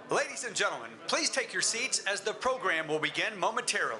Ladies and gentlemen, please take your seats as the program will begin momentarily.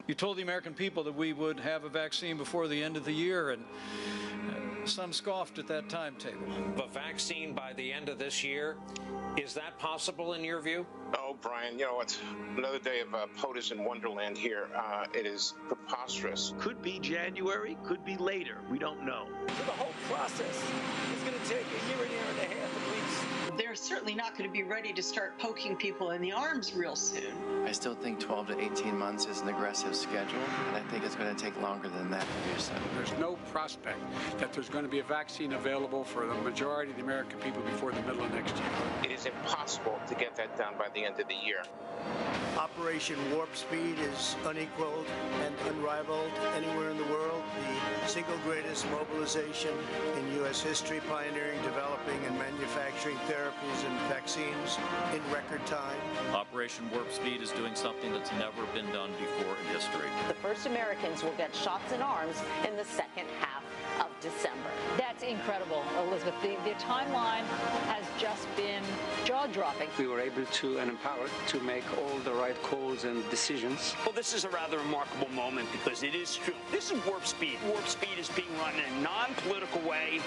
You told the American people that we would have a vaccine before the end of the year, and some scoffed at that timetable. A vaccine by the end of this year, is that possible in your view? Oh, Brian, you know, it's another day of POTUS in Wonderland here. It is preposterous. Could be January, could be later. We don't know. So the whole process is going to take a year and a half at least. They're certainly not going to be ready to start poking people in the arms real soon. I still think 12 to 18 months is an aggressive schedule, and I think it's going to take longer than that to do so. There's no prospect that there's going to be a vaccine available for the majority of the American people before the middle of next year. It is impossible to get that done by the end of the year. Operation Warp Speed is unequaled and unrivaled anywhere in the world. The single greatest mobilization in U.S. history, pioneering, developing, and manufacturing therapies and vaccines in record time. Operation Warp Speed is doing something that's never been done before in history. The first Americans will get shots in arms in the second half of December. That's incredible, Elizabeth. The timeline has just been jaw-dropping. We were able to and empowered to make all the right calls and decisions. Well, this is a rather remarkable moment because it is true. This is Warp Speed. Warp Speed is being run in a non-political way,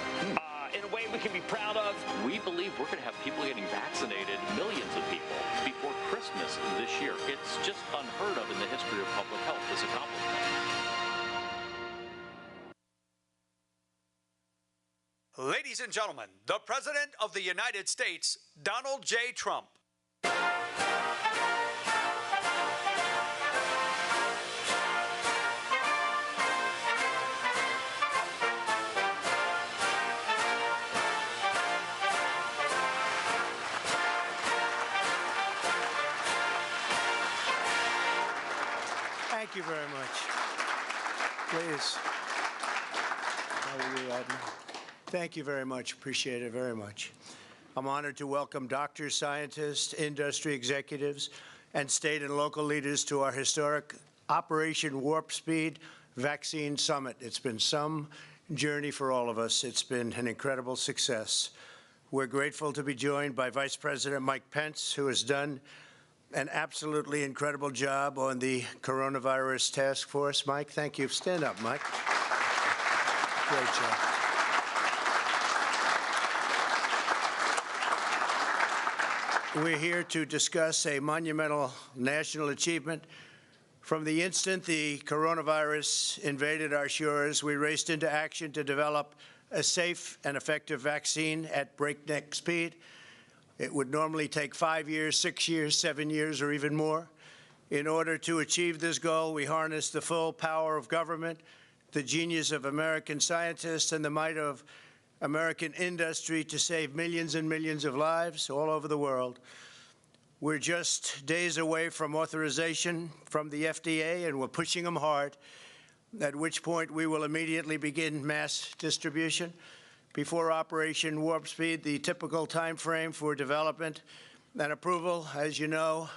in a way we can be proud of. We believe we're going to have people getting vaccinated, millions of people, before Christmas this year. It's just unheard of in the history of public health, this accomplishment. Ladies and gentlemen, the President of the United States, Donald J. Trump. Thank you very much. Please. How are you, Admiral? Thank you very much. Appreciate it very much. I'm honored to welcome doctors, scientists, industry executives, and state and local leaders to our historic Operation Warp Speed Vaccine Summit. It's been some journey for all of us. It's been an incredible success. We're grateful to be joined by Vice President Mike Pence, who has done an absolutely incredible job on the coronavirus task force. Mike, thank you. Stand up, Mike. Great job. We're here to discuss a monumental national achievement. From the instant the coronavirus invaded our shores, we raced into action to develop a safe and effective vaccine at breakneck speed. It would normally take 5 years, 6 years, 7 years, or even more. In order to achieve this goal, we harnessed the full power of government, the genius of American scientists, and the might of American industry to save millions and millions of lives all over the world. We're just days away from authorization from the FDA, and we're pushing them hard, at which point we will immediately begin mass distribution. Before Operation Warp Speed, the typical time frame for development and approval, as you know,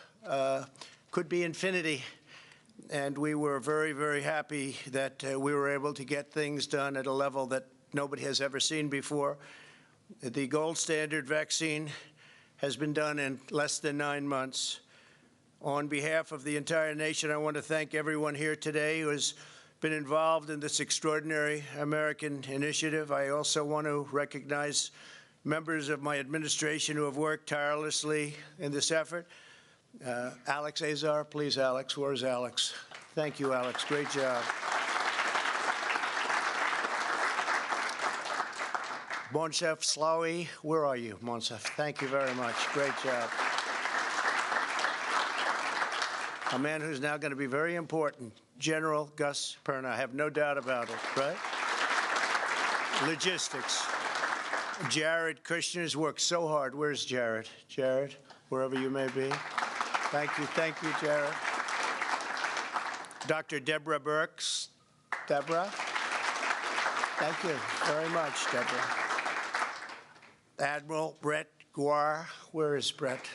could be infinity. And we were very, very happy that we were able to get things done at a level that nobody has ever seen before. The gold standard vaccine has been done in less than 9 months. On behalf of the entire nation, I want to thank everyone here today who has been involved in this extraordinary American initiative. I also want to recognize members of my administration who have worked tirelessly in this effort. Alex Azar, please, Alex. Where's Alex? Thank you, Alex. Great job. Monsef Slawi, where are you, Monsef? Thank you very much. Great job. A man who's now going to be very important, General Gus Perna. I have no doubt about it, right? Logistics. Jared Kushner's worked so hard. Where's Jared? Jared, wherever you may be. Thank you, Jared. Dr. Deborah Birx. Deborah? Thank you very much, Deborah. Admiral Brett Guar. Where is Brett?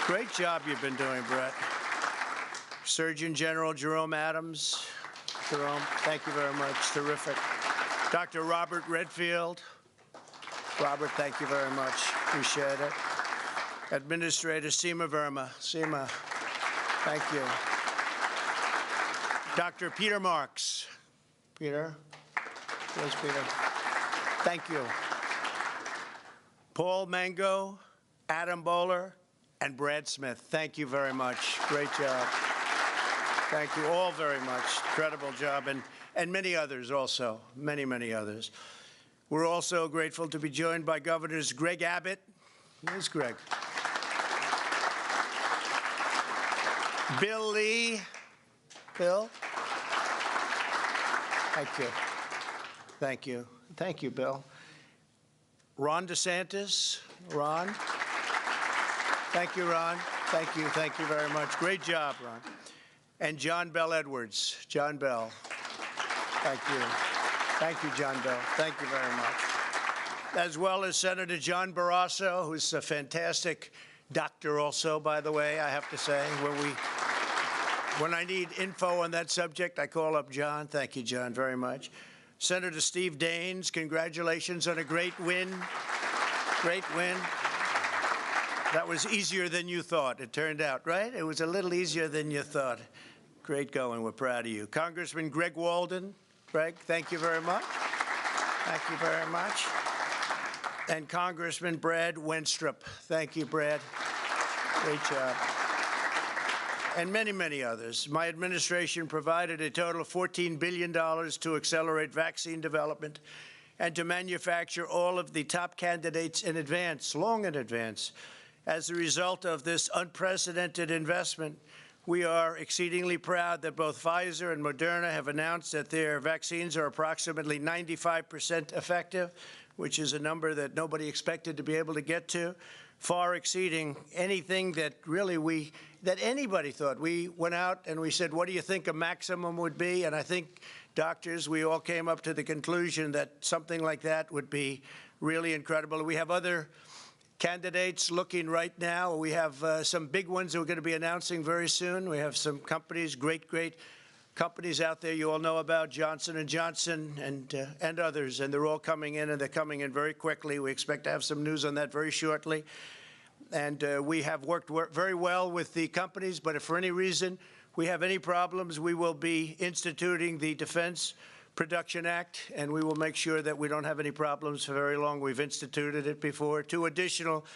Great job you've been doing, Brett. Surgeon General Jerome Adams. Jerome, thank you very much. Terrific. Dr. Robert Redfield. Robert, thank you very much. Appreciate it. Administrator Seema Verma. Seema, thank you. Dr. Peter Marks. Peter? Where's Peter? Thank you. Paul Mango, Adam Bowler, and Brad Smith. Thank you very much. Great job. Thank you all very much. Incredible job. And many others also. Many, many others. We're also grateful to be joined by Governors Greg Abbott. Where's Greg? Bill Lee. Bill? Thank you. Thank you. Thank you, Bill. Ron DeSantis. Ron. Thank you, Ron. Thank you. Thank you very much. Great job, Ron. And John Bell Edwards. John Bell. Thank you. Thank you, John Bell. Thank you very much. As well as Senator John Barrasso, who's a fantastic doctor also, by the way, I have to say. When I need info on that subject, I call up John. Thank you, John, very much. Senator Steve Daines, congratulations on a great win. Great win. That was easier than you thought, it turned out, right? It was a little easier than you thought. Great going. We're proud of you. Congressman Greg Walden. Greg, thank you very much. Thank you very much. And Congressman Brad Wenstrup. Thank you, Brad. Great job. And many, many others. My administration provided a total of $14 billion to accelerate vaccine development and to manufacture all of the top candidates in advance, long in advance. As a result of this unprecedented investment, we are exceedingly proud that both Pfizer and Moderna have announced that their vaccines are approximately 95% effective, which is a number that nobody expected to be able to get to, far exceeding anything that really that anybody thought. We went out and we said, what do you think a maximum would be? And I think, doctors, we all came up to the conclusion that something like that would be really incredible. We have other candidates looking right now. We have some big ones that we're going to be announcing very soon. We have some companies, great companies out there you all know about, Johnson & Johnson and others, and they're all coming in, and they're coming in very quickly. We expect to have some news on that very shortly. And we have worked very well with the companies, but if for any reason we have any problems, we will be instituting the Defense Production Act, and we will make sure that we don't have any problems for very long. We've instituted it before. 2 additional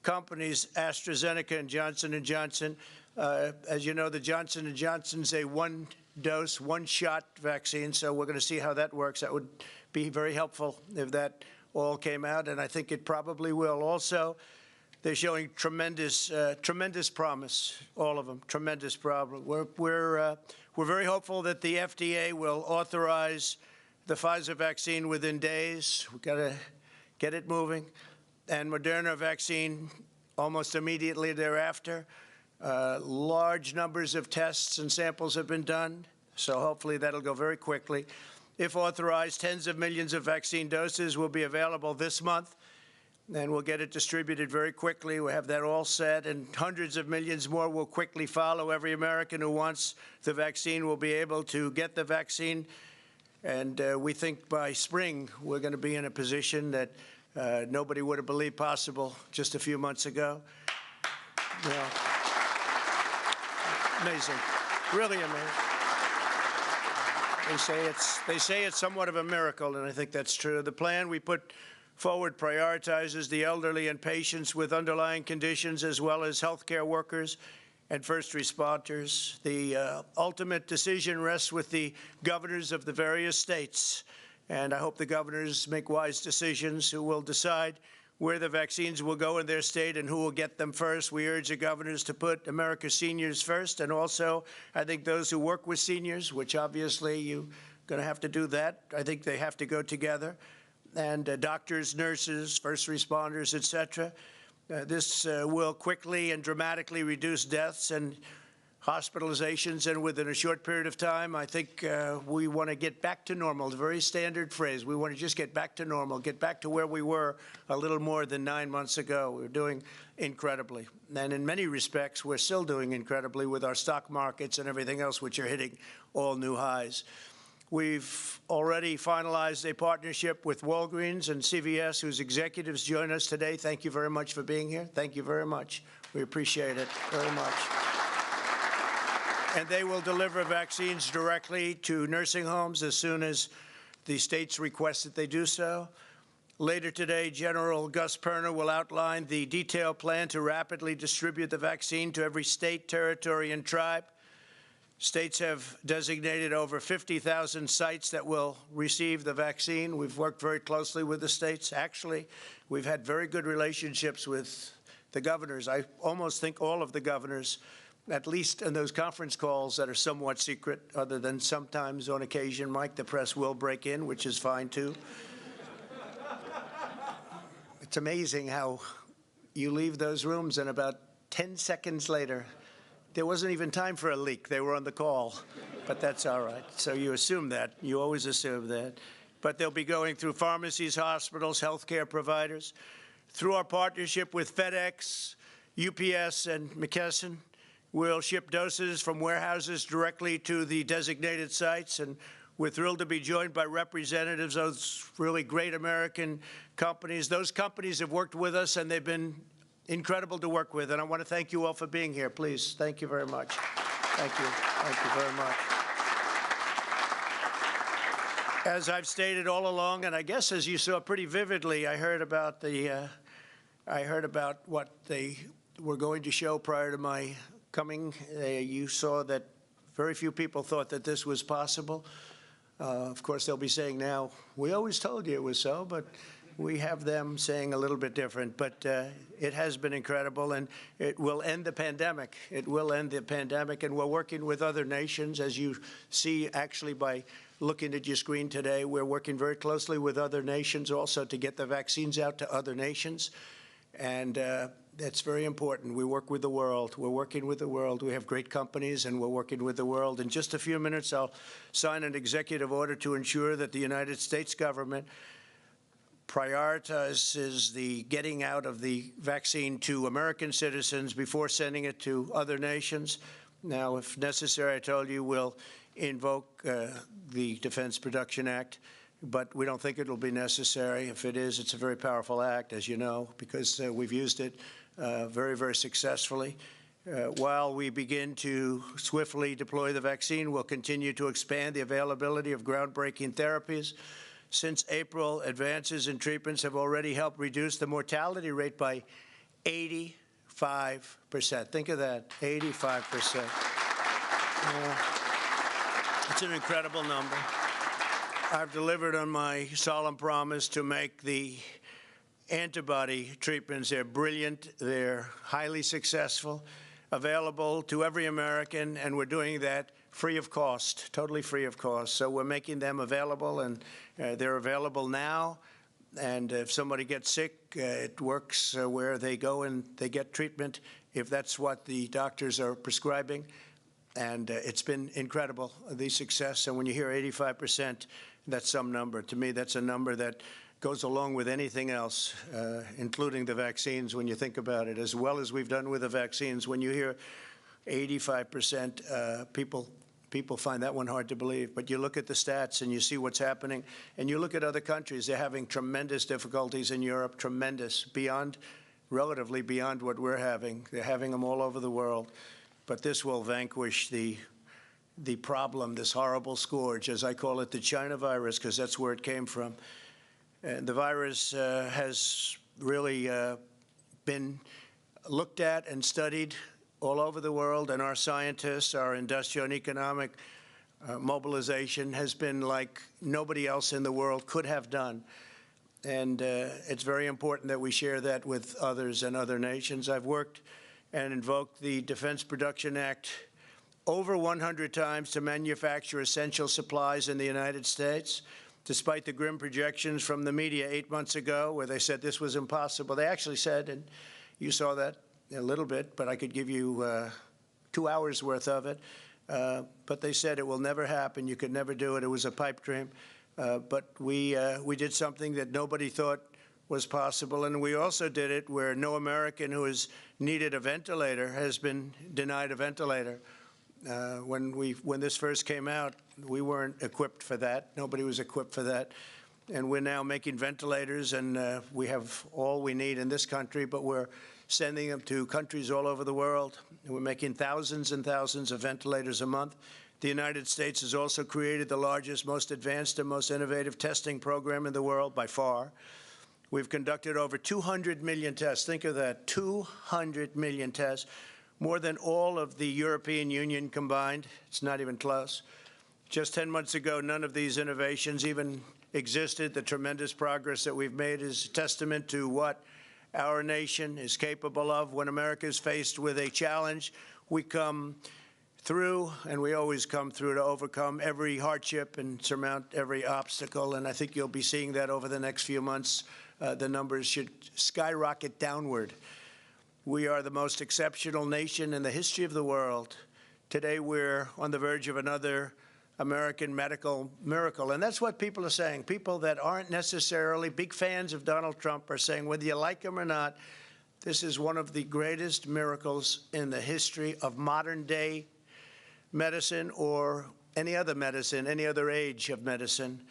companies, AstraZeneca and Johnson & Johnson. As you know, the Johnson & Johnson's a one-dose, one-shot vaccine, so we're going to see how that works. That would be very helpful if that all came out, and I think it probably will. Also, they're showing tremendous promise, all of them, tremendous promise. We're very hopeful that the FDA will authorize the Pfizer vaccine within days. We've got to get it moving. And Moderna vaccine almost immediately thereafter. Large numbers of tests and samples have been done, so hopefully that'll go very quickly. If authorized, tens of millions of vaccine doses will be available this month, and we'll get it distributed very quickly. We'll have that all set, and hundreds of millions more will quickly follow. Every American who wants the vaccine will be able to get the vaccine, and we think by spring we're going to be in a position that nobody would have believed possible just a few months ago. You know, amazing, really amazing. They say it's somewhat of a miracle, and I think that's true. The plan we put forward prioritizes the elderly and patients with underlying conditions, as well as healthcare workers and first responders. The ultimate decision rests with the governors of the various states, and I hope the governors make wise decisions who will decide where the vaccines will go in their state and who will get them first. We urge the governors to put America's seniors first, and also I think those who work with seniors, which obviously you're going to have to do that. I think they have to go together. And doctors, nurses, first responders, et cetera. This will quickly and dramatically reduce deaths and hospitalizations, and within a short period of time, I think we want to get back to normal. It's a very standard phrase. We want to just get back to normal, get back to where we were a little more than 9 months ago. We're doing incredibly. And in many respects, we're still doing incredibly with our stock markets and everything else, which are hitting all new highs. We've already finalized a partnership with Walgreens and CVS, whose executives join us today. Thank you very much for being here. Thank you very much. We appreciate it very much. And they will deliver vaccines directly to nursing homes as soon as the states request that they do so. Later today, General Gus Perna will outline the detailed plan to rapidly distribute the vaccine to every state, territory, and tribe. States have designated over 50,000 sites that will receive the vaccine. We've worked very closely with the states. Actually, we've had very good relationships with the governors. I almost think all of the governors, at least in those conference calls that are somewhat secret, other than sometimes on occasion, Mike, the press will break in, which is fine too. It's amazing how you leave those rooms and about 10 seconds later, there wasn't even time for a leak. They were on the call, but that's all right. So you assume that. You always assume that. But they'll be going through pharmacies, hospitals, healthcare providers. Through our partnership with FedEx, UPS, and McKesson, we'll ship doses from warehouses directly to the designated sites, and we're thrilled to be joined by representatives of those really great American companies. Those companies have worked with us, and they've been incredible to work with, and I want to thank you all for being here. Please, thank you very much. Thank you. Thank you very much. As I've stated all along, and I guess as you saw pretty vividly, I heard about what they were going to show prior to my coming. You saw that very few people thought that this was possible. Of course, they'll be saying now, we always told you it was so, but we have them saying a little bit different. But it has been incredible, and it will end the pandemic. It will end the pandemic, and we're working with other nations. As you see, actually, by looking at your screen today, we're working very closely with other nations also to get the vaccines out to other nations. And that's very important. We work with the world. We're working with the world. We have great companies, and we're working with the world. In just a few minutes, I'll sign an executive order to ensure that the United States government prioritizes the getting out of the vaccine to American citizens before sending it to other nations. Now, if necessary, I told you we'll invoke the Defense Production Act, but we don't think it'll be necessary. If it is, it's a very powerful act, as you know, because we've used it very, very successfully. While we begin to swiftly deploy the vaccine, we'll continue to expand the availability of groundbreaking therapies. Since April, advances in treatments have already helped reduce the mortality rate by 85%. Think of that, 85%. It's an incredible number. I've delivered on my solemn promise to make the antibody treatments, they're brilliant, they're highly successful, available to every American, and we're doing that free of cost, totally free of cost. So we're making them available, and they're available now. And if somebody gets sick, it works where they go and they get treatment if that's what the doctors are prescribing. And it's been incredible, the success. And when you hear 85%, that's some number. To me, that's a number that goes along with anything else, including the vaccines, when you think about it. As well as we've done with the vaccines, when you hear 85%, people find that one hard to believe. But you look at the stats and you see what's happening, and you look at other countries. They're having tremendous difficulties in Europe, tremendous, relatively beyond what we're having. They're having them all over the world. But this will vanquish the problem, this horrible scourge, as I call it, the China virus, because that's where it came from. And the virus has really been looked at and studied all over the world, and our scientists, our industrial and economic mobilization has been like nobody else in the world could have done. And it's very important that we share that with others and other nations. I've worked and invoked the Defense Production Act over 100 times to manufacture essential supplies in the United States, despite the grim projections from the media 8 months ago where they said this was impossible. They actually said, and you saw that a little bit, but I could give you 2 hours worth of it, but they said it will never happen, you could never do it, it was a pipe dream. But we did something that nobody thought was possible, and we also did it where no American who has needed a ventilator has been denied a ventilator. When this first came out, we weren't equipped for that. Nobody was equipped for that. And we're now making ventilators, and we have all we need in this country, but we're sending them to countries all over the world. And we're making thousands and thousands of ventilators a month. The United States has also created the largest, most advanced, and most innovative testing program in the world by far. We've conducted over 200 million tests. Think of that, 200 million tests. More than all of the European Union combined. It's not even close. Just 10 months ago, none of these innovations even existed. The tremendous progress that we've made is a testament to what our nation is capable of. When America is faced with a challenge, we come through, and we always come through to overcome every hardship and surmount every obstacle. And I think you'll be seeing that over the next few months. The numbers should skyrocket downward. We are the most exceptional nation in the history of the world. Today, we're on the verge of another American medical miracle. And that's what people are saying. People that aren't necessarily big fans of Donald Trump are saying, whether you like him or not, this is one of the greatest miracles in the history of modern-day medicine or any other medicine, any other age of medicine.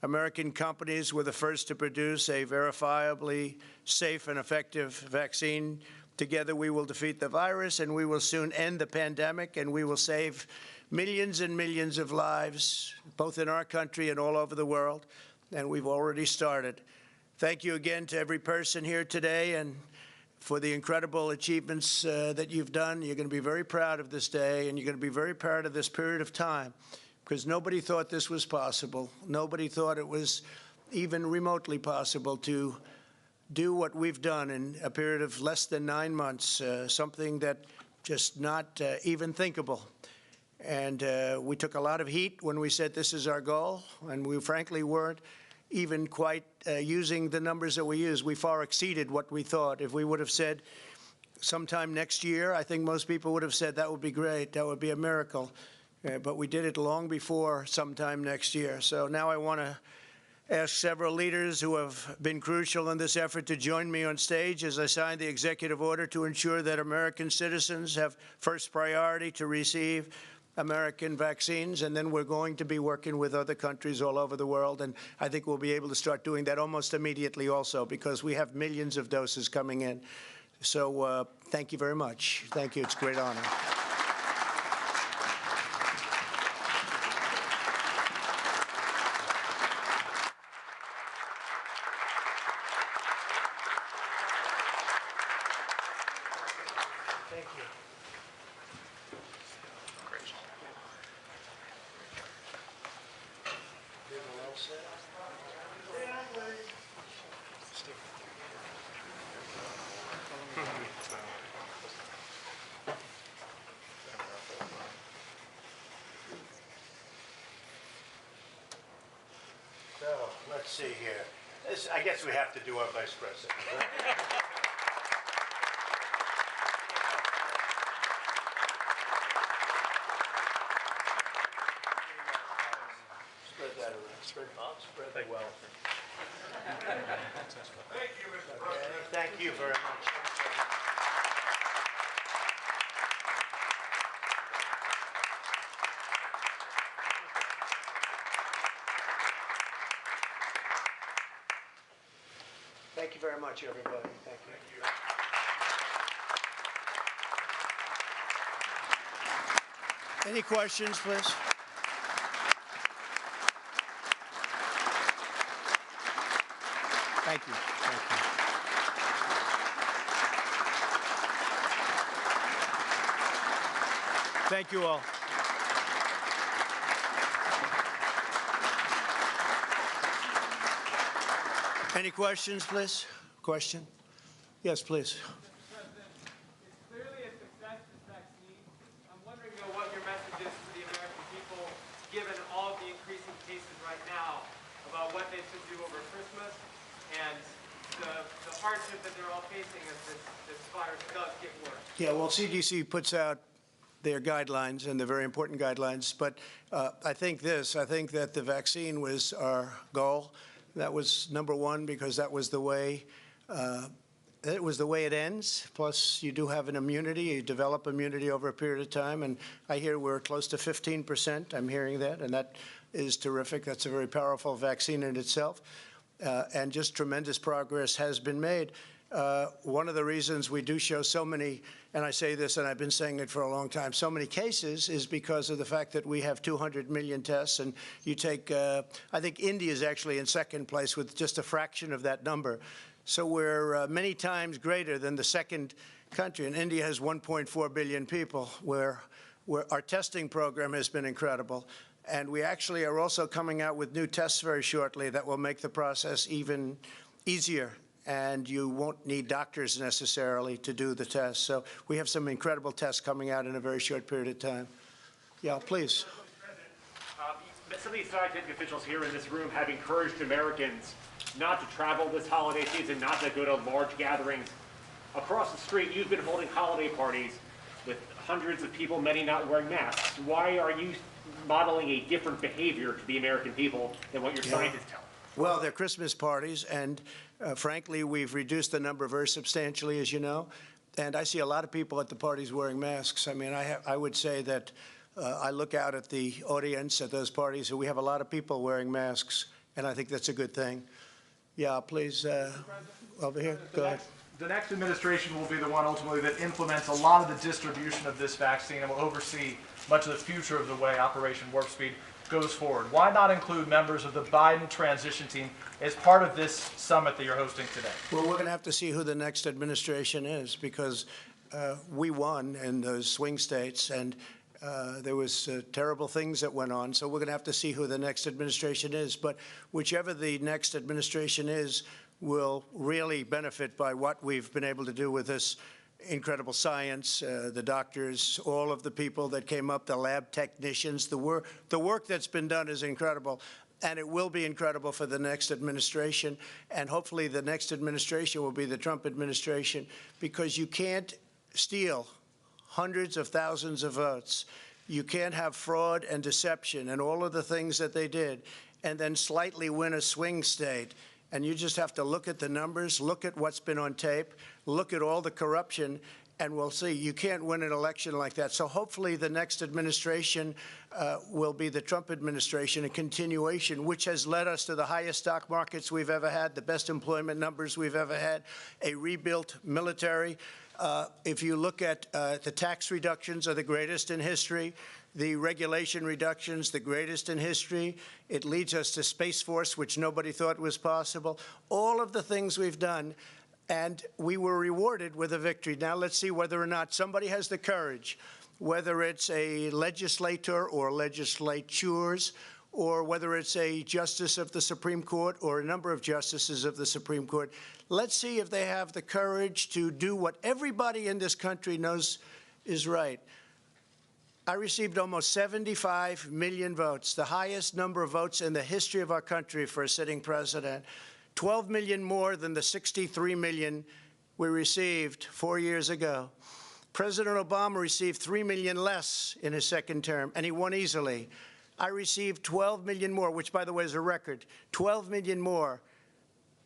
American companies were the first to produce a verifiably safe and effective vaccine. Together, we will defeat the virus, and we will soon end the pandemic, and we will save millions and millions of lives, both in our country and all over the world, and we've already started. Thank you again to every person here today and for the incredible achievements that you've done. You're going to be very proud of this day, and you're going to be very proud of this period of time, because nobody thought this was possible. Nobody thought it was even remotely possible to do what we've done in a period of less than 9 months, something that just not even thinkable. And we took a lot of heat when we said this is our goal, and we frankly weren't even quite using the numbers that we used. We far exceeded what we thought. If we would have said sometime next year, I think most people would have said that would be great, that would be a miracle. But we did it long before sometime next year. So now I want to ask several leaders who have been crucial in this effort to join me on stage as I sign the executive order to ensure that American citizens have first priority to receive American vaccines, and then we're going to be working with other countries all over the world, and I think we'll be able to start doing that almost immediately also, because we have millions of doses coming in. So thank you very much. Thank you. It's a great honor. Thank you. So let's see here. I guess we have to do our Vice President. Right? Spread that around. Spread the wealth. Thank you, Mr. President. Thank you very much. Thank you very much, everybody. Thank you. Any questions, please? Thank you. Thank you. Thank you all. Any questions, please? Question? Yes, please. Clearly a success, this vaccine. I'm wondering, what your message is to the American people, given all the increasing cases right now, about what they should do over Christmas and the hardship that they're all facing as this virus does get worse. Yeah, well, CDC puts out their guidelines, and they're very important guidelines. But I think that the vaccine was our goal. That was number one, because that was the way it ends. Plus, you do have an immunity. You develop immunity over a period of time. And I hear we're close to 15%. I'm hearing that, and that is terrific. That's a very powerful vaccine in itself. And just tremendous progress has been made. One of the reasons we do show so many, and I say this and I've been saying it for a long time, so many cases is because of the fact that we have 200 million tests. And you take, I think India is actually in second place with just a fraction of that number. So we're many times greater than the second country. And India has 1.4 billion people, where our testing program has been incredible. And we actually are also coming out with new tests very shortly that will make the process even easier. And you won't need doctors necessarily to do the tests. So we have some incredible tests coming out in a very short period of time. Yeah, please. Some of these scientific officials here in this room have encouraged Americans not to travel this holiday season, not to go to large gatherings. Across the street, you've been holding holiday parties with hundreds of people, many not wearing masks. Why are you modeling a different behavior to the American people than what your scientists tell? Well, they're Christmas parties, and frankly, we've reduced the number very substantially, as you know. And I see a lot of people at the parties wearing masks. I mean, I would say that I look out at the audience at those parties, and we have a lot of people wearing masks, and I think that's a good thing. Yeah, please, over here, go ahead. The next administration will be the one ultimately that implements a lot of the distribution of this vaccine and will oversee much of the future of the way Operation Warp Speed goes forward. Why not include members of the Biden transition team as part of this summit that you're hosting today? Well, we're going to have to see who the next administration is, because we won in those swing states, and there was terrible things that went on. So we're going to have to see who the next administration is. But whichever the next administration is will really benefit by what we've been able to do with this incredible science, the doctors, all of the people that came up, the lab technicians. The work that's been done is incredible, and it will be incredible for the next administration. And hopefully the next administration will be the Trump administration, because you can't steal hundreds of thousands of votes. You can't have fraud and deception and all of the things that they did, and then slightly win a swing state. And you just have to look at the numbers, look at what's been on tape, look at all the corruption, and we'll see. You can't win an election like that. So hopefully the next administration will be the Trump administration, a continuation, which has led us to the highest stock markets we've ever had, the best employment numbers we've ever had, a rebuilt military. If you look at the tax reductions are the greatest in history. The regulation reductions, the greatest in history. It leads us to Space Force, which nobody thought was possible. All of the things we've done, and we were rewarded with a victory. Now let's see whether or not somebody has the courage, whether it's a legislator or legislatures, or whether it's a justice of the Supreme Court or a number of justices of the Supreme Court. Let's see if they have the courage to do what everybody in this country knows is right. I received almost 75 million votes, the highest number of votes in the history of our country for a sitting president, 12 million more than the 63 million we received 4 years ago. President Obama received 3 million less in his second term, and he won easily. I received 12 million more, which, by the way, is a record, 12 million more.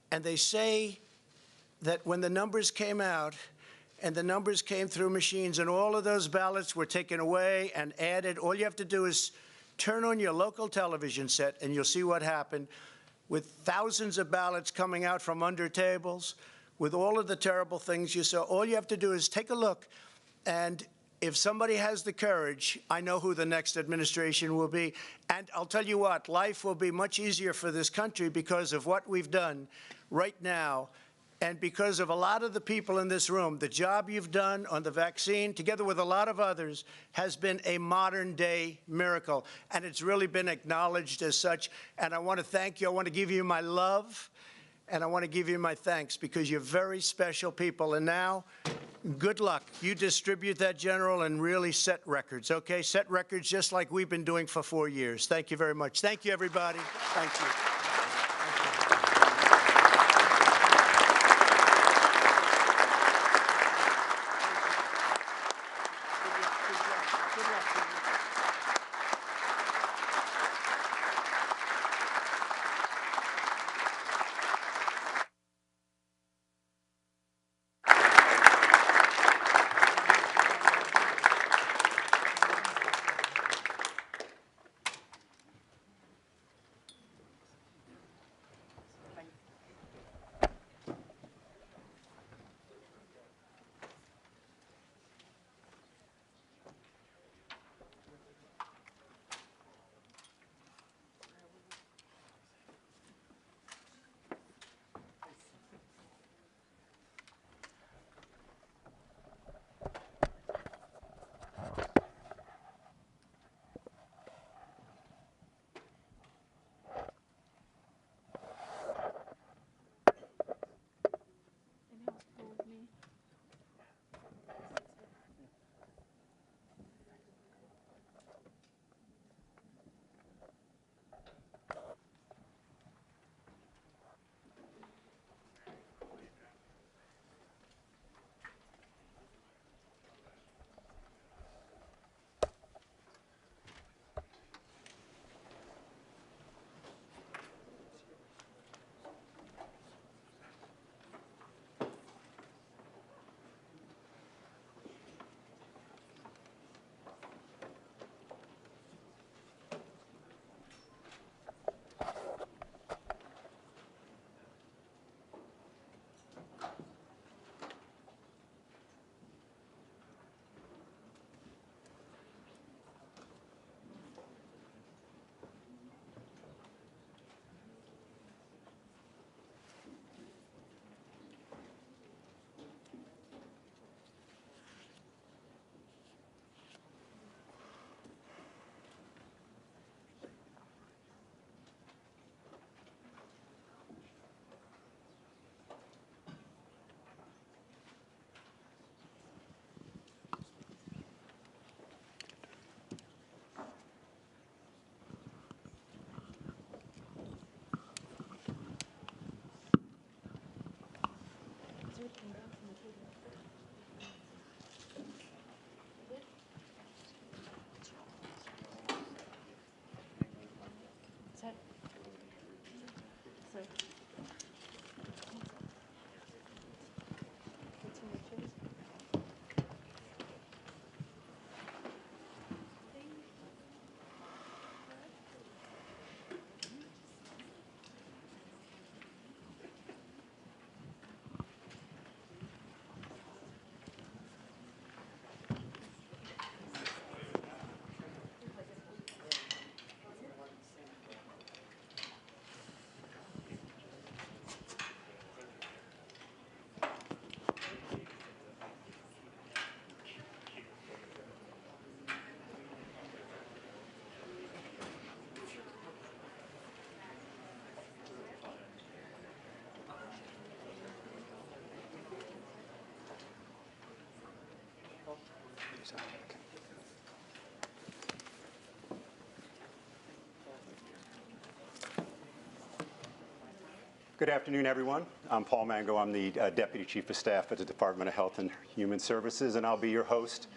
And they say that when the numbers came out, and the numbers came through machines, and all of those ballots were taken away and added. All you have to do is turn on your local television set, and you'll see what happened with thousands of ballots coming out from under tables, with all of the terrible things you saw. All you have to do is take a look, and if somebody has the courage, I know who the next administration will be. And I'll tell you what, life will be much easier for this country because of what we've done right now. And because of a lot of the people in this room, the job you've done on the vaccine, together with a lot of others, has been a modern-day miracle. And it's really been acknowledged as such. And I want to thank you. I want to give you my love, and I want to give you my thanks, because you're very special people. And now, good luck. You distribute that, General, and really set records, okay? Set records just like we've been doing for 4 years. Thank you very much. Thank you, everybody. Thank you. Good afternoon, everyone. I'm Paul Mango. I'm the Deputy Chief of Staff at the Department of Health and Human Services, and I'll be your host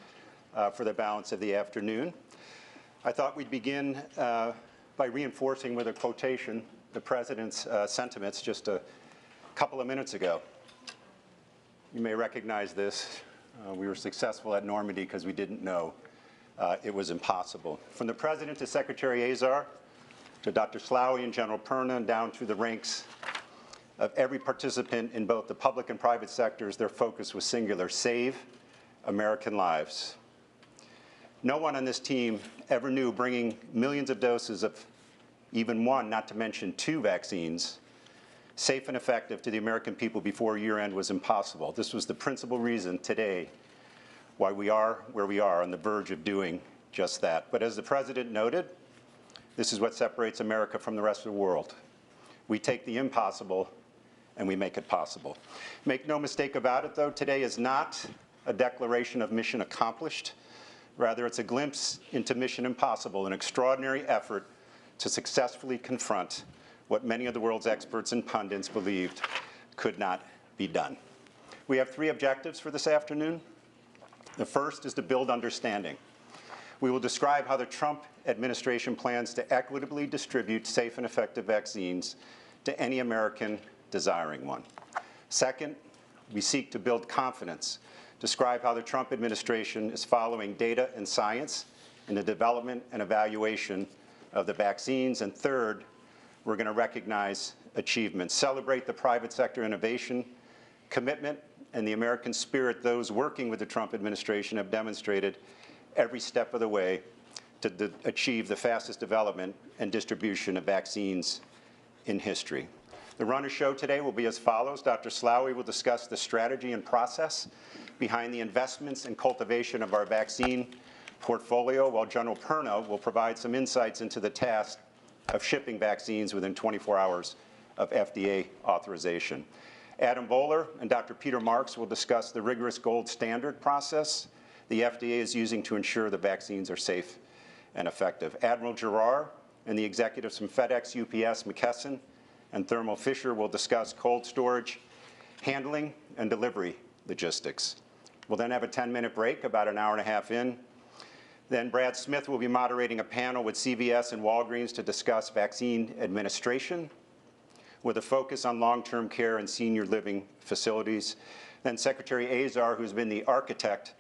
for the balance of the afternoon. I thought we'd begin by reinforcing with a quotation the President's sentiments just a couple of minutes ago. You may recognize this. We were successful at Normandy because we didn't know it was impossible. From the President to Secretary Azar, to Dr. Slaoui and General Perna, and down through the ranks of every participant in both the public and private sectors, their focus was singular: save American lives. No one on this team ever knew bringing millions of doses of even one, not to mention two vaccines, safe and effective to the American people before year-end was impossible. This was the principal reason today why we are where we are, on the verge of doing just that. But as the President noted, this is what separates America from the rest of the world. We take the impossible and we make it possible. Make no mistake about it, though, today is not a declaration of mission accomplished. Rather, it's a glimpse into mission impossible, an extraordinary effort to successfully confront what many of the world's experts and pundits believed could not be done. We have three objectives for this afternoon. The first is to build understanding. We will describe how the Trump administration plans to equitably distribute safe and effective vaccines to any American desiring one. Second, we seek to build confidence, describe how the Trump administration is following data and science in the development and evaluation of the vaccines. And third, we're going to recognize achievements, celebrate the private sector innovation, commitment, and the American spirit those working with the Trump administration have demonstrated every step of the way to achieve the fastest development and distribution of vaccines in history. The run of show today will be as follows. Dr. Slaoui will discuss the strategy and process behind the investments and cultivation of our vaccine portfolio, while General Perna will provide some insights into the task of shipping vaccines within 24 hours of FDA authorization. Adam Bowler and Dr. Peter Marks will discuss the rigorous gold standard process the FDA is using to ensure the vaccines are safe and effective. Admiral Gerard and the executives from FedEx, UPS, McKesson, and Thermo Fisher will discuss cold storage, handling, and delivery logistics. We'll then have a 10-minute break, about an hour and a half in. Then Brad Smith will be moderating a panel with CVS and Walgreens to discuss vaccine administration, with a focus on long-term care and senior living facilities. Then Secretary Azar, who's been the architect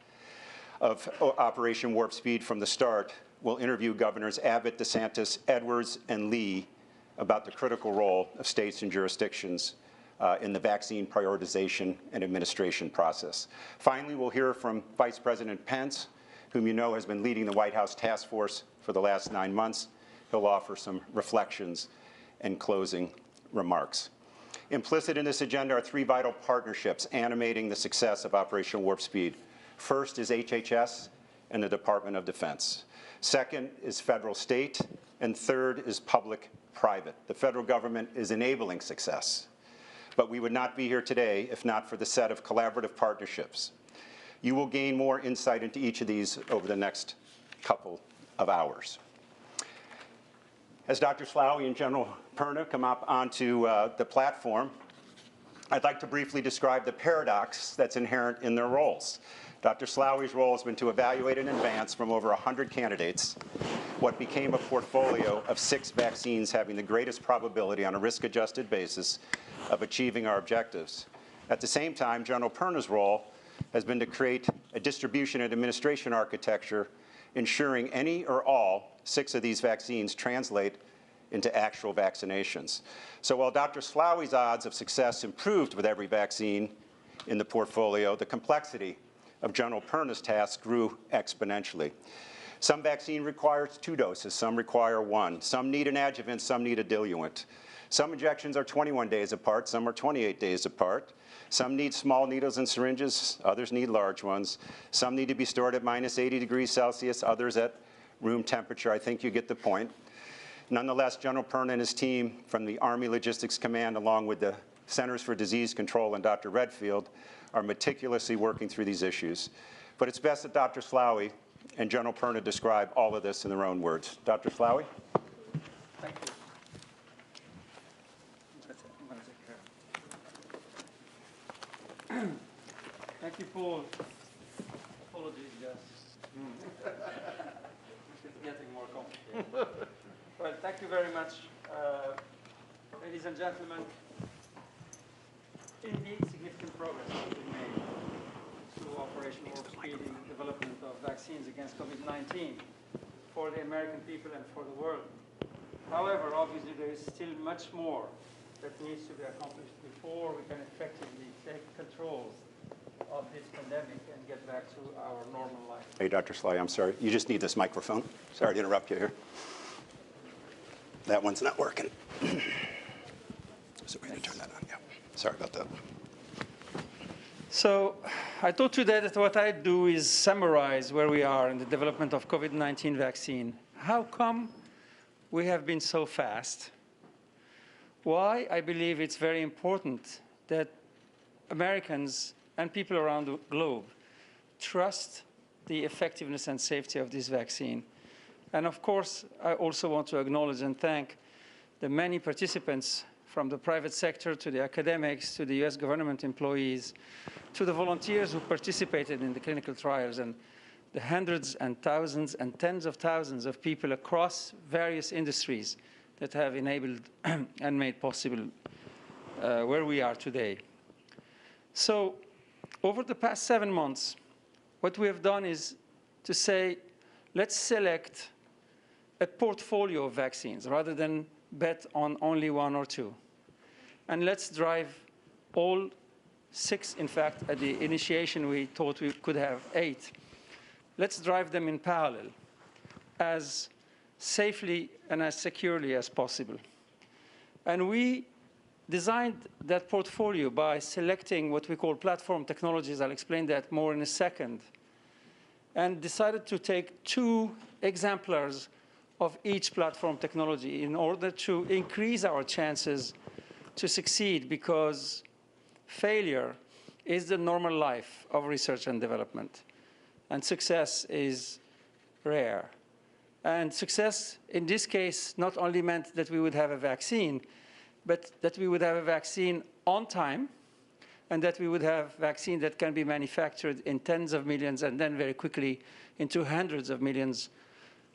of Operation Warp Speed from the start, will interview Governors Abbott, DeSantis, Edwards, and Lee about the critical role of states and jurisdictions in the vaccine prioritization and administration process. Finally, we'll hear from Vice President Pence, whom you know has been leading the White House task force for the last 9 months. He'll offer some reflections and closing remarks. Implicit in this agenda are three vital partnerships animating the success of Operation Warp Speed. First is HHS and the Department of Defense. Second is federal-state, and third is public-private. The federal government is enabling success, but we would not be here today if not for the set of collaborative partnerships. You will gain more insight into each of these over the next couple of hours. As Dr. Slaoui and General Perna come up onto the platform, I'd like to briefly describe the paradox that's inherent in their roles. Dr. Slaoui's role has been to evaluate in advance from over 100 candidates what became a portfolio of 6 vaccines having the greatest probability on a risk-adjusted basis of achieving our objectives. At the same time, General Perna's role has been to create a distribution and administration architecture ensuring any or all 6 of these vaccines translate into actual vaccinations. So while Dr. Slaoui's odds of success improved with every vaccine in the portfolio, the complexity of General Perna's task grew exponentially. Some vaccine requires 2 doses, some require 1. Some need an adjuvant, some need a diluent. Some injections are 21 days apart, some are 28 days apart. Some need small needles and syringes, others need large ones. Some need to be stored at -80 degrees Celsius, others at room temperature. I think you get the point. Nonetheless, General Perna and his team from the Army Logistics Command, along with the Centers for Disease Control and Dr. Redfield, are meticulously working through these issues. But it's best that Dr. Slaoui and General Perna describe all of this in their own words. Dr. Slaoui? Thank you. I'm going to take care. Thank you, Paul. Apologies, guys. It's getting more complicated. Well, thank you very much. Ladies and gentlemen, indeed significant progress has been made through Operation Warp Speed in the development of vaccines against COVID-19 for the American people and for the world. However, obviously there is still much more that needs to be accomplished before we can effectively take control of this pandemic and get back to our normal life. Hey, Dr. Sly, I'm sorry. You just need this microphone. Sorry to interrupt you here. That one's not working. So we need to turn that on. Yeah. Sorry about that. So I thought today that what I do is summarize where we are in the development of COVID-19 vaccine. How come we have been so fast? Why I believe it's very important that Americans and people around the globe trust the effectiveness and safety of this vaccine. And of course, I also want to acknowledge and thank the many participants from the private sector to the academics to the US government employees to the volunteers who participated in the clinical trials and the hundreds and thousands and tens of thousands of people across various industries that have enabled and made possible where we are today. So over the past 7 months, what we have done is to say, let's select a portfolio of vaccines rather than bet on only one or two. And let's drive all 6, in fact, at the initiation we thought we could have 8. Let's drive them in parallel as safely and as securely as possible. And we designed that portfolio by selecting what we call platform technologies. I'll explain that more in a second. And decided to take 2 exemplars of each platform technology in order to increase our chances to succeed, because failure is the normal life of research and development. And success is rare. And success, in this case, not only meant that we would have a vaccine, but that we would have a vaccine on time, and that we would have vaccine that can be manufactured in tens of millions and then very quickly into hundreds of millions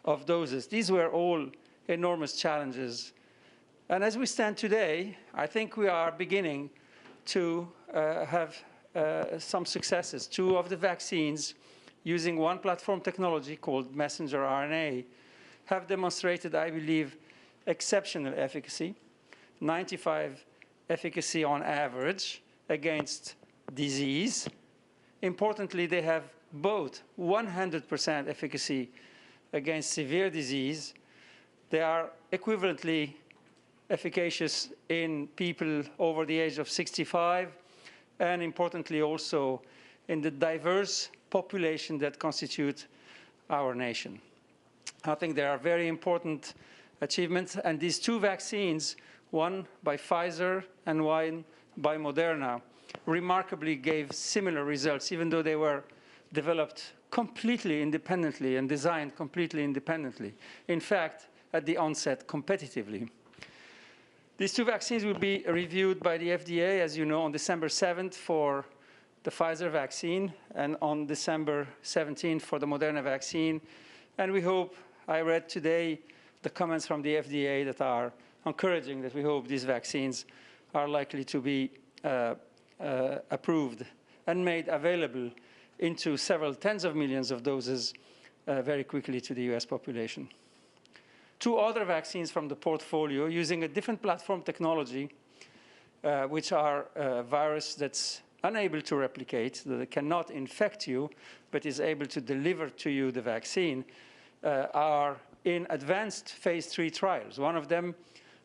of doses. These were all enormous challenges. And as we stand today, I think we are beginning to have some successes. 2 of the vaccines using one platform technology called messenger RNA have demonstrated, I believe, exceptional efficacy, 95 efficacy on average against disease. Importantly, they have both 100% efficacy against severe disease. They are equivalently efficacious in people over the age of 65, and importantly also in the diverse population that constitute our nation. I think there are very important achievements, and these 2 vaccines, one by Pfizer and one by Moderna, remarkably gave similar results, even though they were developed completely independently and designed completely independently. In fact, at the onset, competitively. These 2 vaccines will be reviewed by the FDA, as you know, on December 7th for the Pfizer vaccine and on December 17th for the Moderna vaccine. And we hope, I read today the comments from the FDA that are encouraging, that we hope these vaccines are likely to be approved and made available into several tens of millions of doses very quickly to the US population. 2 other vaccines from the portfolio using a different platform technology, which are a virus that's unable to replicate, that cannot infect you, but is able to deliver to you the vaccine, are in advanced phase 3 trials. One of them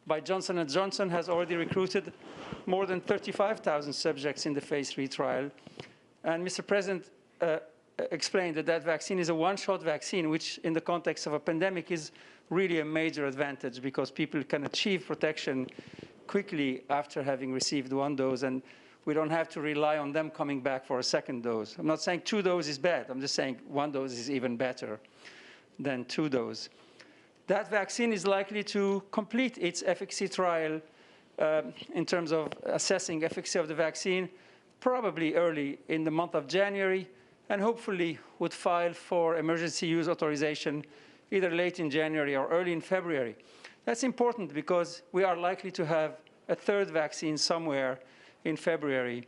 by Johnson & Johnson has already recruited more than 35,000 subjects in the phase 3 trial. And Mr. President explained that that vaccine is a one-shot vaccine, which in the context of a pandemic is really a major advantage, because people can achieve protection quickly after having received 1 dose, and we don't have to rely on them coming back for a second dose. I'm not saying 2 doses is bad. I'm just saying 1 dose is even better than 2 doses. That vaccine is likely to complete its efficacy trial in terms of assessing efficacy of the vaccine, probably early in the month of January, and hopefully would file for emergency use authorization either late in January or early in February. That's important because we are likely to have a third vaccine somewhere in February,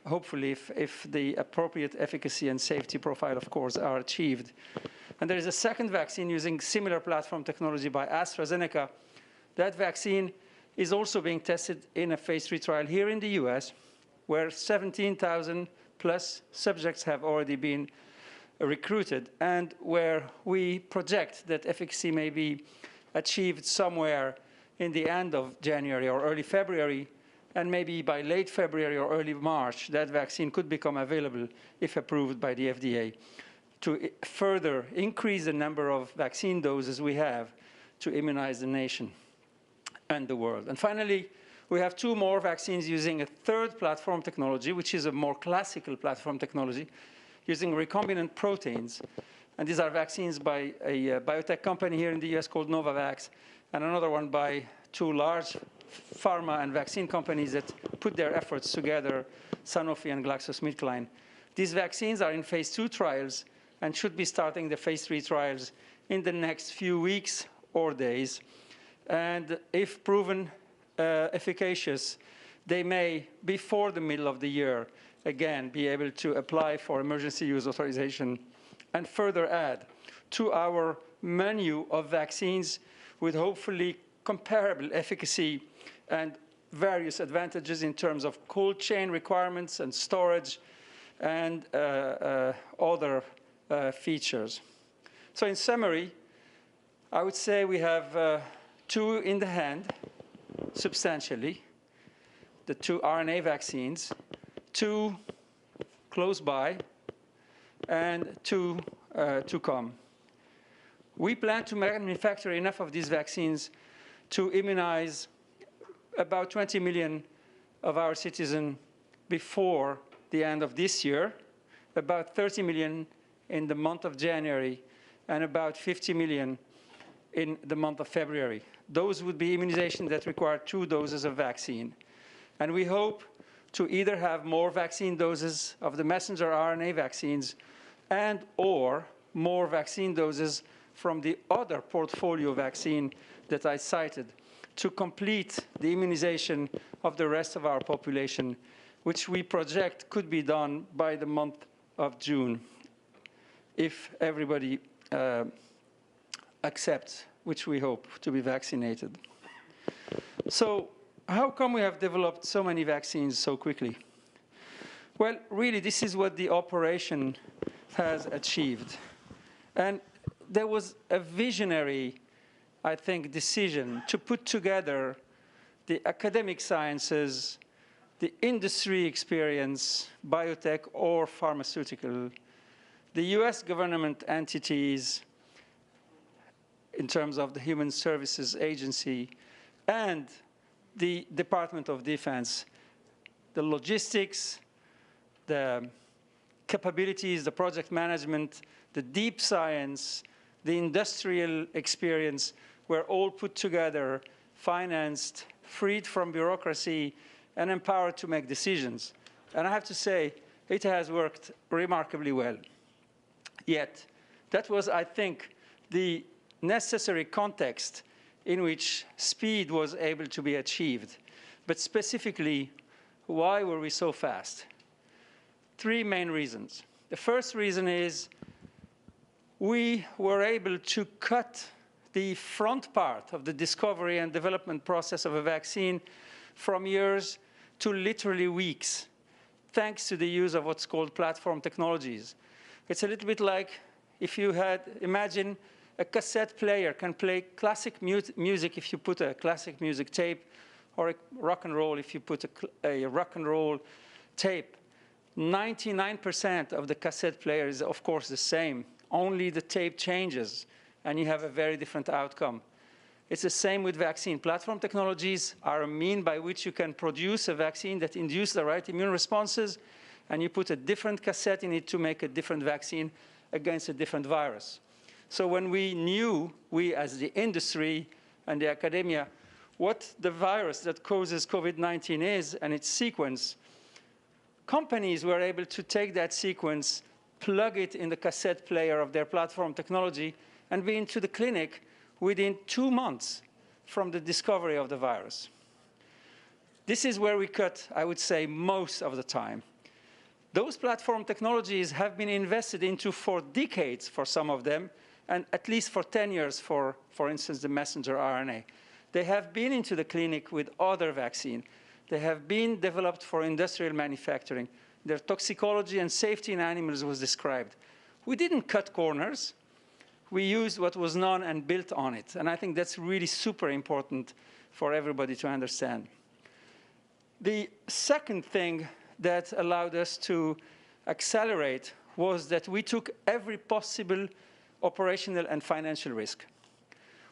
hopefully if the appropriate efficacy and safety profile, of course, are achieved. And there is a second vaccine using similar platform technology by AstraZeneca. That vaccine is also being tested in a phase 3 trial here in the US, where 17,000 plus subjects have already been recruited, and where we project that efficacy may be achieved somewhere in the end of January or early February, and maybe by late February or early March, that vaccine could become available if approved by the FDA to further increase the number of vaccine doses we have to immunize the nation and the world. And finally, we have 2 more vaccines using a third platform technology, which is a more classical platform technology, using recombinant proteins. And these are vaccines by a biotech company here in the US called Novavax, and another one by 2 large pharma and vaccine companies that put their efforts together, Sanofi and GlaxoSmithKline. These vaccines are in phase 2 trials and should be starting the phase 3 trials in the next few weeks or days. And if proven efficacious, they may, before the middle of the year, again, be able to apply for emergency use authorization and further add to our menu of vaccines with hopefully comparable efficacy and various advantages in terms of cold chain requirements and storage and other features. So in summary, I would say we have 2 in the hand, substantially, the 2 RNA vaccines, 2 close by, and 2 to come. We plan to manufacture enough of these vaccines to immunize about 20 million of our citizens before the end of this year, about 30 million in the month of January, and about 50 million in the month of February. Those would be immunizations that require 2 doses of vaccine. And we hope to either have more vaccine doses of the messenger RNA vaccines and or more vaccine doses from the other portfolio vaccine that I cited to complete the immunization of the rest of our population, which we project could be done by the month of June, if everybody accepts, which we hope, to be vaccinated. So how come we have developed so many vaccines so quickly? Well, really, this is what the operation has achieved. And there was a visionary, I think, decision to put together the academic sciences, the industry experience, biotech or pharmaceutical, the US government entities in terms of the Human Services Agency, and the Department of Defense, the logistics, the capabilities, the project management, the deep science, the industrial experience were all put together, financed, freed from bureaucracy, and empowered to make decisions. And I have to say, it has worked remarkably well. Yet, that was, I think, the necessary context in which speed was able to be achieved. But specifically, why were we so fast? 3 main reasons. The first reason is we were able to cut the front part of the discovery and development process of a vaccine from years to literally weeks, thanks to the use of what's called platform technologies. It's a little bit like if you had, imagine a cassette player can play classic music if you put a classic music tape, or a rock and roll if you put a rock and roll tape. 99% of the cassette player is, of course, the same. Only the tape changes, and you have a very different outcome. It's the same with vaccine. Platform technologies are a mean by which you can produce a vaccine that induces the right immune responses, and you put a different cassette in it to make a different vaccine against a different virus. So when we knew, we as the industry and the academia, what the virus that causes COVID-19 is and its sequence, companies were able to take that sequence, plug it in the cassette player of their platform technology, and be into the clinic within 2 months from the discovery of the virus. This is where we cut, I would say, most of the time. Those platform technologies have been invested into for decades for some of them, and at least for 10 years for instance, the messenger RNA. They have been into the clinic with other vaccines. They have been developed for industrial manufacturing. Their toxicology and safety in animals was described. We didn't cut corners. We used what was known and built on it. And I think that's really super important for everybody to understand. The second thing that allowed us to accelerate was that we took every possible operational and financial risk.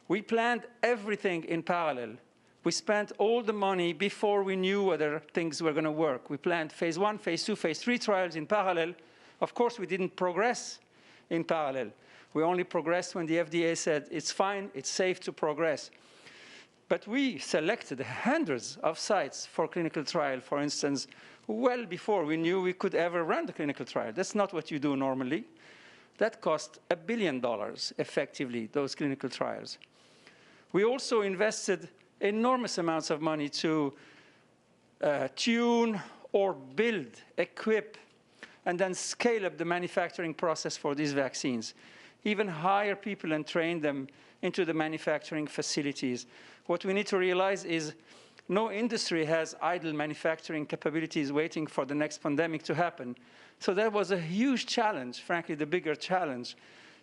We planned everything in parallel. We spent all the money before we knew whether things were going to work. We planned phase 1, phase 2, phase 3 trials in parallel. Of course, we didn't progress in parallel. We only progressed when the FDA said it's fine, it's safe to progress. But we selected hundreds of sites for clinical trial, for instance, well before we knew we could ever run the clinical trial. That's not what you do normally. That cost $1 billion, effectively, those clinical trials. We also invested enormous amounts of money to tune or build, equip, and then scale up the manufacturing process for these vaccines. Even hire people and train them into the manufacturing facilities. What we need to realize is no industry has idle manufacturing capabilities waiting for the next pandemic to happen. So that was a huge challenge, frankly, the bigger challenge,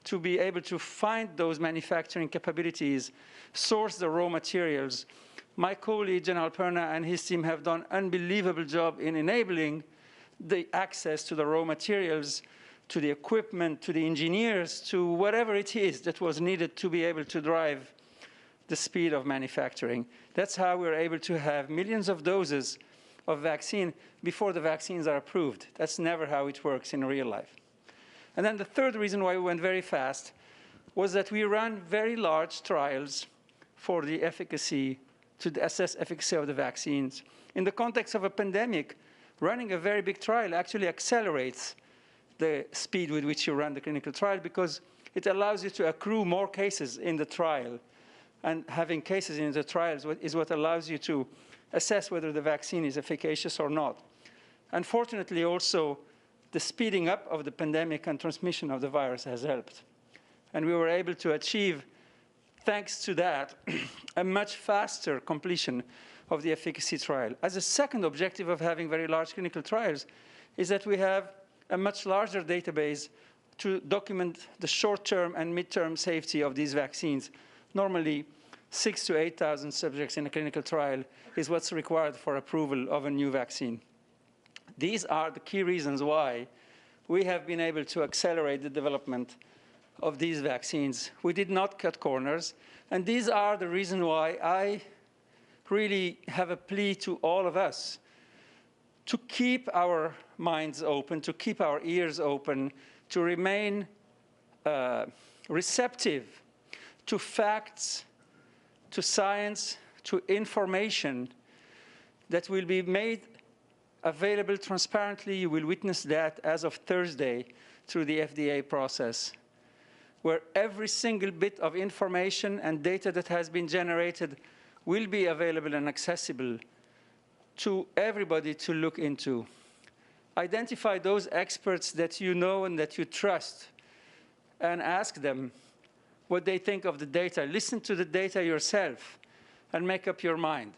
to be able to find those manufacturing capabilities, source the raw materials. My colleague, General Perna, and his team have done an unbelievable job in enabling the access to the raw materials, to the equipment, to the engineers, to whatever it is that was needed to be able to drive the speed of manufacturing. That's how we're able to have millions of doses of vaccine before the vaccines are approved. That's never how it works in real life. And then the third reason why we went very fast was that we ran very large trials for the efficacy, to assess efficacy of the vaccines. In the context of a pandemic, running a very big trial actually accelerates the speed with which you run the clinical trial because it allows you to accrue more cases in the trial. And having cases in the trials is what allows you to assess whether the vaccine is efficacious or not. Unfortunately, also, the speeding up of the pandemic and transmission of the virus has helped. And we were able to achieve, thanks to that, a much faster completion of the efficacy trial. As a second objective of having very large clinical trials is that we have a much larger database to document the short-term and mid-term safety of these vaccines. Normally, 6,000 to 8,000 subjects in a clinical trial is what's required for approval of a new vaccine. These are the key reasons why we have been able to accelerate the development of these vaccines. We did not cut corners, and these are the reasons why I really have a plea to all of us to keep our minds open, to keep our ears open, to remain receptive to facts, to science, to information that will be made available transparently. You will witness that as of Thursday through the FDA process, where every single bit of information and data that has been generated will be available and accessible to everybody to look into. Identify those experts that you know and that you trust and ask them what they think of the data. Listen to the data yourself and make up your mind.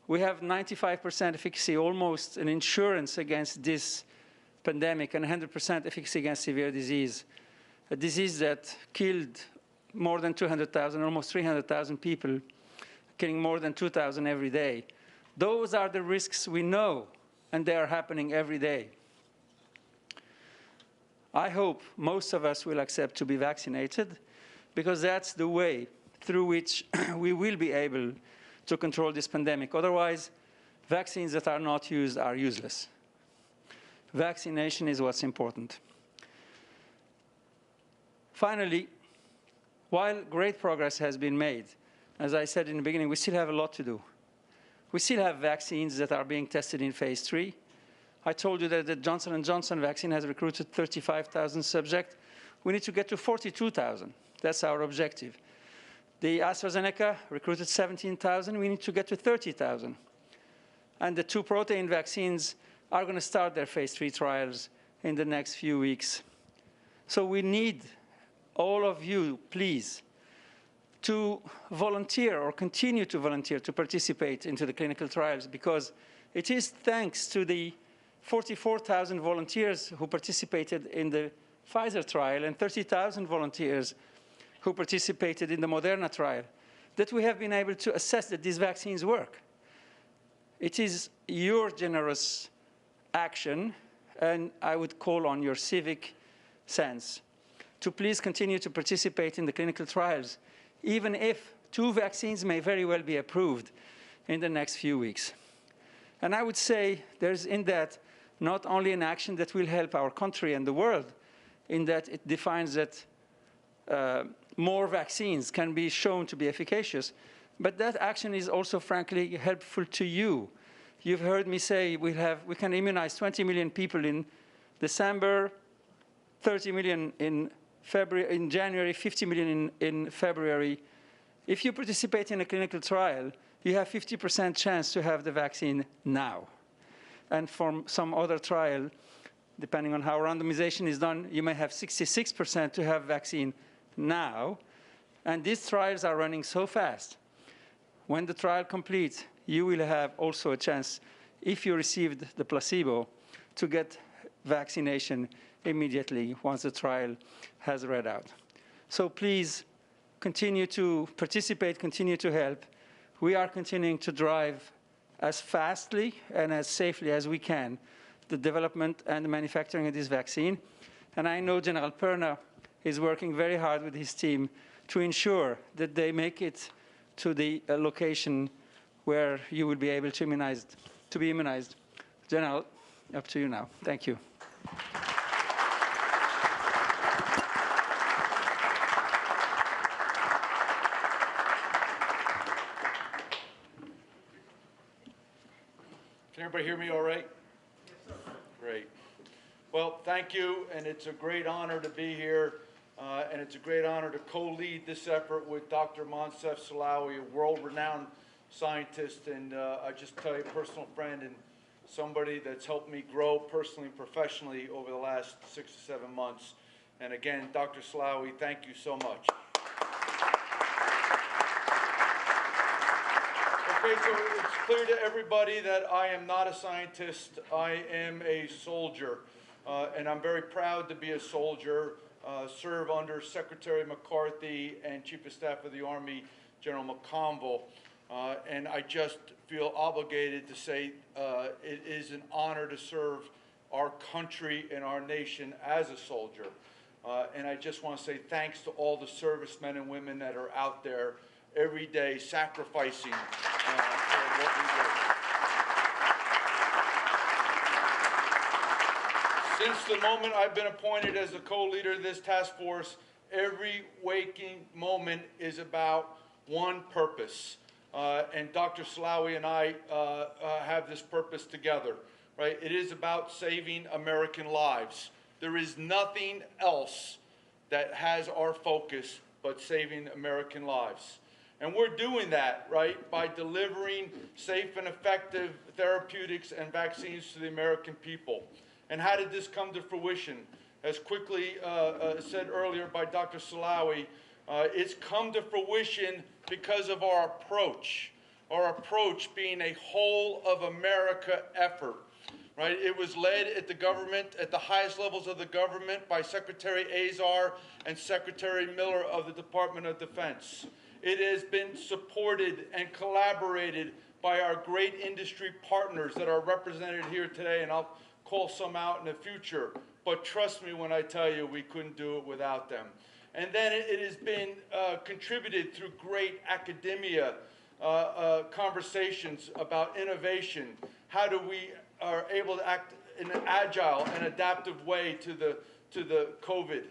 We have 95% efficacy, almost an insurance against this pandemic, and 100% efficacy against severe disease, a disease that killed more than 200,000, almost 300,000 people, killing more than 2,000 every day. Those are the risks we know, and they are happening every day. I hope most of us will accept to be vaccinated, because that's the way through which we will be able to control this pandemic. Otherwise, vaccines that are not used are useless. Vaccination is what's important. Finally, while great progress has been made, as I said in the beginning, we still have a lot to do. We still have vaccines that are being tested in phase 3. I told you that the Johnson & Johnson vaccine has recruited 35,000 subjects. We need to get to 42,000. That's our objective. The AstraZeneca recruited 17,000. We need to get to 30,000. And the 2 protein vaccines are going to start their phase 3 trials in the next few weeks. So we need all of you, please, to volunteer or continue to volunteer to participate into the clinical trials, because it is thanks to the 44,000 volunteers who participated in the Pfizer trial and 30,000 volunteers who participated in the Moderna trial that we have been able to assess that these vaccines work. It is your generous action, and I would call on your civic sense to please continue to participate in the clinical trials, even if 2 vaccines may very well be approved in the next few weeks. And I would say there's in that not only an action that will help our country and the world, in that it defines that more vaccines can be shown to be efficacious, but that action is also, frankly, helpful to you. You've heard me say we can immunize 20 million people in December, 30 million in January, 50 million in February. If you participate in a clinical trial, you have 50% chance to have the vaccine now. And from some other trial, depending on how randomization is done, you may have 66% to have vaccine now. And these trials are running so fast. When the trial completes, you will have also a chance, if you received the placebo, to get vaccination immediately once the trial has read out. So please continue to participate, continue to help. We are continuing to drive as fastly and as safely as we can the development and the manufacturing of this vaccine. And I know General Perna is working very hard with his team to ensure that they make it to the location where you will be able to be immunized. General, up to you now. Thank you. Can everybody hear me all right? Yes, sir. Great. Well, thank you, and it's a great honor to be here, and it's a great honor to co-lead this effort with Dr. Moncef Slaoui, a world-renowned scientist, and I just tell you, a personal friend and somebody that's helped me grow personally and professionally over the last 6 to 7 months. And again, Dr. Slaoui, thank you so much. Okay, so it's clear to everybody that I am not a scientist. I am a soldier, and I'm very proud to be a soldier, serve under Secretary McCarthy and Chief of Staff of the Army, General McConville, and I just feel obligated to say it is an honor to serve our country and our nation as a soldier. And I just want to say thanks to all the servicemen and women that are out there every day sacrificing for what we do. Since the moment I've been appointed as the co-leader of this task force, every waking moment is about one purpose. And Dr. Slaoui and I have this purpose together, right? It is about saving American lives. There is nothing else that has our focus but saving American lives. And we're doing that, right, by delivering safe and effective therapeutics and vaccines to the American people. And how did this come to fruition? As quickly said earlier by Dr. Slaoui, it's come to fruition because of our approach being a whole of America effort. Right? It was led at the government, at the highest levels of the government, by Secretary Azar and Secretary Miller of the Department of Defense. It has been supported and collaborated by our great industry partners that are represented here today, and I'll call some out in the future. But trust me when I tell you we couldn't do it without them. And then it has been contributed through great academia conversations about innovation. How do we are able to act in an agile and adaptive way to the COVID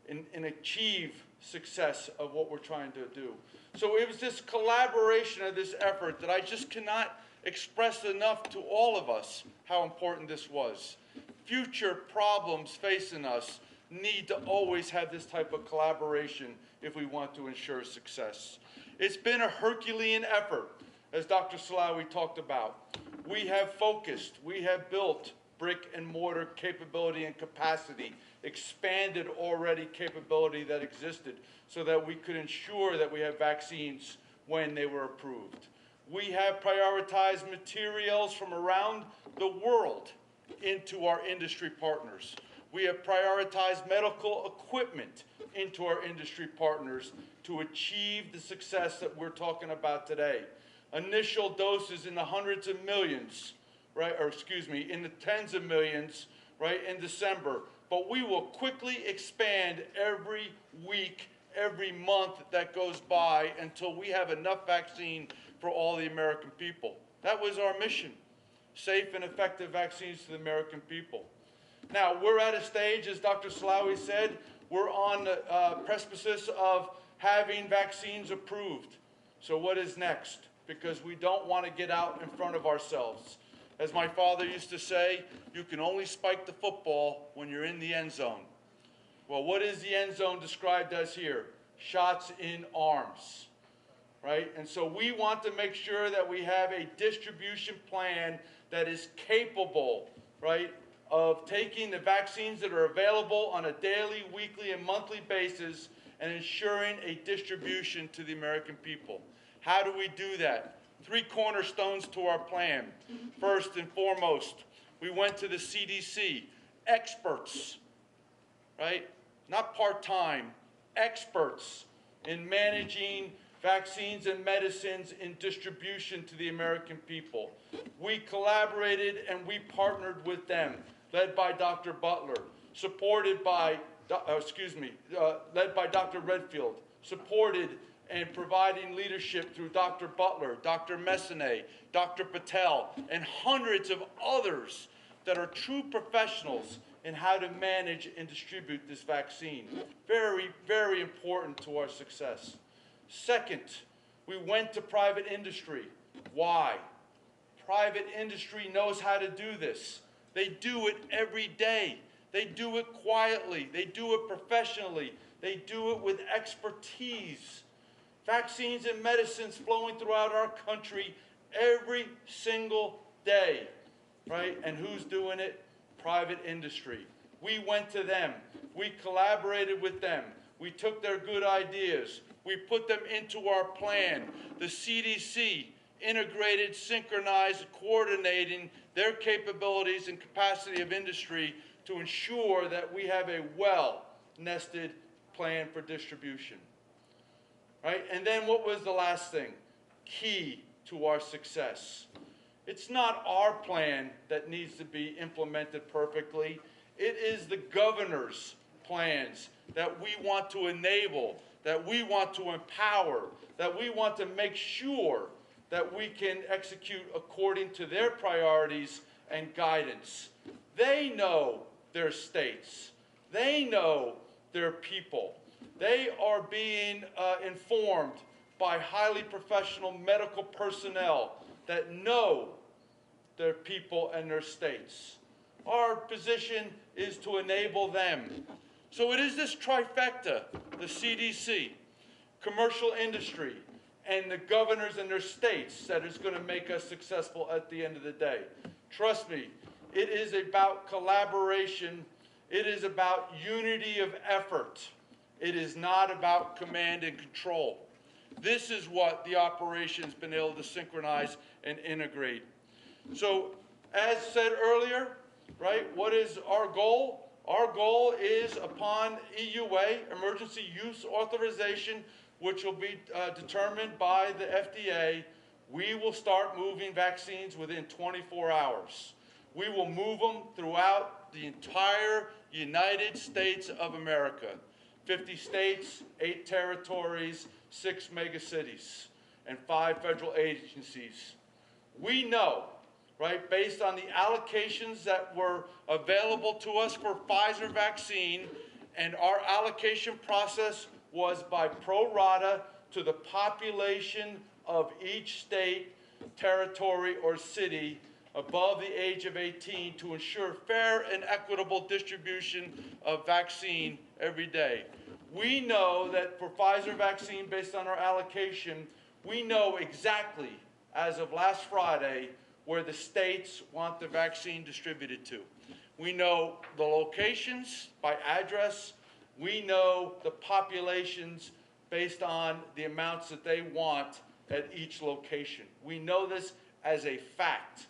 and achieve success of what we're trying to do. So it was this collaboration of this effort that I just cannot express enough to all of us how important this was. Future problems facing us need to always have this type of collaboration if we want to ensure success. It's been a Herculean effort, as Dr. Slaoui talked about. We have focused, we have built brick and mortar capability and capacity, expanded already capability that existed so that we could ensure that we have vaccines when they were approved. We have prioritized materials from around the world into our industry partners. We have prioritized medical equipment into our industry partners to achieve the success that we're talking about today. Initial doses in the hundreds of millions, right, or excuse me, in the tens of millions, right, in December. But we will quickly expand every week, every month that goes by until we have enough vaccine for all the American people. That was our mission, safe and effective vaccines to the American people. Now, we're at a stage, as Dr. Slaoui said, we're on the precipice of having vaccines approved. So what is next? Because we don't want to get out in front of ourselves. As my father used to say, you can only spike the football when you're in the end zone. Well, what is the end zone described as here? Shots in arms, right? And so we want to make sure that we have a distribution plan that is capable, right, of taking the vaccines that are available on a daily, weekly, and monthly basis and ensuring a distribution to the American people. How do we do that? 3 cornerstones to our plan. First and foremost, we went to the CDC, experts, right? Not part-time, experts in managing vaccines and medicines in distribution to the American people. We collaborated and we partnered with them, led by Dr. Butler, supported by, led by Dr. Redfield, supported and providing leadership through Dr. Butler, Dr. Messonnier, Dr. Patel, and hundreds of others that are true professionals in how to manage and distribute this vaccine. Very, very important to our success. Second, we went to private industry. Why? Private industry knows how to do this. They do it every day. They do it quietly. They do it professionally. They do it with expertise. Vaccines and medicines flowing throughout our country every single day, right? And who's doing it? Private industry. We went to them. We collaborated with them. We took their good ideas. We put them into our plan. The CDC integrated, synchronized, coordinating their capabilities and capacity of industry to ensure that we have a well-nested plan for distribution. Right? And then what was the last thing? Key to our success. It's not our plan that needs to be implemented perfectly. It is the governor's plans that we want to enable, that we want to empower, that we want to make sure that we can execute according to their priorities and guidance. They know their states. They know their people. They are being informed by highly professional medical personnel that know their people and their states. Our position is to enable them. So it is this trifecta, the CDC, commercial industry, and the governors and their states that is going to make us successful at the end of the day. Trust me, it is about collaboration. It is about unity of effort. It is not about command and control. This is what the operation's been able to synchronize and integrate. So, as said earlier, right, what is our goal? Our goal is upon EUA, emergency use authorization, which will be determined by the FDA, we will start moving vaccines within 24 hours. We will move them throughout the entire United States of America. 50 states, 8 territories, 6 megacities, and 5 federal agencies. We know, right, based on the allocations that were available to us for Pfizer vaccine and our allocation process was by pro rata to the population of each state, territory, or city above the age of 18 to ensure fair and equitable distribution of vaccine every day. We know that for Pfizer vaccine, based on our allocation, we know exactly, as of last Friday, where the states want the vaccine distributed to. We know the locations by address. We know the populations based on the amounts that they want at each location. We know this as a fact.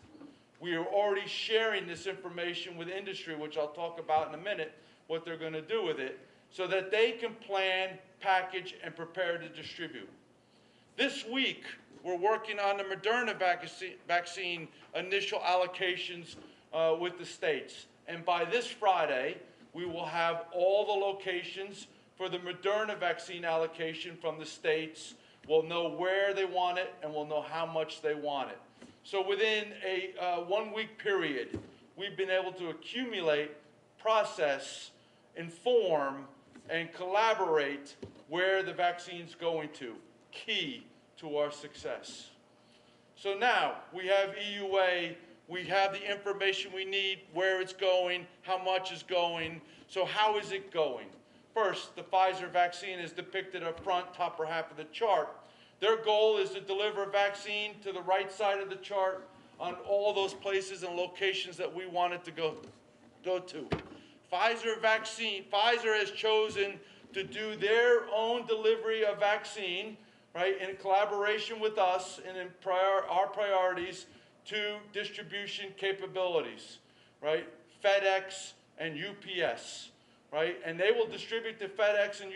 We are already sharing this information with industry, which I'll talk about in a minute, what they're going to do with it, so that they can plan, package, and prepare to distribute. This week, we're working on the Moderna vaccine initial allocations with the states. And by this Friday, we will have all the locations for the Moderna vaccine allocation from the states. We'll know where they want it, and we'll know how much they want it. So within a 1-week period, we've been able to accumulate, process, inform, and collaborate where the vaccine's going to, key to our success. So now we have EUA, we have the information we need, where it's going, how much is going. So how is it going? First, the Pfizer vaccine is depicted up front, top or half of the chart. Their goal is to deliver a vaccine to the right side of the chart on all those places and locations that we want it to go to. Pfizer has chosen to do their own delivery of vaccine, right, in collaboration with us and in our priorities to distribution capabilities, right, FedEx and UPS, right, and they will distribute to FedEx and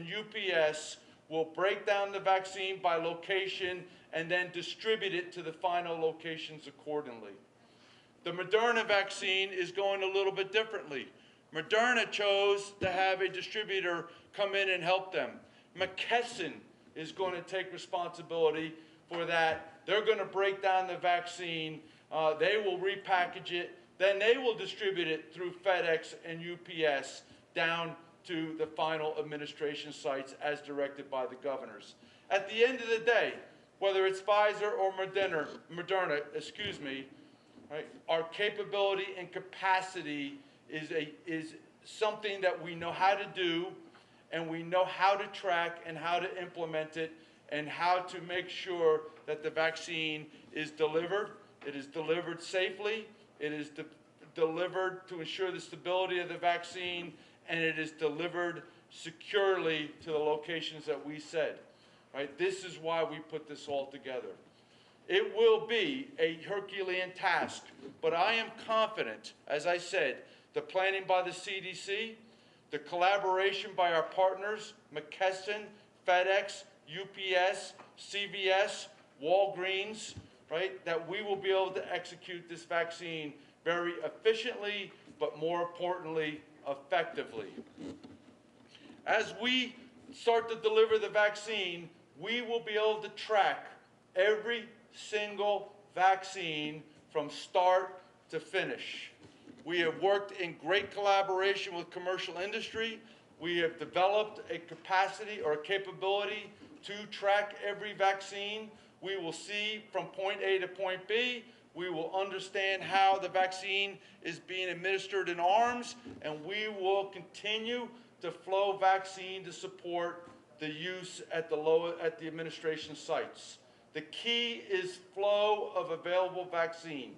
UPS will break down the vaccine by location and then distribute it to the final locations accordingly. The Moderna vaccine is going a little bit differently. Moderna chose to have a distributor come in and help them. McKesson is going to take responsibility for that. They're going to break down the vaccine. They will repackage it. Then they will distribute it through FedEx and UPS down to the final administration sites as directed by the governors. At the end of the day, whether it's Pfizer or Moderna, right, our capability and capacity is something that we know how to do, and we know how to track and how to implement it, and how to make sure that the vaccine is delivered. It is delivered safely. It is delivered to ensure the stability of the vaccine, and it is delivered securely to the locations that we said. Right? This is why we put this all together. It will be a Herculean task, but I am confident, as I said, the planning by the CDC, the collaboration by our partners, McKesson, FedEx, UPS, CVS, Walgreens, right, that we will be able to execute this vaccine very efficiently, but more importantly, effectively. As we start to deliver the vaccine, we will be able to track every single vaccine from start to finish. We have worked in great collaboration with commercial industry. We have developed a capacity or a capability to track every vaccine. We will see from point A to point B. We will understand how the vaccine is being administered in arms, and we will continue to flow vaccine to support the use at the administration sites. The key is flow of available vaccine.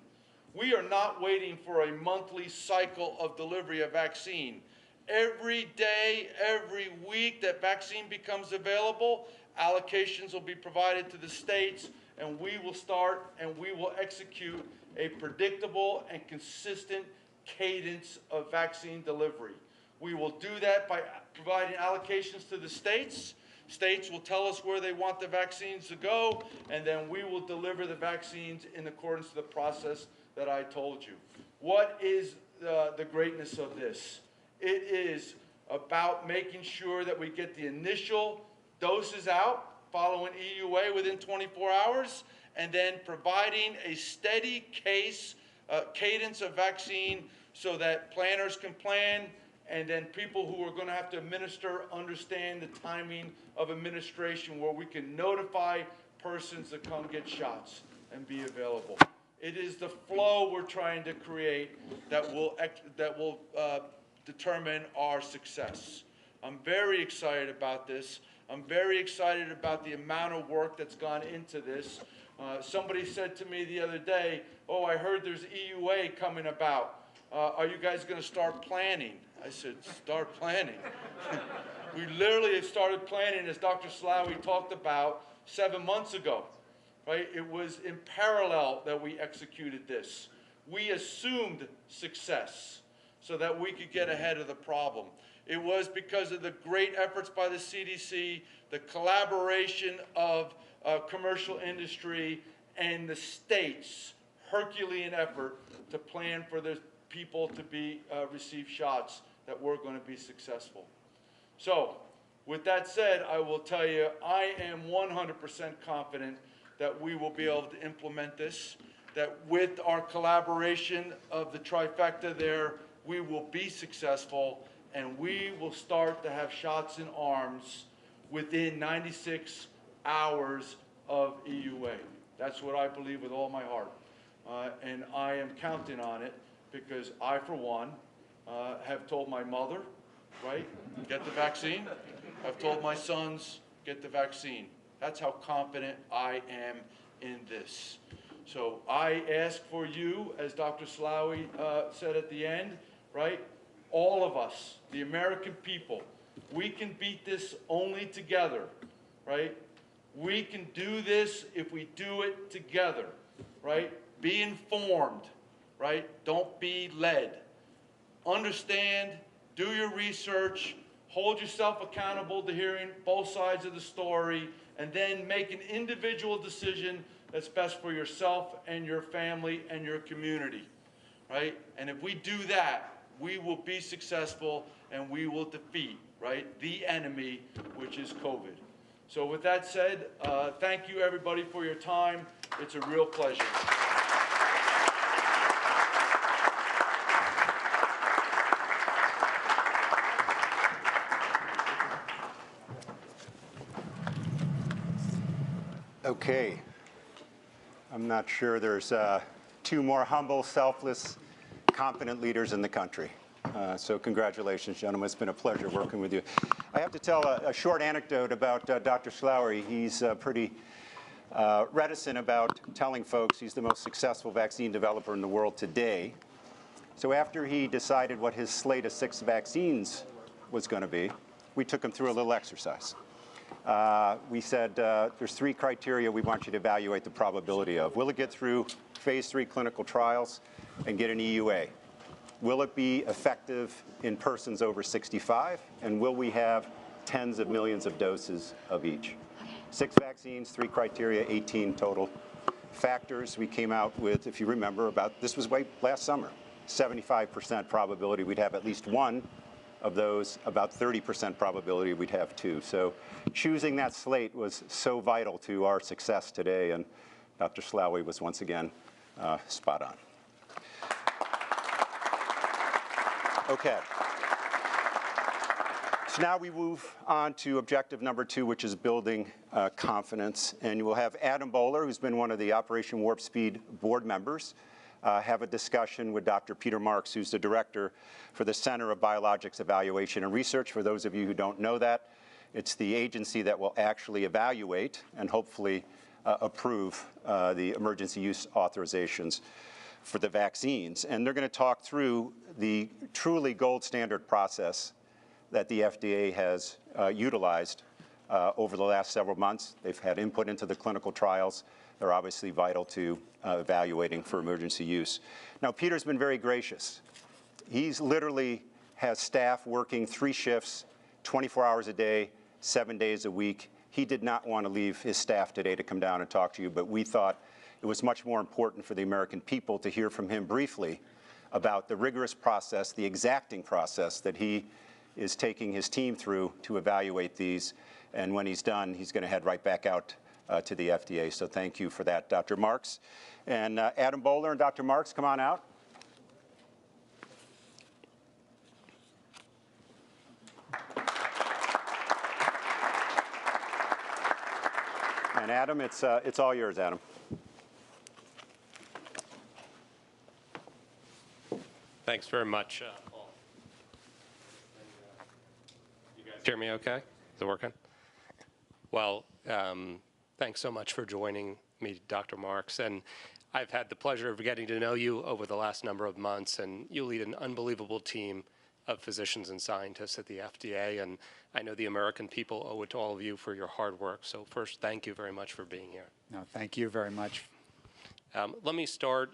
We are not waiting for a monthly cycle of delivery of vaccine. Every day, every week that vaccine becomes available, allocations will be provided to the states, and we will start and we will execute a predictable and consistent cadence of vaccine delivery. We will do that by providing allocations to the states. States will tell us where they want the vaccines to go, and then we will deliver the vaccines in accordance to the process that I told you. What is the greatness of this? It is about making sure that we get the initial doses out following EUA within 24 hours, and then providing a steady cadence of vaccine so that planners can plan and then people who are going to have to administer understand the timing of administration where we can notify persons to come get shots and be available. It is the flow we're trying to create that will determine our success. I'm very excited about this. I'm very excited about the amount of work that's gone into this. Somebody said to me the other day, oh, I heard there's EUA coming about. Are you guys going to start planning? I said, start planning. We literally have started planning, as Dr. Slaoui talked about, 7 months ago. Right? It was in parallel that we executed this. We assumed success so that we could get ahead of the problem. It was because of the great efforts by the CDC, the collaboration of commercial industry and the states, Herculean effort to plan for the people to receive shots, that we're going to be successful. So, with that said, I will tell you, I am 100% confident that we will be able to implement this, that with our collaboration of the trifecta there, we will be successful, and we will start to have shots in arms within 96 hours of EUA. That's what I believe with all my heart. And I am counting on it because I, for one, have told my mother, right, get the vaccine. I've told my sons, get the vaccine. That's how confident I am in this. So I ask for you, as Dr. Slaoui said at the end, right? All of us, the American people, we can beat this only together, right? We can do this if we do it together, right? Be informed, right? Don't be led. Understand, do your research, hold yourself accountable to hearing both sides of the story, and then make an individual decision that's best for yourself and your family and your community, right? And if we do that, we will be successful and we will defeat, right, the enemy, which is COVID. So with that said, thank you everybody for your time. It's a real pleasure. Okay. I'm not sure there's two more humble, selfless, competent leaders in the country. So congratulations, gentlemen. It's been a pleasure working with you. I have to tell a short anecdote about Dr. Slaoui. He's pretty reticent about telling folks he's the most successful vaccine developer in the world today. So after he decided what his slate of 6 vaccines was going to be, we took him through a little exercise. We said, there's 3 criteria we want you to evaluate the probability of. Will it get through phase 3 clinical trials and get an EUA? Will it be effective in persons over 65? And will we have tens of millions of doses of each? 6 vaccines, 3 criteria, 18 total factors. We came out with, if you remember, this was last summer, 75% probability we'd have at least one of those, about 30% probability we'd have 2. So choosing that slate was so vital to our success today, and Dr. Slaoui was once again spot on. Okay. So now we move on to objective number 2, which is building confidence. And you will have Adam Bowler, who's been one of the Operation Warp Speed board members, have a discussion with Dr. Peter Marks, who's the director for the Center of Biologics Evaluation and Research. For those of you who don't know that, it's the agency that will actually evaluate and hopefully approve the emergency use authorizations for the vaccines. And they're going to talk through the truly gold standard process that the FDA has utilized over the last several months. They've had input into the clinical trials. They're obviously vital to evaluating for emergency use. Now, Peter's been very gracious. He's literally has staff working 3 shifts, 24 hours a day, 7 days a week. He did not want to leave his staff today to come down and talk to you, but we thought it was much more important for the American people to hear from him briefly about the rigorous process, the exacting process that he is taking his team through to evaluate these. And when he's done, he's going to head right back out to the FDA. So thank you for that, Dr. Marks. And Adam Bowler and Dr. Marks, come on out. Adam, it's all yours, Adam. Thanks very much, Paul. You guys hear me okay? Is it working? Well, thanks so much for joining me, Dr. Marks. And I've had the pleasure of getting to know you over the last number of months, and you lead an unbelievable team of physicians and scientists at the FDA, and I know the American people owe it to all of you for your hard work. So first, thank you very much for being here. No, thank you very much. Let me start.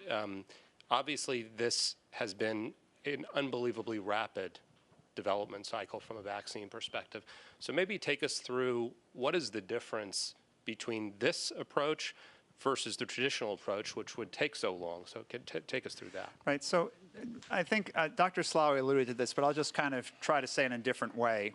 Obviously, this has been an unbelievably rapid development cycle from a vaccine perspective. So maybe take us through what is the difference between this approach versus the traditional approach, which would take so long. So take us through that. Right. So I think Dr. Slawi alluded to this, but I'll just kind of try to say it in a different way.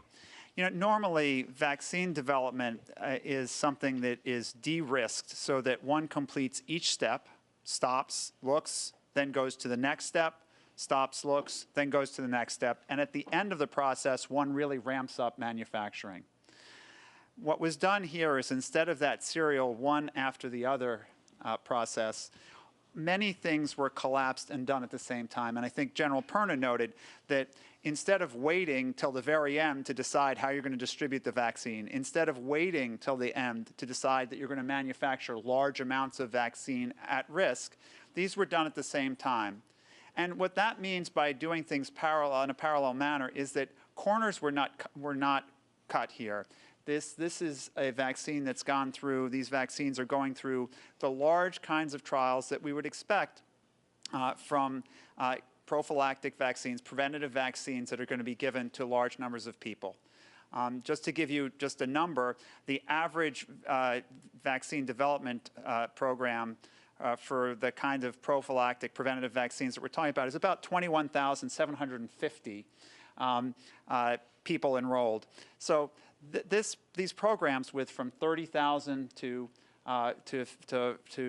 You know, normally vaccine development is something that is de-risked so that one completes each step, stops, looks, then goes to the next step, stops, looks, then goes to the next step. And at the end of the process, one really ramps up manufacturing. What was done here is instead of that serial one after the other process, many things were collapsed and done at the same time. And I think General Perna noted that instead of waiting till the very end to decide how you're going to distribute the vaccine, instead of waiting till the end to decide that you're going to manufacture large amounts of vaccine at risk, these were done at the same time. And what that means by doing things in a parallel manner is that corners were not cut here. This is a vaccine that's gone through, these vaccines are going through the large kinds of trials that we would expect from prophylactic vaccines, preventative vaccines that are going to be given to large numbers of people. Just to give you just a number, the average vaccine development program for the kind of prophylactic preventative vaccines that we're talking about is about 21,750 people enrolled. So these programs with from 30,000 to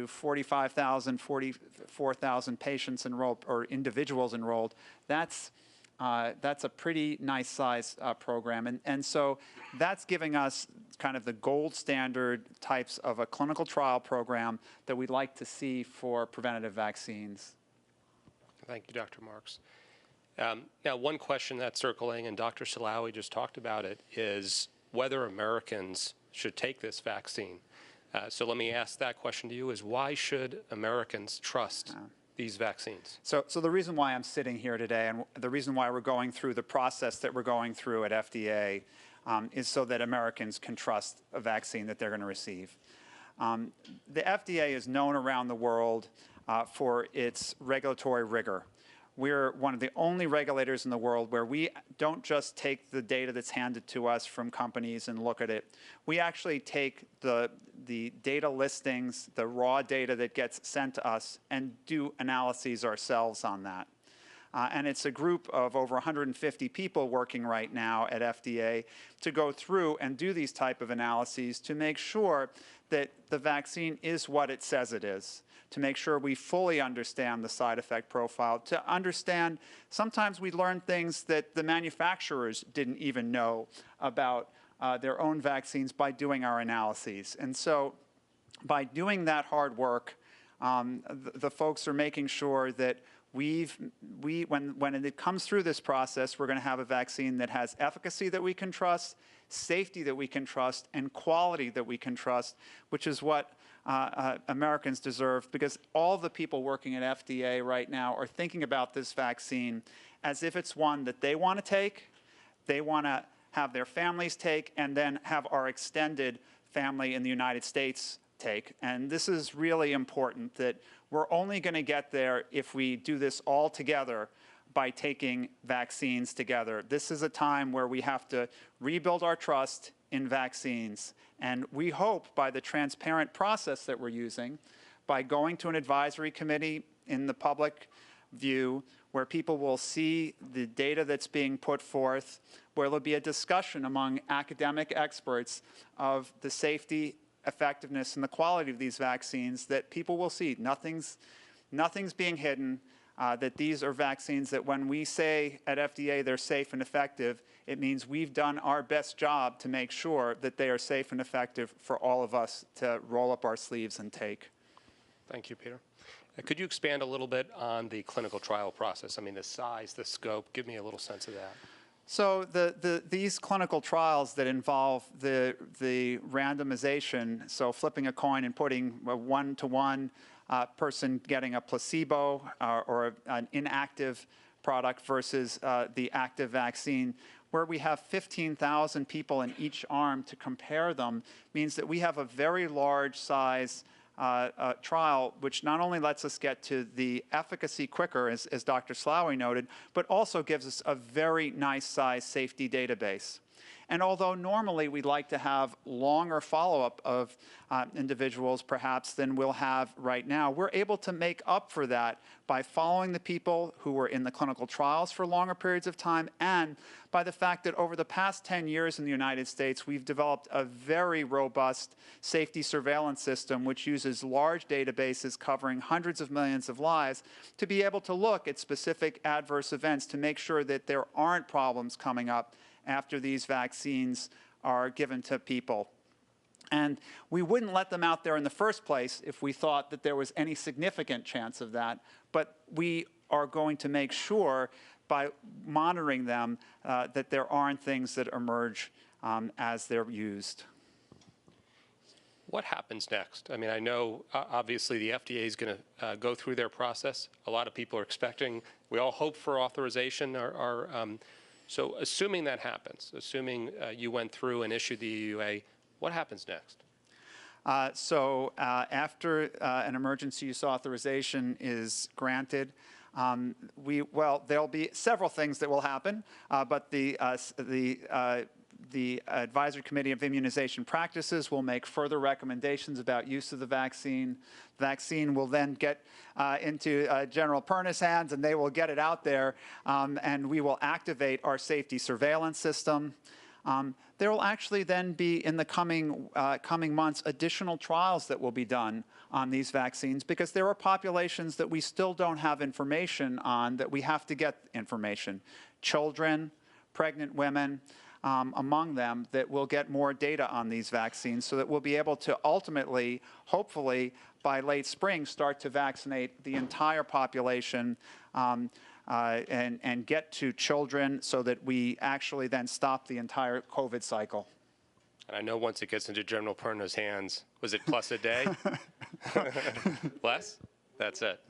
45,000, 44,000 patients enrolled or individuals enrolled, that's a pretty nice size program. And so that's giving us kind of the gold standard types of a clinical trial program that we'd like to see for preventative vaccines. Thank you, Dr. Marks. Now, one question that's circling, and Dr. Salawi just talked about it, is whether Americans should take this vaccine. So let me ask that question to you, is why should Americans trust these vaccines? So the reason why I'm sitting here today and the reason why we're going through the process that we're going through at FDA is so that Americans can trust a vaccine that they're going to receive. The FDA is known around the world for its regulatory rigor. We're one of the only regulators in the world where we don't just take the data that's handed to us from companies and look at it. We actually take the data listings, the raw data that gets sent to us, and do analyses ourselves on that. And it's a group of over 150 people working right now at FDA to go through and do these type of analyses to make sure that the vaccine is what it says it is, to make sure we fully understand the side effect profile, to understand sometimes we learn things that the manufacturers didn't even know about their own vaccines by doing our analyses. And so by doing that hard work, the folks are making sure that when it comes through this process, we're going to have a vaccine that has efficacy that we can trust, safety that we can trust, and quality that we can trust, which is what Americans deserve, because all the people working at FDA right now are thinking about this vaccine as if it's one that they want to take, they want to have their families take, and then have our extended family in the United States take. And this is really important, that we're only going to get there if we do this all together by taking vaccines together. This is a time where we have to rebuild our trust in vaccines. And we hope by the transparent process that we're using, by going to an advisory committee in the public view, where people will see the data that's being put forth, where there'll be a discussion among academic experts of the safety, effectiveness, and the quality of these vaccines, that people will see nothing's being hidden. that these are vaccines that when we say at FDA they're safe and effective, it means we've done our best job to make sure that they are safe and effective for all of us to roll up our sleeves and take. Thank you, Peter. Could you expand a little bit on the clinical trial process? I mean, the size, the scope, give me a little sense of that. So these clinical trials that involve the randomization, so flipping a coin and putting a one-to-one person getting a placebo or an inactive product versus the active vaccine, where we have 15,000 people in each arm to compare them, means that we have a very large size trial, which not only lets us get to the efficacy quicker, as Dr. Slaoui noted, but also gives us a very nice size safety database. And although normally we'd like to have longer follow-up of individuals perhaps than we'll have right now, we're able to make up for that by following the people who were in the clinical trials for longer periods of time, and by the fact that over the past 10 years in the United States, we've developed a very robust safety surveillance system which uses large databases covering hundreds of millions of lives to be able to look at specific adverse events to make sure that there aren't problems coming up after these vaccines are given to people. And we wouldn't let them out there in the first place if we thought that there was any significant chance of that, but we are going to make sure by monitoring them that there aren't things that emerge as they're used. What happens next? I mean, I know obviously the FDA is going to go through their process. A lot of people are expecting, we all hope for authorization. So assuming that happens, assuming you went through and issued the EUA, what happens next? After an emergency use authorization is granted, there'll be several things that will happen, but the Advisory Committee of Immunization Practices will make further recommendations about use of the vaccine. The vaccine will then get into General Perna's hands, and they will get it out there, and we will activate our safety surveillance system. There will actually then be, in the coming months, additional trials that will be done on these vaccines, because there are populations that we still don't have information on that we have to get information. Children, pregnant women, among them, that we'll get more data on these vaccines so that we'll be able to ultimately, hopefully, by late spring, start to vaccinate the entire population and get to children so that we actually then stop the entire COVID cycle. And I know once it gets into General Perna's hands, was it plus a day? Less? That's it.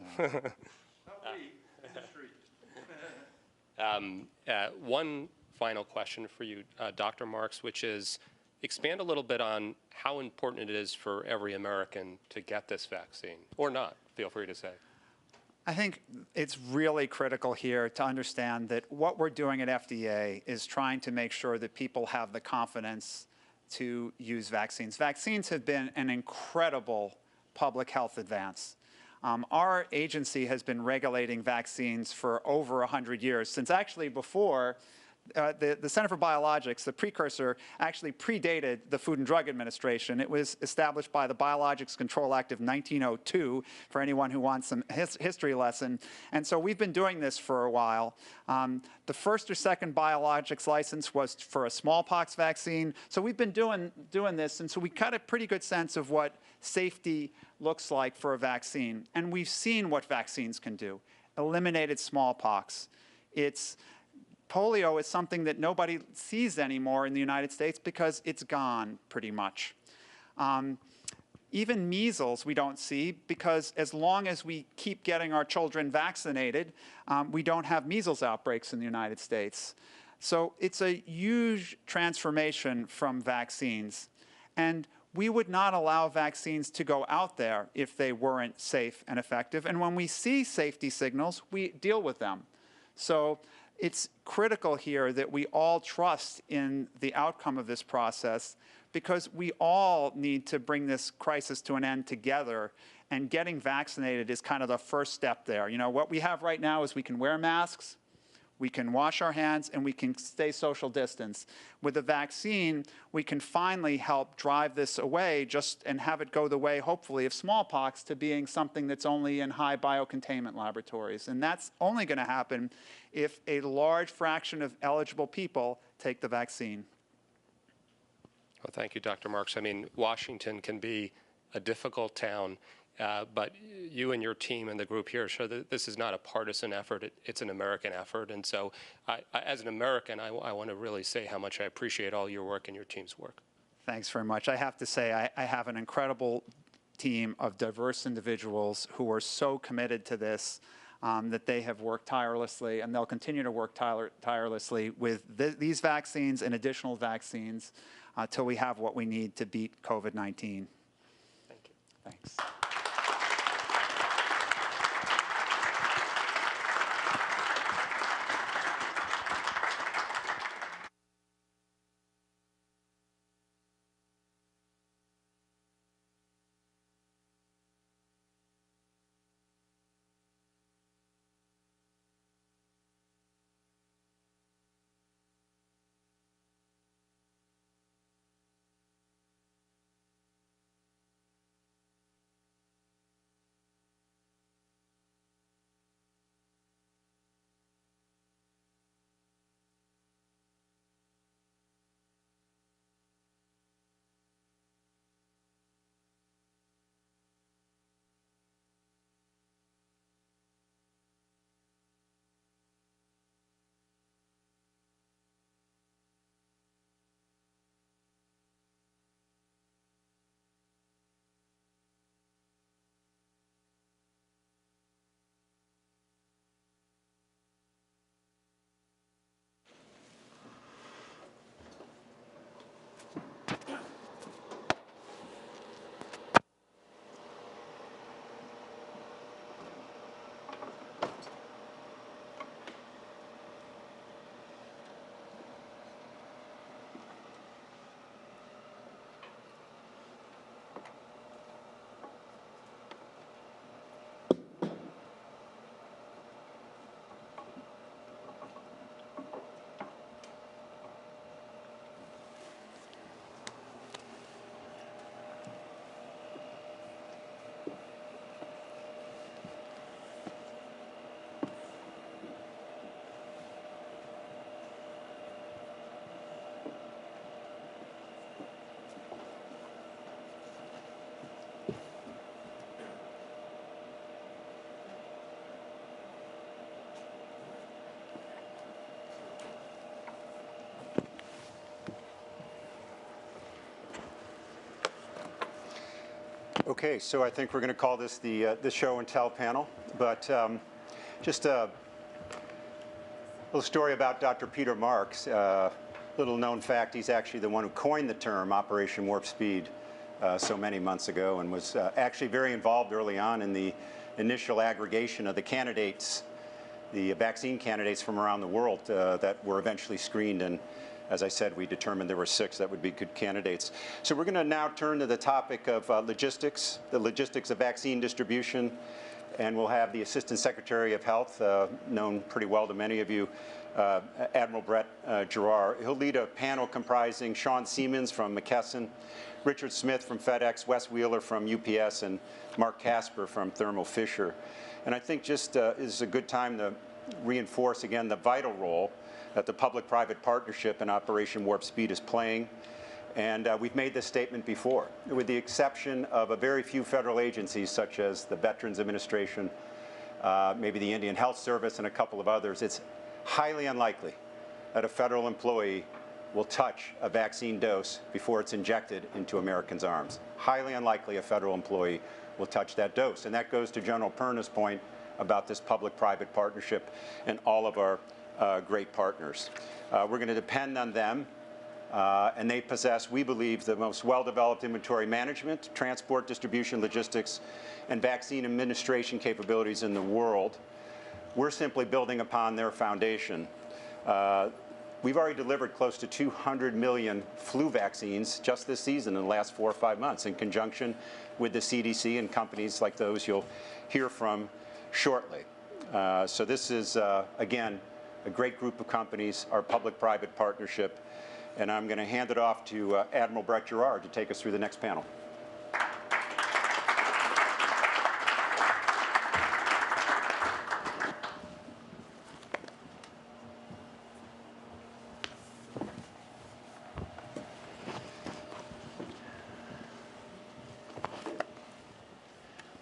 One final question for you, Dr. Marks, which is expand a little bit on how important it is for every American to get this vaccine, or not, feel free to say. I think it's really critical here to understand that what we're doing at FDA is trying to make sure that people have the confidence to use vaccines. Vaccines have been an incredible public health advance. Our agency has been regulating vaccines for over 100 years, since actually before the Center for Biologics, the precursor, actually predated the Food and Drug Administration. It was established by the Biologics Control Act of 1902, for anyone who wants some history lesson. And so we've been doing this for a while. The first or second biologics license was for a smallpox vaccine. So we've been doing this, and so we got a pretty good sense of what safety looks like for a vaccine. And we've seen what vaccines can do. Eliminated smallpox. Polio is something that nobody sees anymore in the United States because it's gone pretty much. Even measles we don't see, because as long as we keep getting our children vaccinated, we don't have measles outbreaks in the United States. So it's a huge transformation from vaccines. And we would not allow vaccines to go out there if they weren't safe and effective. And when we see safety signals, we deal with them. So it's critical here that we all trust in the outcome of this process, because we all need to bring this crisis to an end together, and getting vaccinated is kind of the first step there. You know, what we have right now is we can wear masks, We can wash our hands and we can stay social distance. With the vaccine, we can finally help drive this away and have it go the way, hopefully, of smallpox to being something that's only in high biocontainment laboratories. And that's only going to happen if a large fraction of eligible people take the vaccine. Well, thank you, Dr. Marks. I mean, Washington can be a difficult town, but you and your team and the group here show that this is not a partisan effort. It's an American effort. And so as an American, I want to really say how much I appreciate all your work and your team's work. Thanks very much. I have to say I have an incredible team of diverse individuals who are so committed to this that they have worked tirelessly, and they'll continue to work tirelessly with these vaccines and additional vaccines till we have what we need to beat COVID-19. Thank you. Thanks. Okay, so I think we're going to call this the show and tell panel, but just a little story about Dr. Peter Marks. Little known fact, he's actually the one who coined the term Operation Warp Speed so many months ago, and was actually very involved early on in the initial aggregation of the candidates, the vaccine candidates from around the world that were eventually screened. And as I said, we determined there were 6 that would be good candidates. So we're going to now turn to the topic of logistics, the logistics of vaccine distribution, and we'll have the Assistant Secretary of Health, known pretty well to many of you, Admiral Gerard. He'll lead a panel comprising Sean Siemens from McKesson, Richard Smith from FedEx, Wes Wheeler from UPS, and Mark Casper from Thermo Fisher. And I think just is a good time to reinforce again the vital role that the public-private partnership in Operation Warp Speed is playing. And we've made this statement before. With the exception of a very few federal agencies, such as the Veterans Administration, maybe the Indian Health Service, and a couple of others, it's highly unlikely that a federal employee will touch a vaccine dose before it's injected into Americans' arms. Highly unlikely a federal employee will touch that dose. And that goes to General Perna's point about this public-private partnership and all of our great partners. We're going to depend on them, and they possess, we believe, the most well-developed inventory management, transport, distribution, logistics, and vaccine administration capabilities in the world. We're simply building upon their foundation. We've already delivered close to 200 million flu vaccines just this season in the last 4 or 5 months in conjunction with the CDC and companies like those you'll hear from shortly. So this is, again, a great group of companies, our public-private partnership. And I'm going to hand it off to Admiral Gerard to take us through the next panel.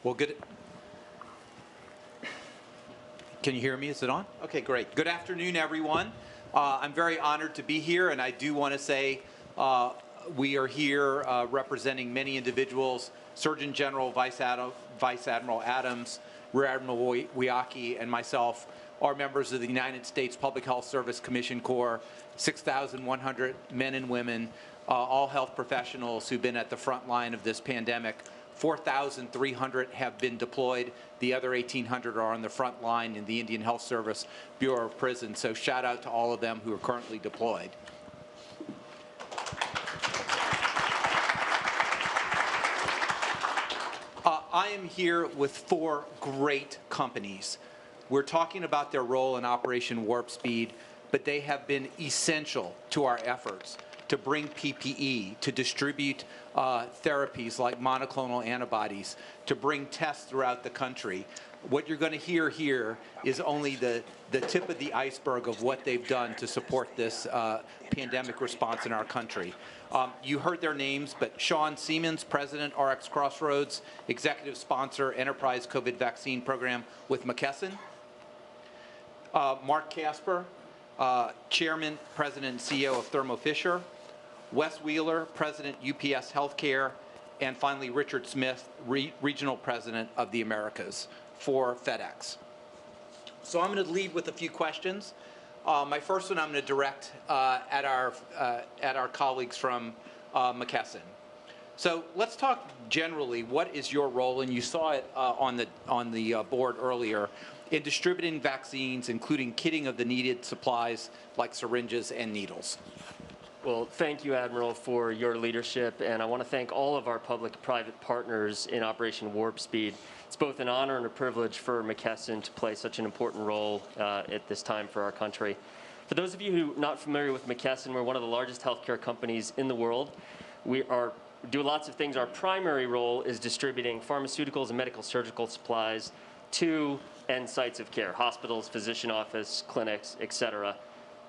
Well, good. Can you hear me? Is it on? Okay, great. Good afternoon, everyone. I'm very honored to be here, and I do want to say we are here representing many individuals: Surgeon General Vice Admiral Adams, Rear Admiral Wiaki, and myself are members of the United States Public Health Service Commission Corps, 6,100 men and women, all health professionals who've been at the front line of this pandemic. 4,300 have been deployed. The other 1,800 are on the front line in the Indian Health Service Bureau of Prisons. So shout out to all of them who are currently deployed. I am here with 4 great companies. We're talking about their role in Operation Warp Speed, but they have been essential to our efforts to bring PPE, to distribute therapies like monoclonal antibodies, to bring tests throughout the country. What you're going to hear here is only the tip of the iceberg of what they've done to support this pandemic response in our country. You heard their names, but Sean Siemens, President, RX Crossroads, Executive Sponsor, Enterprise COVID Vaccine Program with McKesson. Mark Casper, Chairman, President, and CEO of Thermo Fisher. Wes Wheeler, President, UPS Healthcare, and finally Richard Smith, Regional President of the Americas for FedEx. So I'm going to lead with a few questions. My first one I'm going to direct at our colleagues from McKesson. So let's talk generally. What is your role? And you saw it on the board earlier in distributing vaccines, including kitting of the needed supplies like syringes and needles. Well, thank you, Admiral, for your leadership, and I want to thank all of our public-private partners in Operation Warp Speed. It's both an honor and a privilege for McKesson to play such an important role at this time for our country. For those of you who are not familiar with McKesson, we're one of the largest healthcare companies in the world. We do lots of things. Our primary role is distributing pharmaceuticals and medical surgical supplies to end sites of care, hospitals, physician office, clinics, etc.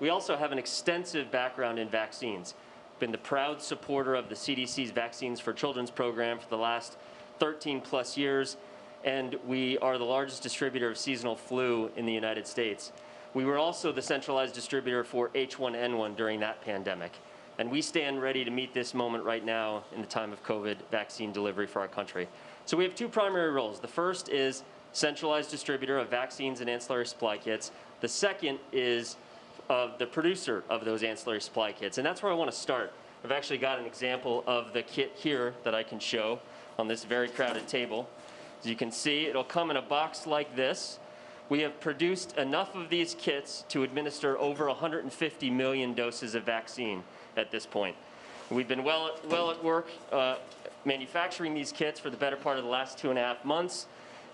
We also have an extensive background in vaccines. Been the proud supporter of the CDC's Vaccines for Children's program for the last 13+ years, and we are the largest distributor of seasonal flu in the United States. We were also the centralized distributor for H1N1 during that pandemic, and we stand ready to meet this moment right now in the time of COVID vaccine delivery for our country. So we have 2 primary roles. The first is centralized distributor of vaccines and ancillary supply kits. The second is the producer of those ancillary supply kits, and that's where I want to start. I've actually got an example of the kit here that I can show on this very crowded table. As you can see, it'll come in a box like this. We have produced enough of these kits to administer over 150 million doses of vaccine at this point. We've been well at work manufacturing these kits for the better part of the last 2.5 months,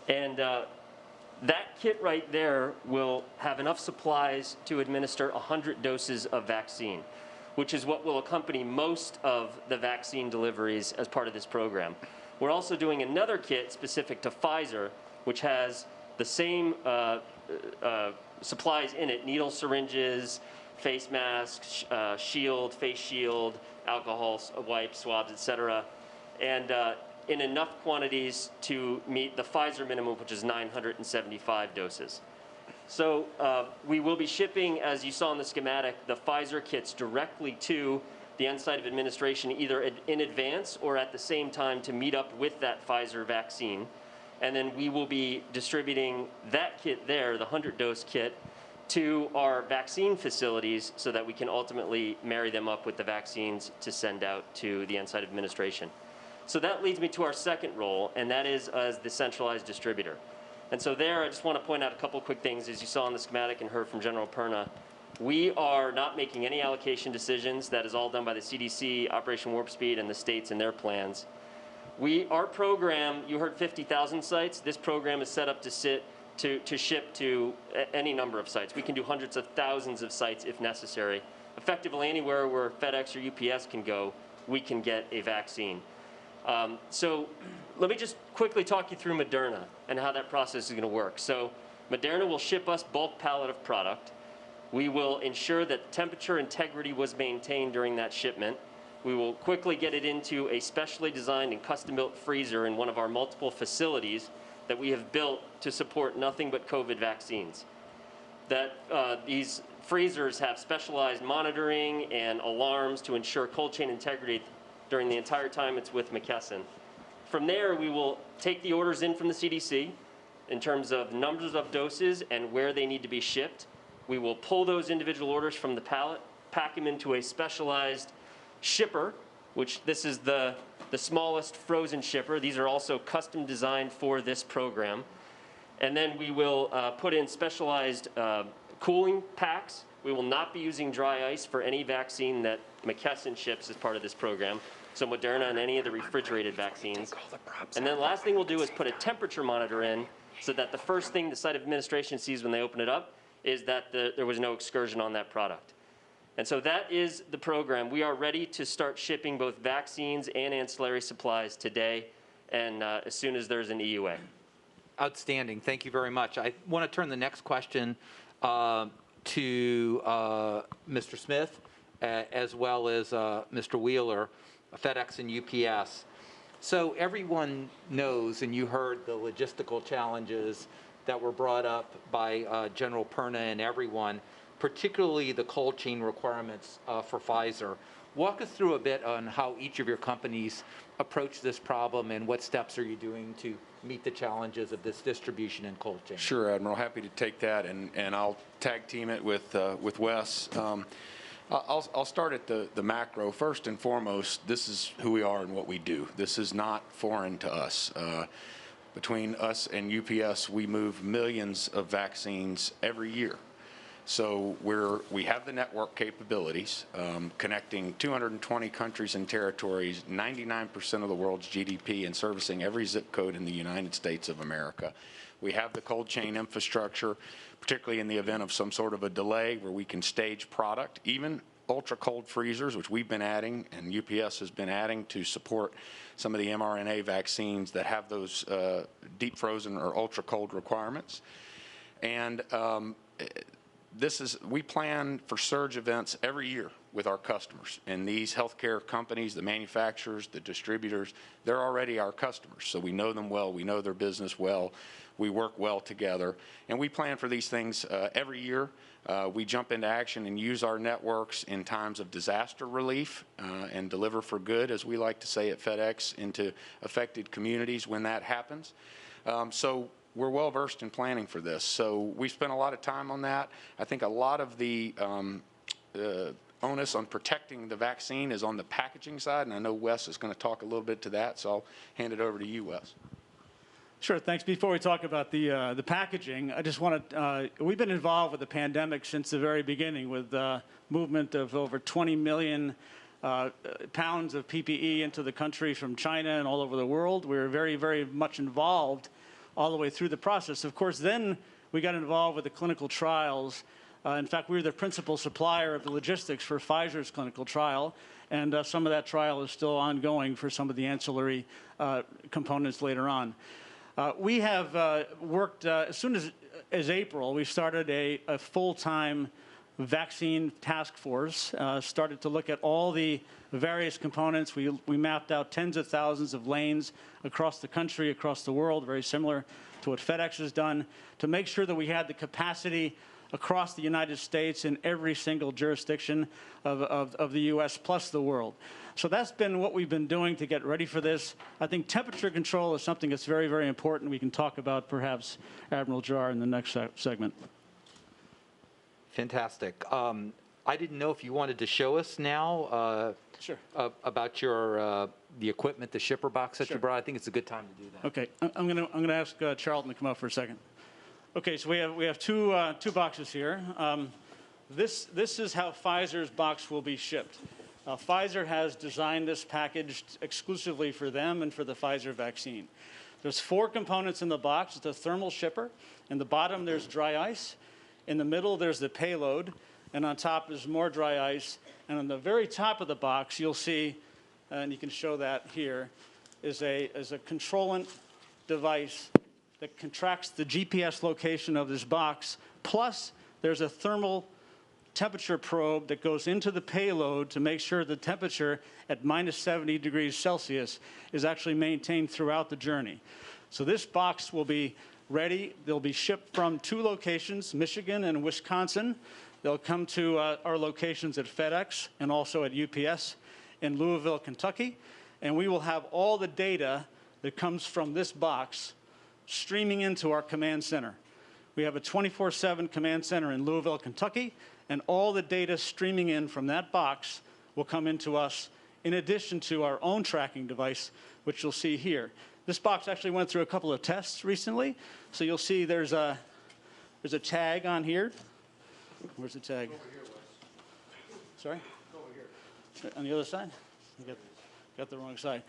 and that kit right there will have enough supplies to administer 100 doses of vaccine, which is what will accompany most of the vaccine deliveries as part of this program. We're also doing another kit specific to Pfizer, which has the same supplies in it: needle syringes, face masks, face shield, alcohol wipes, swabs, etc. And in enough quantities to meet the Pfizer minimum, which is 975 doses. So we will be shipping, as you saw in the schematic, the Pfizer kits directly to the end site of administration, either in advance or at the same time to meet up with that Pfizer vaccine. And then we will be distributing that kit there, the 100-dose kit, to our vaccine facilities so that we can ultimately marry them up with the vaccines to send out to the end site of administration. So that leads me to our second role, and that is as the centralized distributor. And so there, I just want to point out a couple quick things. As you saw in the schematic and heard from General Perna, we are not making any allocation decisions. That is all done by the CDC, Operation Warp Speed, and the states and their plans. Our program, you heard 50,000 sites. This program is set up to sit to ship to any number of sites. We can do hundreds of thousands of sites if necessary. Effectively, anywhere where FedEx or UPS can go, we can get a vaccine. So let me just quickly talk you through Moderna and how that process is going to work. So Moderna will ship us bulk pallet of product. We will ensure that temperature integrity was maintained during that shipment. We will quickly get it into a specially designed and custom-built freezer in one of our multiple facilities that we have built to support nothing but COVID vaccines. These freezers have specialized monitoring and alarms to ensure cold chain integrity during the entire time it's with McKesson. From there, we will take the orders in from the CDC in terms of numbers of doses and where they need to be shipped. We will pull those individual orders from the pallet, pack them into a specialized shipper, which this is the smallest frozen shipper. These are also custom designed for this program. And then we will put in specialized cooling packs. We will not be using dry ice for any vaccine that McKesson ships as part of this program. So Moderna and any of the refrigerated vaccines. And then the last thing we'll do is put a temperature monitor in so that the first thing the site administration sees when they open it up is that there was no excursion on that product. And so that is the program. We are ready to start shipping both vaccines and ancillary supplies today and as soon as there's an EUA. Outstanding. Thank you very much. I want to turn the next question to Mr. Smith as well as Mr. Wheeler, FedEx and UPS. So everyone knows, and you heard the logistical challenges that were brought up by General Perna and everyone, particularly the cold chain requirements for Pfizer. Walk us through a bit on how each of your companies approach this problem and what steps are you doing to meet the challenges of this distribution and cold chain. Sure, Admiral. Happy to take that, and I'll tag team it with Wes. I'll start at the macro. First and foremost, this is who we are and what we do. This is not foreign to us. Between us and UPS, we move millions of vaccines every year. So we have the network capabilities, connecting 220 countries and territories, 99% of the world's GDP, and servicing every zip code in the United States of America. We have the cold chain infrastructure, particularly in the event of some sort of a delay where we can stage product, even ultra-cold freezers, which we've been adding and UPS has been adding to support some of the mRNA vaccines that have those deep frozen or ultra-cold requirements. And we plan for surge events every year with our customers. And these healthcare companies, the manufacturers, the distributors, they're already our customers. So we know them well, we know their business well, we work well together. And we plan for these things every year. We jump into action and use our networks in times of disaster relief and deliver for good, as we like to say at FedEx, into affected communities when that happens. So we're well versed in planning for this. So we spent a lot of time on that. I think a lot of the onus on protecting the vaccine is on the packaging side, and I know Wes is going to talk a little bit to that, so I'll hand it over to you, Wes. Sure, thanks. Before we talk about the packaging, I just want to, we've been involved with the pandemic since the very beginning with movement of over 20 million pounds of PPE into the country from China and all over the world. We were very, very much involved all the way through the process. Of course, then we got involved with the clinical trials. In fact, we were the principal supplier of the logistics for Pfizer's clinical trial, and some of that trial is still ongoing for some of the ancillary components later on. We have worked, as soon as April, we started a full-time vaccine task force, started to look at all the various components. We mapped out tens of thousands of lanes across the country, across the world, very similar to what FedEx has done, to make sure that we had the capacity across the United States in every single jurisdiction of the U.S. plus the world. So that's been what we've been doing to get ready for this. I think temperature control is something that's very, very important. We can talk about perhaps Admiral Gerard in the next segment. Fantastic. I didn't know if you wanted to show us now sure. About your the equipment, the shipper box that Sure. you brought. I think it's a good time to do that. Okay, I'm gonna ask Charlton to come up for a second. Okay, so we have two boxes here. This is how Pfizer's box will be shipped. Pfizer has designed this package exclusively for them and for the Pfizer vaccine. There's 4 components in the box. It's a thermal shipper. In the bottom, there's dry ice. In the middle, there's the payload. And on top, there's more dry ice. And on the very top of the box, you'll see, and you can show that here, is a controllant device that contracts the GPS location of this box. Plus, there's a thermal temperature probe that goes into the payload to make sure the temperature at minus 70 degrees Celsius is actually maintained throughout the journey. So this box will be ready. They'll be shipped from 2 locations, Michigan and Wisconsin. They'll come to our locations at FedEx and also at UPS in Louisville, Kentucky. And we will have all the data that comes from this box streaming into our command center. We have a 24/7 command center in Louisville, Kentucky, and all the data streaming in from that box will come into us in addition to our own tracking device, which you'll see here. This box actually went through a couple of tests recently, so you'll see there's a tag on here. Where's the tag? Over here, Wes. Sorry? Over here. On the other side? I got the wrong side.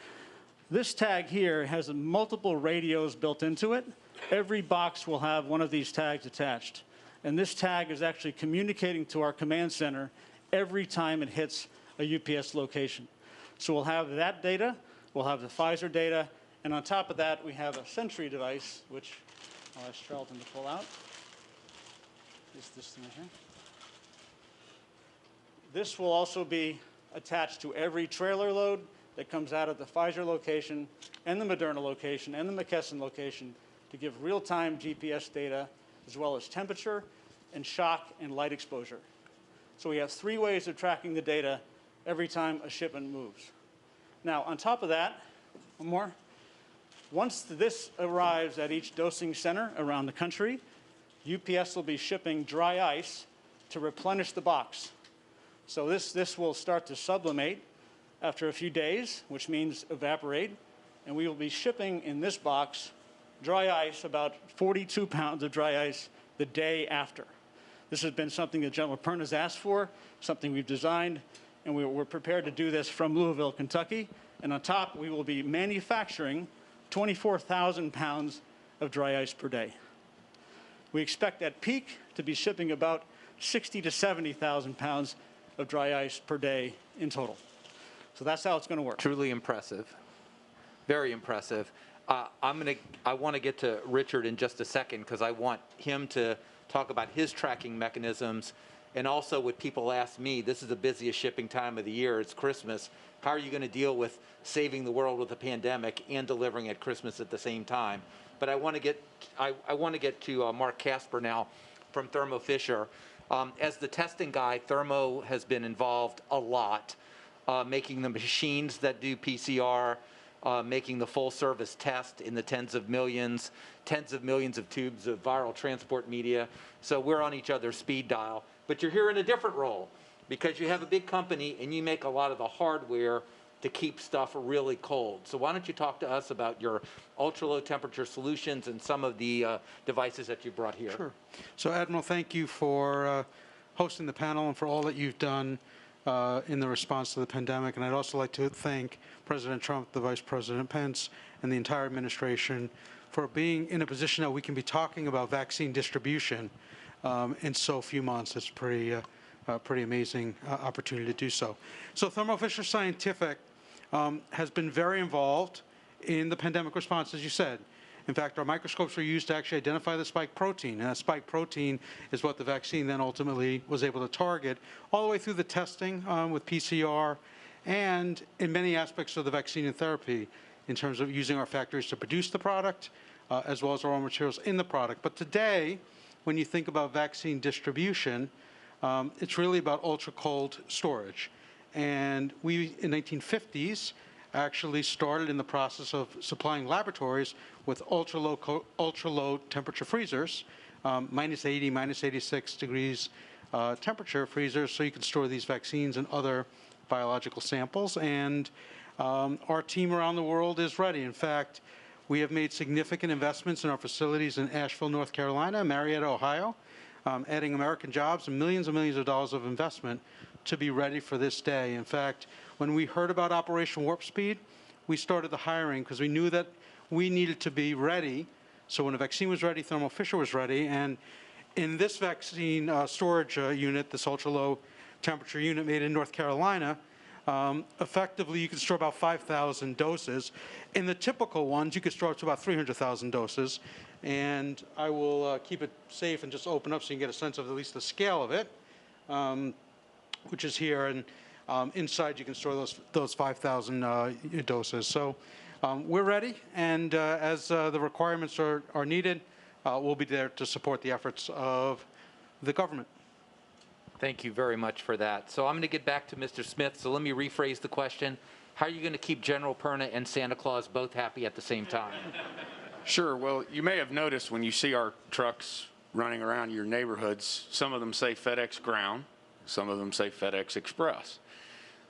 This tag here has multiple radios built into it. Every box will have one of these tags attached. And this tag is actually communicating to our command center every time it hits a UPS location. So we'll have that data, we'll have the Pfizer data, and on top of that, we have a Sentry device, which I'll ask Charlton to pull out. Is this thing right here? This will also be attached to every trailer load that comes out of the Pfizer location and the Moderna location and the McKesson location to give real-time GPS data as well as temperature and shock and light exposure. So we have 3 ways of tracking the data every time a shipment moves. Now, on top of that, one more. Once this arrives at each dosing center around the country, UPS will be shipping dry ice to replenish the box. So this will start to sublimate after a few days, which means evaporate, and we will be shipping in this box dry ice, about 42 pounds of dry ice the day after. This has been something that General Perna has asked for, something we've designed, and we're prepared to do this from Louisville, Kentucky. And on top, we will be manufacturing 24,000 pounds of dry ice per day. We expect at peak to be shipping about 60 to 70,000 pounds of dry ice per day in total. So that's how it's going to work. Truly impressive. Very impressive. I want to get to Richard in just a second because I want him to talk about his tracking mechanisms. And also what people ask me, this is the busiest shipping time of the year, it's Christmas. How are you going to deal with saving the world with a pandemic and delivering at Christmas at the same time? But I want to get to Mark Casper now from Thermo Fisher. As the testing guy, Thermo has been involved a lot, making the machines that do PCR, making the full service test in the tens of millions of tubes of viral transport media. So we're on each other's speed dial. But you're here in a different role because you have a big company and you make a lot of the hardware to keep stuff really cold. So why don't you talk to us about your ultra-low temperature solutions and some of the devices that you brought here. Sure. So Admiral, thank you for hosting the panel and for all that you've done in the response to the pandemic. And I'd also like to thank President Trump, the Vice President Pence, and the entire administration for being in a position that we can be talking about vaccine distribution in so few months. It's pretty amazing opportunity to do so. So Thermo Fisher Scientific has been very involved in the pandemic response, as you said. In fact, our microscopes were used to actually identify the spike protein, and that spike protein is what the vaccine then ultimately was able to target, all the way through the testing with PCR, and in many aspects of the vaccine and therapy, in terms of using our factories to produce the product, as well as our raw materials in the product. But today, when you think about vaccine distribution, it's really about ultra-cold storage. And we, in the 1950s, actually started in the process of supplying laboratories with ultra-low temperature freezers, minus 80, minus 86 degrees temperature freezers, so you can store these vaccines and other biological samples. And our team around the world is ready. In fact, we have made significant investments in our facilities in Asheville, North Carolina, Marietta, Ohio, adding American jobs and millions of dollars of investment to be ready for this day. In fact, when we heard about Operation Warp Speed, we started the hiring because we knew that we needed to be ready. So when the vaccine was ready, Thermo Fisher was ready. And in this vaccine storage unit, this ultra-low temperature unit made in North Carolina, effectively, you can store about 5,000 doses. In the typical ones, you could store up to about 300,000 doses. And I will keep it safe and just open up so you can get a sense of at least the scale of it, which is here. And inside, you can store those 5,000 doses. So we're ready. And as the requirements are needed, we'll be there to support the efforts of the government. Thank you very much for that. So I'm going to get back to Mr. Smith. So let me rephrase the question. How are you going to keep General Perna and Santa Claus both happy at the same time? Sure. Well, you may have noticed when you see our trucks running around your neighborhoods, some of them say FedEx Ground, some of them say FedEx Express.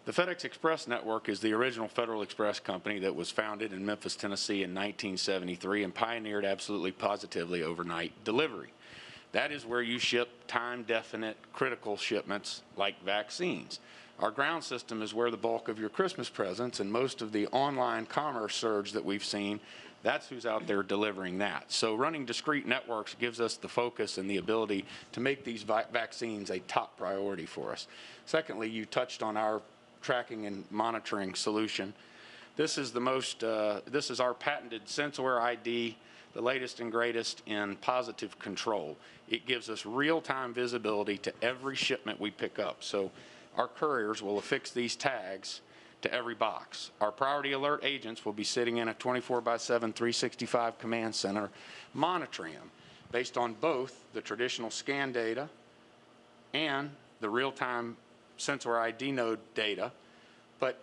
The FedEx Express network is the original Federal Express company that was founded in Memphis, Tennessee in 1973 and pioneered absolutely positively overnight delivery. That is where you ship time-definite critical shipments like vaccines. Our ground system is where the bulk of your Christmas presents and most of the online commerce surge that we've seen, that's who's out there delivering that. So running discrete networks gives us the focus and the ability to make these vaccines a top priority for us. Secondly, you touched on our tracking and monitoring solution. This is our patented SenseAware ID, the latest and greatest in positive control. It gives us real-time visibility to every shipment we pick up. So our couriers will affix these tags to every box. Our priority alert agents will be sitting in a 24/7, 365 command center monitoring them based on both the traditional scan data and the real-time SenseAware ID node data. But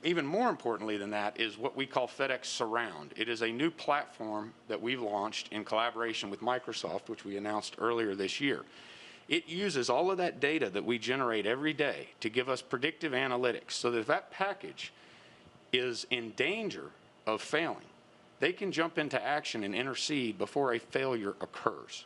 even more importantly than that is what we call FedEx Surround. It is a new platform that we've launched in collaboration with Microsoft, which we announced earlier this year. It uses all of that data that we generate every day to give us predictive analytics so that if that package is in danger of failing, they can jump into action and intercede before a failure occurs.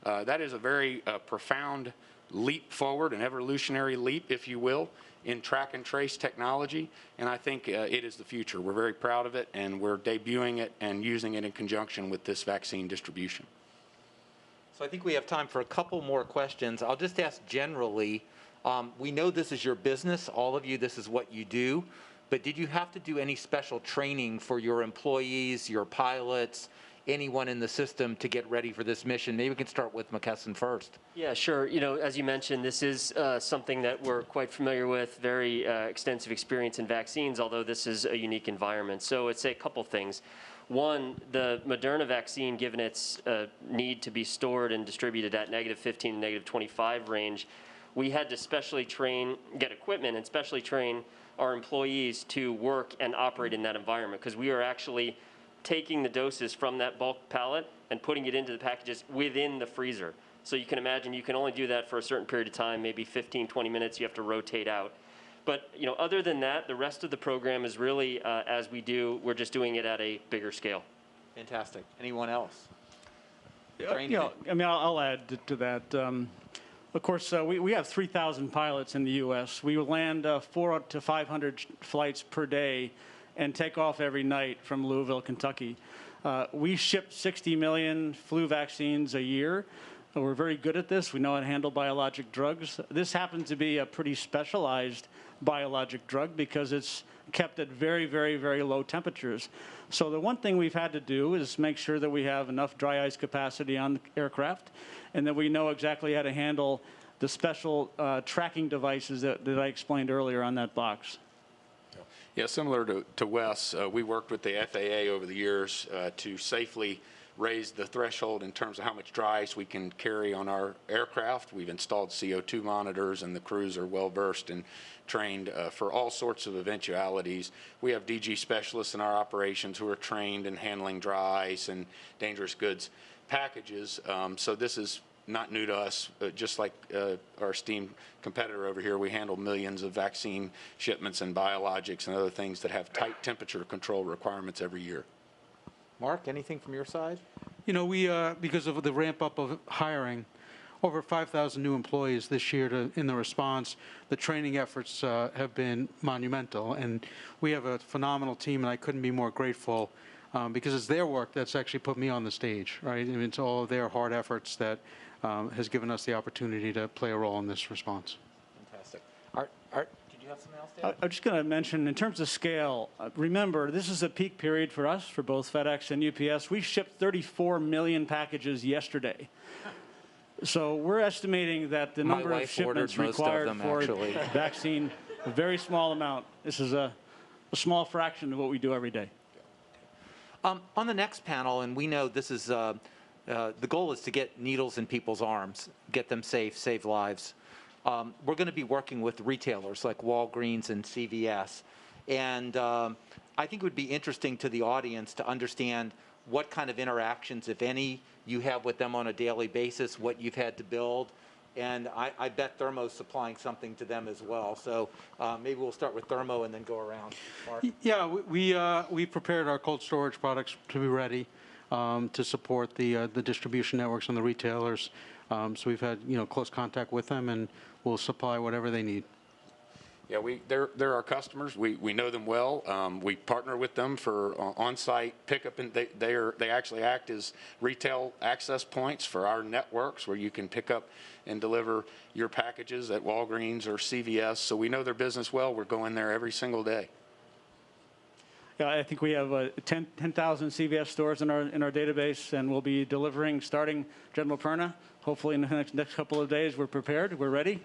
That is a very profound leap forward, an evolutionary leap, if you will, in track and trace technology, and I think it is the future. We're very proud of it, and we're debuting it and using it in conjunction with this vaccine distribution. So I think we have time for a couple more questions. I'll just ask generally, we know this is your business, all of you, this is what you do, but did you have to do any special training for your employees, your pilots, anyone in the system to get ready for this mission? Maybe we can start with McKesson first. Yeah, sure. You know, as you mentioned, this is something that we're quite familiar with, very extensive experience in vaccines, although this is a unique environment. So I'd say a couple things. One, the Moderna vaccine, given its need to be stored and distributed at -15 and -25 range, we had to specially get equipment and specially train our employees to work and operate in that environment, because we are actually taking the doses from that bulk pallet and putting it into the packages within the freezer. So you can imagine you can only do that for a certain period of time, maybe 15, 20 minutes, you have to rotate out. But you know, other than that, the rest of the program is really, as we do, we're just doing it at a bigger scale. Fantastic. Anyone else? You know, I mean, I'll add to that. Of course, we have 3,000 pilots in the U.S. We land 400 to 500 flights per day and take off every night from Louisville, Kentucky. We ship 60 million flu vaccines a year. We're very good at this. We know how to handle biologic drugs. This happens to be a pretty specialized biologic drug because it's kept at very, very, very low temperatures. So the one thing we've had to do is make sure that we have enough dry ice capacity on the aircraft and that we know exactly how to handle the special tracking devices that I explained earlier on that box. Yeah, similar to Wes, we worked with the FAA over the years to safely raise the threshold in terms of how much dry ice we can carry on our aircraft. We've installed CO2 monitors, and the crews are well versed and trained for all sorts of eventualities. We have DG specialists in our operations who are trained in handling dry ice and dangerous goods packages. So this is not new to us. Just like our esteemed competitor over here, we handle millions of vaccine shipments and biologics and other things that have tight temperature control requirements every year. Mark, anything from your side? You know, we, because of the ramp up of hiring, over 5,000 new employees this year in the response. The training efforts have been monumental, and we have a phenomenal team, and I couldn't be more grateful because it's their work that's actually put me on the stage, right? I mean, it's all of their hard efforts that has given us the opportunity to play a role in this response. Fantastic. Art, did you have something else to add? I'm just going to mention, in terms of scale, remember, this is a peak period for us, for both FedEx and UPS. We shipped 34 million packages yesterday. So we're estimating that the number of shipments required for vaccine, a very small amount. This is a small fraction of what we do every day. On the next panel, and we know this is, the goal is to get needles in people's arms, get them safe, save lives. We're going to be working with retailers like Walgreens and CVS. And I think it would be interesting to the audience to understand what kind of interactions, if any, you have with them on a daily basis, what you've had to build. And I bet Thermo's supplying something to them as well. So maybe we'll start with Thermo and then go around. Mark? Yeah, we prepared our cold storage products to be ready to support the distribution networks and the retailers. So we've had close contact with them, and we'll supply whatever they need. Yeah, they're our customers. We know them well. We partner with them for on-site pickup, and they actually act as retail access points for our networks where you can pick up and deliver your packages at Walgreens or CVS. So we know their business well. We're going there every single day. Yeah, I think we have 10,000 CVS stores in our database, and we'll be delivering starting General Perna. Hopefully in the next couple of days, we're prepared, we're ready,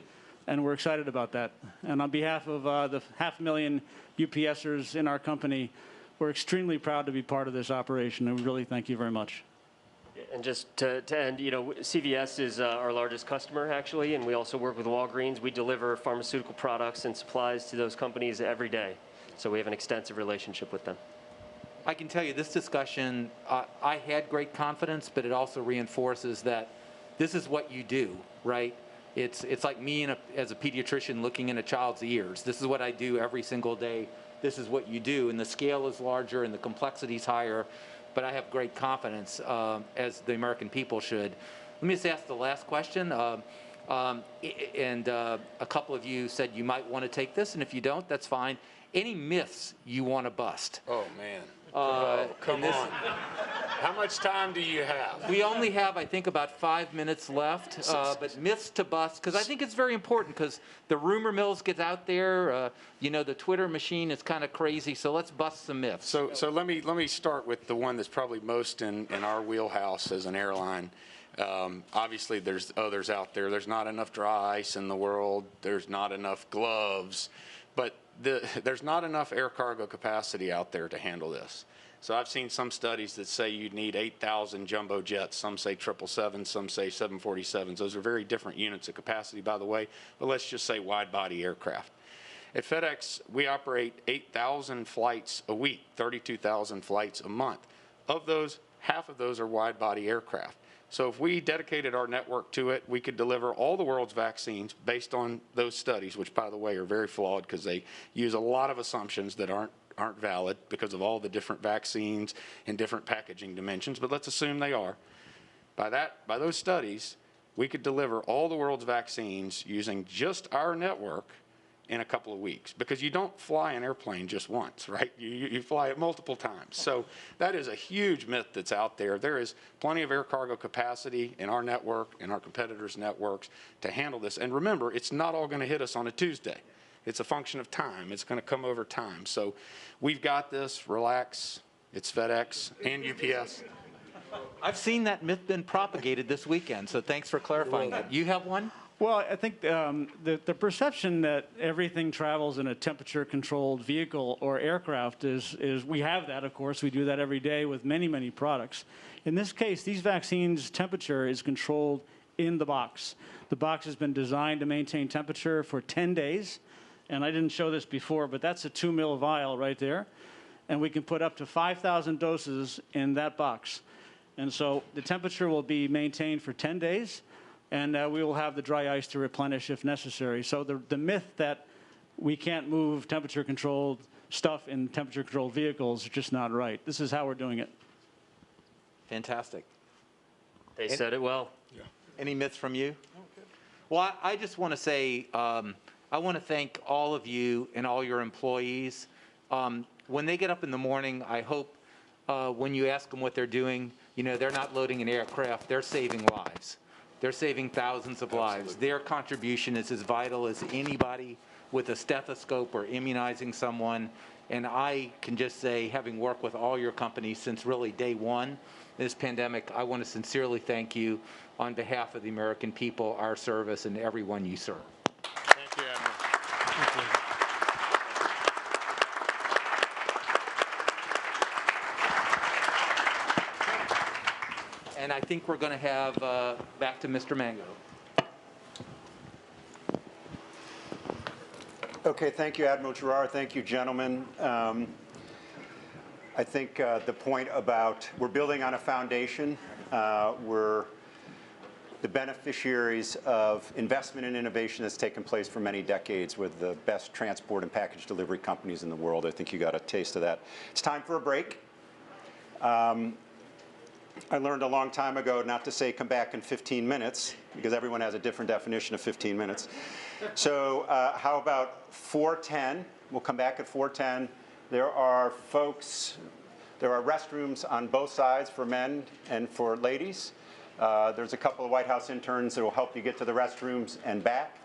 and we're excited about that. And on behalf of the 500,000 UPSers in our company, we're extremely proud to be part of this operation, and we really thank you very much. And just to end, CVS is our largest customer, actually, and we also work with Walgreens. We deliver pharmaceutical products and supplies to those companies every day. So we have an extensive relationship with them. I can tell you this discussion, I had great confidence, but it also reinforces that this is what you do, right? It's like me as a pediatrician looking in a child's ears. This is what I do every single day. This is what you do. And the scale is larger and the complexity is higher, but I have great confidence, as the American people should. Let me just ask the last question. A couple of you said you might want to take this, and if you don't, that's fine. Any myths you want to bust? Oh, man. Come on. How much time do you have? We only have, I think, about 5 minutes left, but myths to bust, because I think it's very important, because the rumor mills get out there. The Twitter machine is kind of crazy, so let's bust some myths. So let me start with the one that's probably most in our wheelhouse as an airline. Obviously, there's others out there. There's not enough dry ice in the world. There's not enough gloves. But there's not enough air cargo capacity out there to handle this. So I've seen some studies that say you'd need 8,000 jumbo jets. Some say 777s, some say 747s. Those are very different units of capacity, by the way. But let's just say wide-body aircraft. At FedEx, we operate 8,000 flights a week, 32,000 flights a month. Of those, half of those are wide-body aircraft. So if we dedicated our network to it, we could deliver all the world's vaccines based on those studies, which, by the way, are very flawed because they use a lot of assumptions that aren't valid because of all the different vaccines and different packaging dimensions. But let's assume they are. By those studies, we could deliver all the world's vaccines using just our network in a couple of weeks, because you don't fly an airplane just once, right? You fly it multiple times. So that is a huge myth that's out there. There is plenty of air cargo capacity in our network, in our competitors' networks to handle this. And remember, it's not all going to hit us on a Tuesday. It's a function of time. It's going to come over time. So we've got this. Relax. It's FedEx and UPS. I've seen that myth been propagated this weekend, so thanks for clarifying that. You have one? Well, I think the perception that everything travels in a temperature-controlled vehicle or aircraft is we have that, of course. We do that every day with many, many products. In this case, these vaccines' temperature is controlled in the box. The box has been designed to maintain temperature for 10 days. And I didn't show this before, but that's a 2 ml vial right there. And we can put up to 5,000 doses in that box. And so the temperature will be maintained for 10 days. And we will have the dry ice to replenish if necessary. So the myth that we can't move temperature-controlled stuff in temperature-controlled vehicles is just not right. This is how we're doing it. Fantastic. They said it well. Yeah. Any myths from you? Okay. Well, I just want to say I want to thank all of you and all your employees. When they get up in the morning, I hope when you ask them what they're doing, you know, they're not loading an aircraft, they're saving lives. They're saving thousands of lives. Their contribution is as vital as anybody with a stethoscope or immunizing someone. And I can just say, having worked with all your companies since really day one, this pandemic, I want to sincerely thank you on behalf of the American people, our service, and everyone you serve. Thank you, Admiral. Thank you. And I think we're going to have back to Mr. Mango. Okay, thank you, Admiral Gerard. Thank you, gentlemen. I think the point about we're building on a foundation. We're the beneficiaries of investment and innovation that's taken place for many decades with the best transport and package delivery companies in the world. I think you got a taste of that. It's time for a break. I learned a long time ago not to say come back in 15 minutes because everyone has a different definition of 15 minutes. So how about 4:10? We'll come back at 4:10. There are restrooms on both sides for men and for ladies. There's a couple of White House interns that will help you get to the restrooms and back.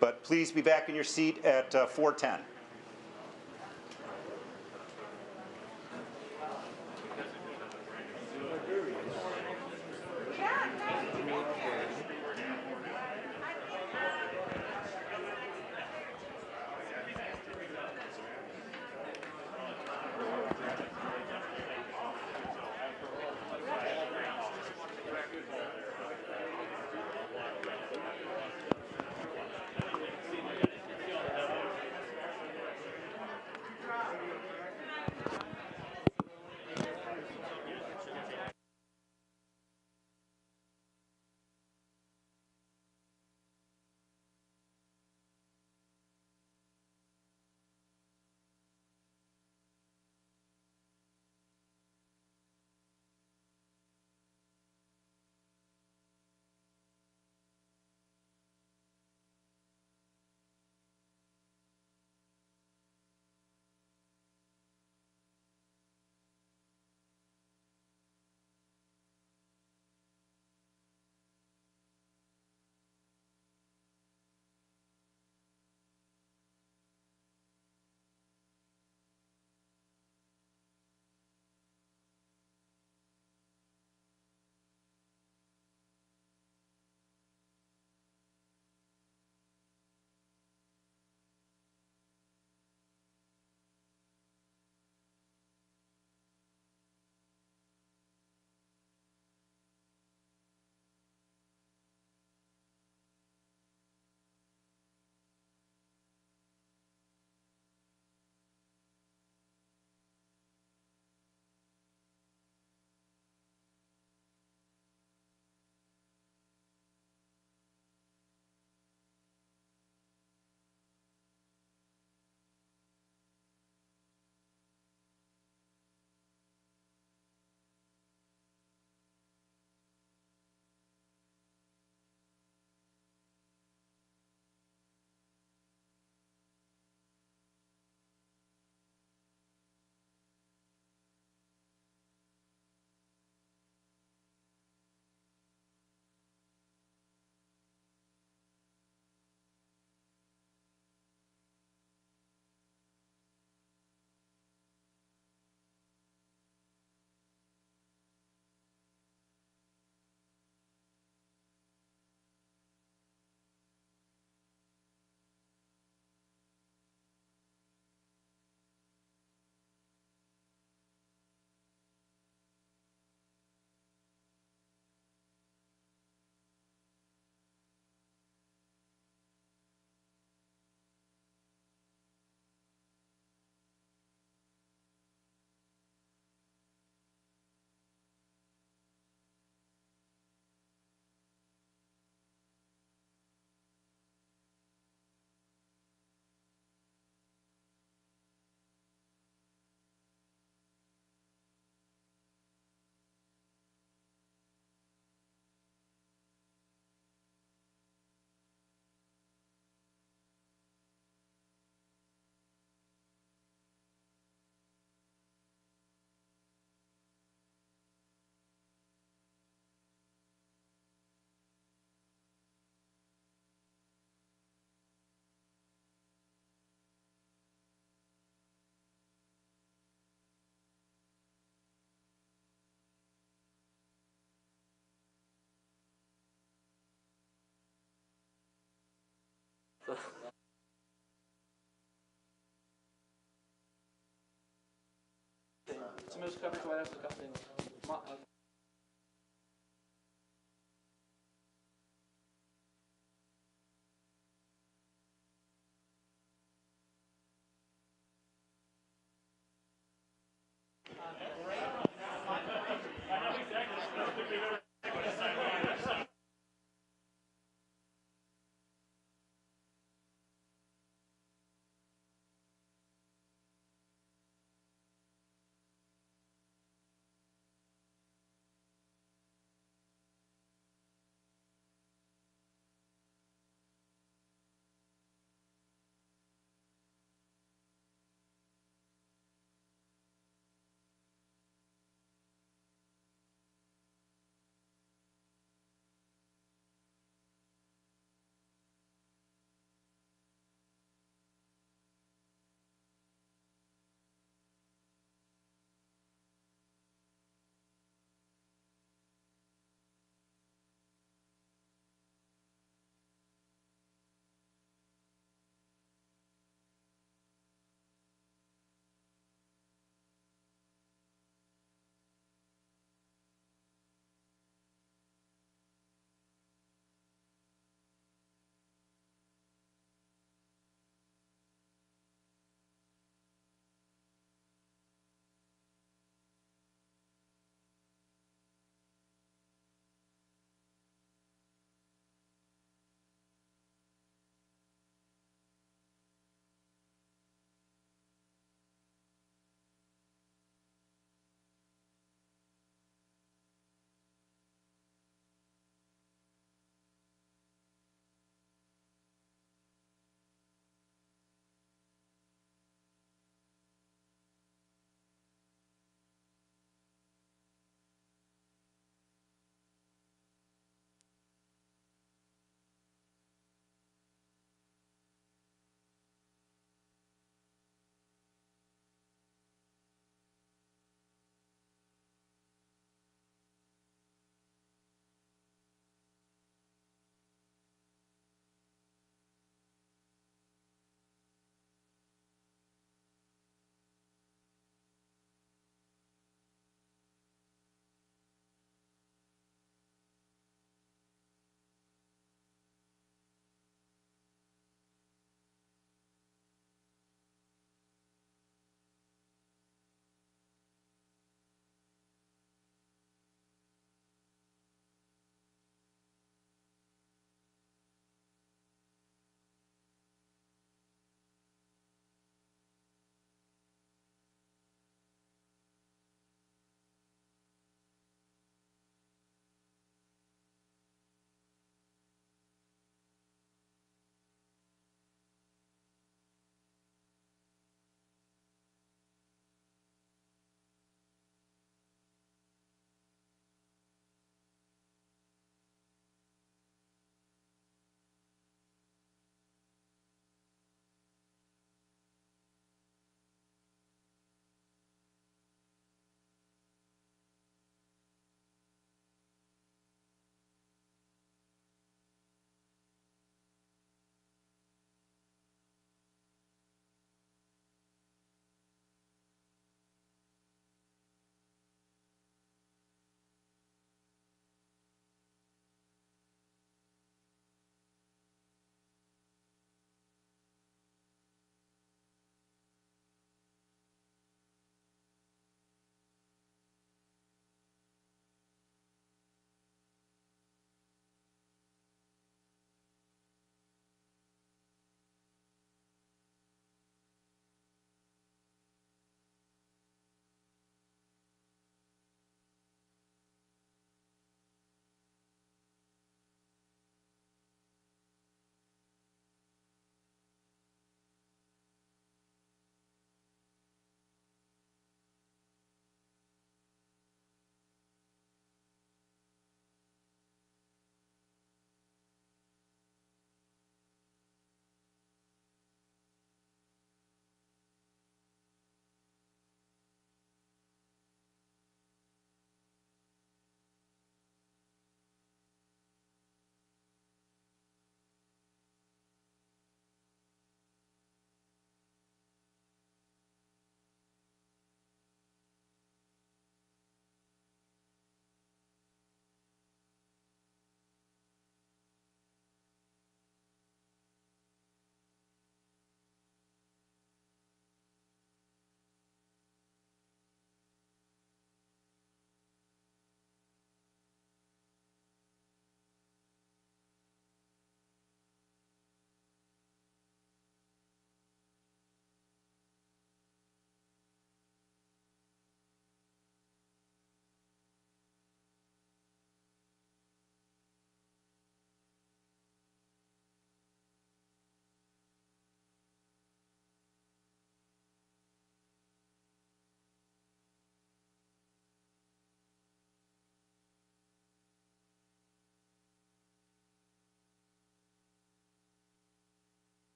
But please be back in your seat at 4:10.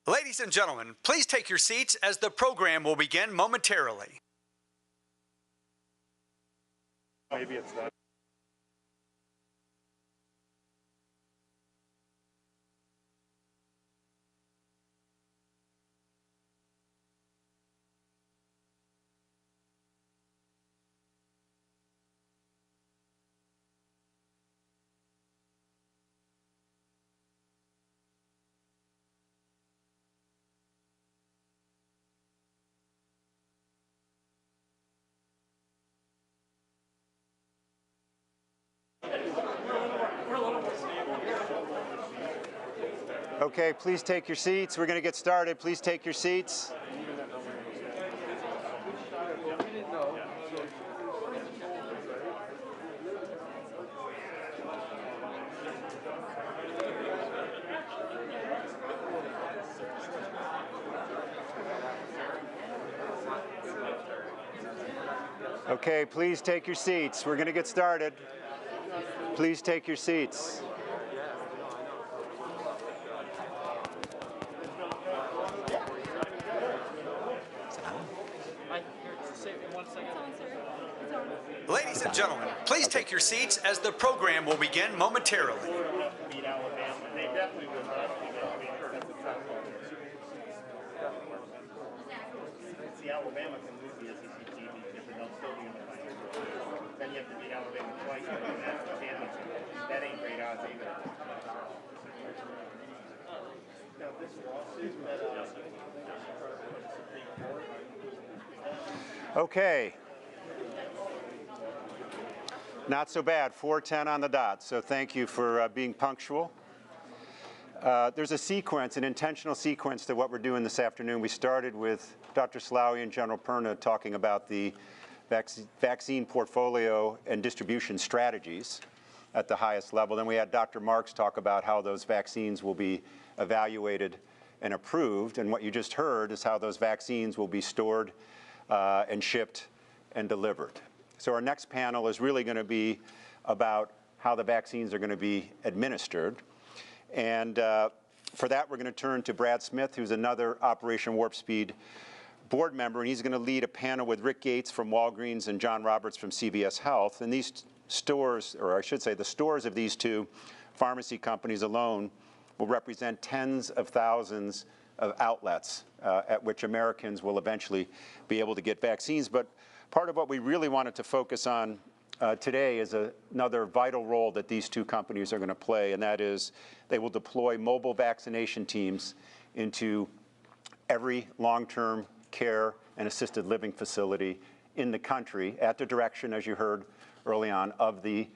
Ladies and gentlemen, please take your seats as the program will begin momentarily. Maybe it's not. Okay, please take your seats. We're going to get started. Please take your seats. Okay, please take your seats. We're going to get started. Please take your seats. Ladies and gentlemen, please take your seats as the program will begin momentarily. Alabama can lose the SEC team if they'll still be in the fight. Then you have to beat Alabama twice to win that championship. That ain't great odds either. Now this lawsuit Okay. Not so bad, 4:10 on the dot, so thank you for being punctual. There's a sequence, an intentional sequence to what we're doing this afternoon. We started with Dr. Slaoui and General Perna talking about the vaccine portfolio and distribution strategies at the highest level. Then we had Dr. Marks talk about how those vaccines will be evaluated and approved. And what you just heard is how those vaccines will be stored and shipped and delivered. So our next panel is really going to be about how the vaccines are going to be administered. And for that, we're going to turn to Brad Smith, who's another Operation Warp Speed board member, and he's going to lead a panel with Rick Gates from Walgreens and John Roberts from CVS Health. And these stores, or I should say the stores of these two pharmacy companies alone, will represent tens of thousands of outlets at which Americans will eventually be able to get vaccines. But part of what we really wanted to focus on today is another vital role that these two companies are going to play, and that is they will deploy mobile vaccination teams into every long-term care and assisted living facility in the country at the direction, as you heard early on, of the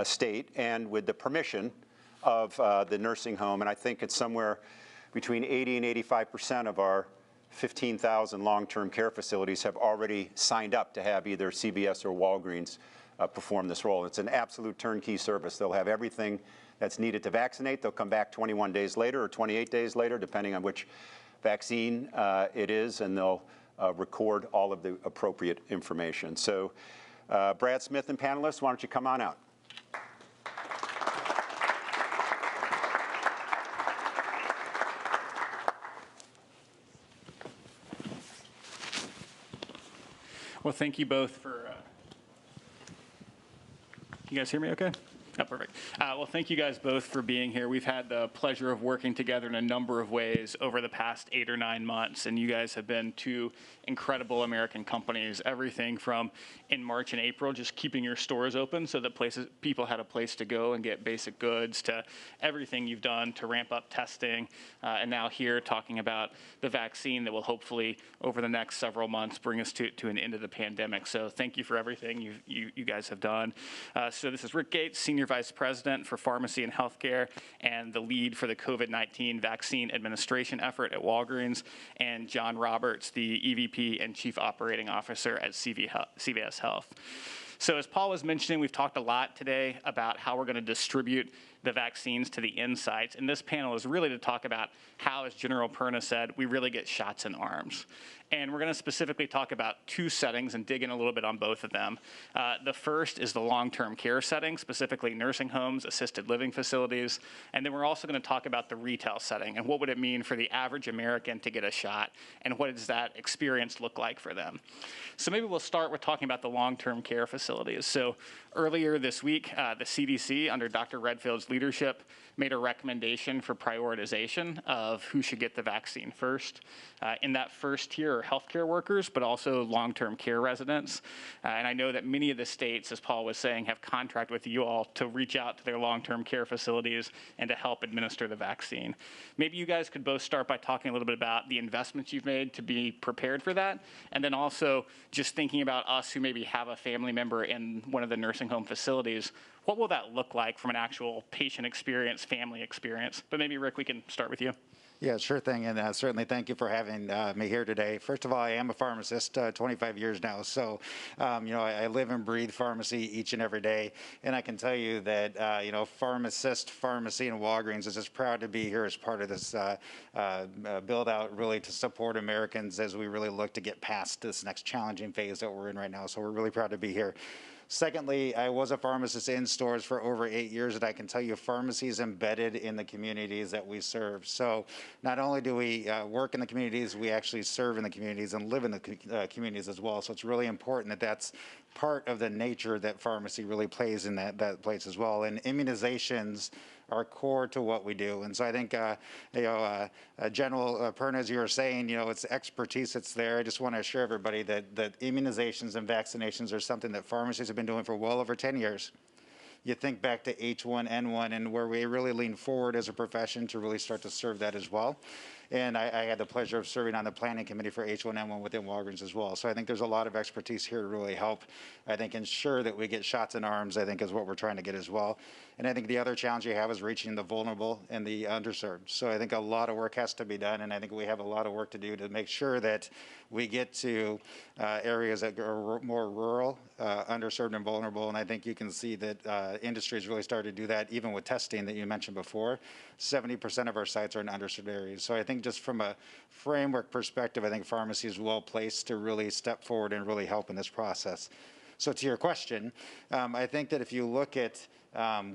state and with the permission of the nursing home. And I think it's somewhere between 80 and 85% of our 15,000 long-term care facilities have already signed up to have either CVS or Walgreens perform this role. It's an absolute turnkey service. They'll have everything that's needed to vaccinate. They'll come back 21 days later or 28 days later, depending on which vaccine it is, and they'll record all of the appropriate information. So Brad Smith and panelists, why don't you come on out? Well, thank you both for, you guys hear me okay? Oh, perfect. Well, thank you guys both for being here. We've had the pleasure of working together in a number of ways over the past 8 or 9 months, and you guys have been two incredible American companies. Everything from in March and April, just keeping your stores open so that people had a place to go and get basic goods, to everything you've done to ramp up testing, and now here talking about the vaccine that will hopefully over the next several months bring us to an end of the pandemic. So thank you for everything you guys have done. So this is Rick Gates, Senior Vice President for Pharmacy and Healthcare and the lead for the COVID-19 vaccine administration effort at Walgreens, and John Roberts, the EVP and Chief Operating Officer at CVS Health. So as Paul was mentioning, we've talked a lot today about how we're going to distribute the vaccines to the end sites. And this panel is really to talk about how, as General Perna said, we really get shots in arms. And we're going to specifically talk about two settings and dig in a little bit on both of them. The first is the long-term care setting, specifically nursing homes, assisted living facilities. And then we're also going to talk about the retail setting and what would it mean for the average American to get a shot and what does that experience look like for them. So maybe we'll start with talking about the long-term care facilities. So earlier this week, the CDC, under Dr. Redfield's leadership, made a recommendation for prioritization of who should get the vaccine first. In that first tier are healthcare workers, but also long-term care residents. And I know that many of the states, as Paul was saying, have contracted with you all to reach out to their long-term care facilities and to help administer the vaccine. Maybe you guys could both start by talking a little bit about the investments you've made to be prepared for that, and then also just thinking about us who maybe have a family member in one of the nursing home facilities. What will that look like from an actual patient experience, family experience? But maybe, Rick, we can start with you. Yeah, sure thing, and certainly thank you for having me here today. First of all, I am a pharmacist, 25 years now, so I live and breathe pharmacy each and every day, and I can tell you that pharmacist, pharmacy, and Walgreens is just proud to be here as part of this build out, really to support Americans as we really look to get past this next challenging phase that we're in right now. So we're really proud to be here. Secondly, I was a pharmacist in stores for over 8 years, and I can tell you pharmacy is embedded in the communities that we serve. So not only do we work in the communities, we actually serve in the communities and live in the communities as well. So it's really important that that's part of the nature that pharmacy really plays in that place as well. And immunizations are core to what we do. And so I think, General Perna, as you were saying, it's expertise that's there. I just want to assure everybody that immunizations and vaccinations are something that pharmacies have been doing for well over 10 years. You think back to H1N1 and where we really leaned forward as a profession to really start to serve that as well. And I had the pleasure of serving on the planning committee for H1N1 within Walgreens as well. So I think there's a lot of expertise here to really help, I think, ensure that we get shots in arms, I think, is what we're trying to get as well. And I think the other challenge you have is reaching the vulnerable and the underserved. So I think a lot of work has to be done, and I think we have a lot of work to do to make sure that we get to areas that are more rural, underserved, and vulnerable. And I think you can see that industry has really started to do that, even with testing that you mentioned before. 70% of our sites are in underserved areas. So I think just from a framework perspective, I think pharmacy is well placed to really step forward and really help in this process. So to your question, I think that if you look at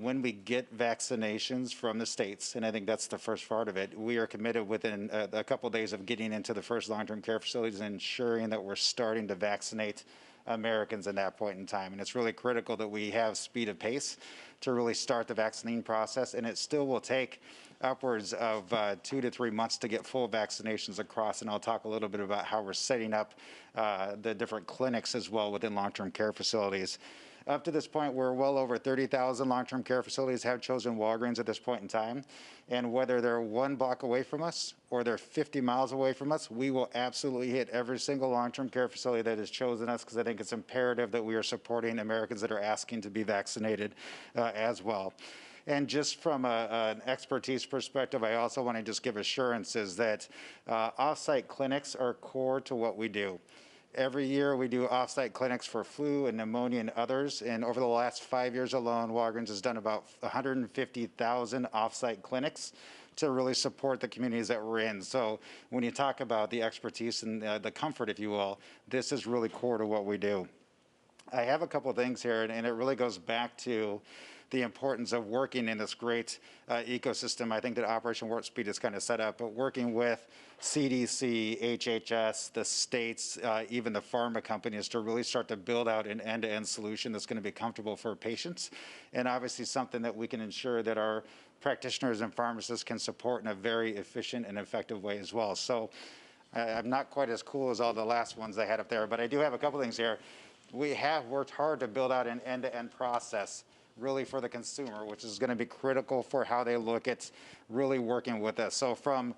when we get vaccinations from the states, and I think that's the first part of it, we are committed within a couple of days of getting into the first long-term care facilities and ensuring that we're starting to vaccinate Americans at that point in time. And it's really critical that we have speed of pace to really start the vaccine process, and it still will take upwards of 2 to 3 months to get full vaccinations across, and I'll talk a little bit about how we're setting up the different clinics as well within long-term care facilities. Up to this point, we're well over 30,000 long-term care facilities have chosen Walgreens at this point in time. And whether they're 1 block away from us or they're 50 miles away from us, we will absolutely hit every single long-term care facility that has chosen us, because I think it's imperative that we are supporting Americans that are asking to be vaccinated as well. And just from an expertise perspective, I also want to just give assurances that off-site clinics are core to what we do. Every year we do off-site clinics for flu and pneumonia and others, and over the last 5 years alone, Walgreens has done about 150,000 off-site clinics to really support the communities that we're in. So when you talk about the expertise and the comfort, if you will, this is really core to what we do. I have a couple of things here, and it really goes back to the importance of working in this great ecosystem. I think that Operation Warp Speed is kind of set up, but working with CDC, HHS, the states, even the pharma companies to really start to build out an end-to-end solution that's going to be comfortable for patients, and obviously something that we can ensure that our practitioners and pharmacists can support in a very efficient and effective way as well. So I'm not quite as cool as all the last ones I had up there, but I do have a couple things here. We have worked hard to build out an end-to-end process really for the consumer, which is going to be critical for how they look at really working with us. So from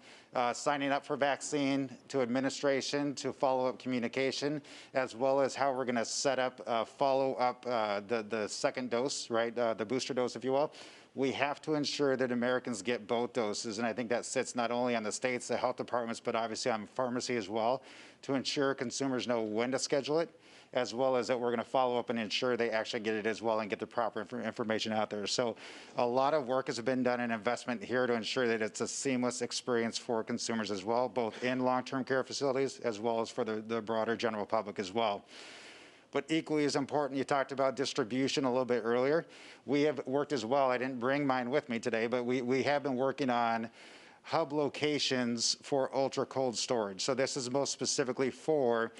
signing up for vaccine to administration to follow-up communication, as well as how we're going to set up follow-up the second dose, right, the booster dose, if you will. We have to ensure that Americans get both doses, and I think that sits not only on the states, the health departments, but obviously on pharmacy as well, to ensure consumers know when to schedule it, as well as that we're going to follow up and ensure they actually get it as well and get the proper information out there. So a lot of work has been done and investment here to ensure that it's a seamless experience for consumers as well, both in long-term care facilities as well as for the broader general public as well. But equally as important, you talked about distribution a little bit earlier. We have worked as well. I didn't bring mine with me today, but we have been working on hub locations for ultra cold storage. So this is most specifically for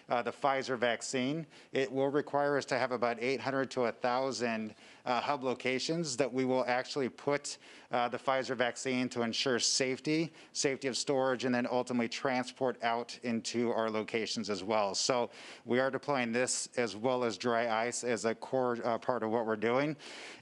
the Pfizer vaccine. It will require us to have about 800 to 1,000 hub locations that we will actually put the Pfizer vaccine to ensure safety of storage, and then ultimately transport out into our locations as well. So we are deploying this as well as dry ice as a core part of what we're doing.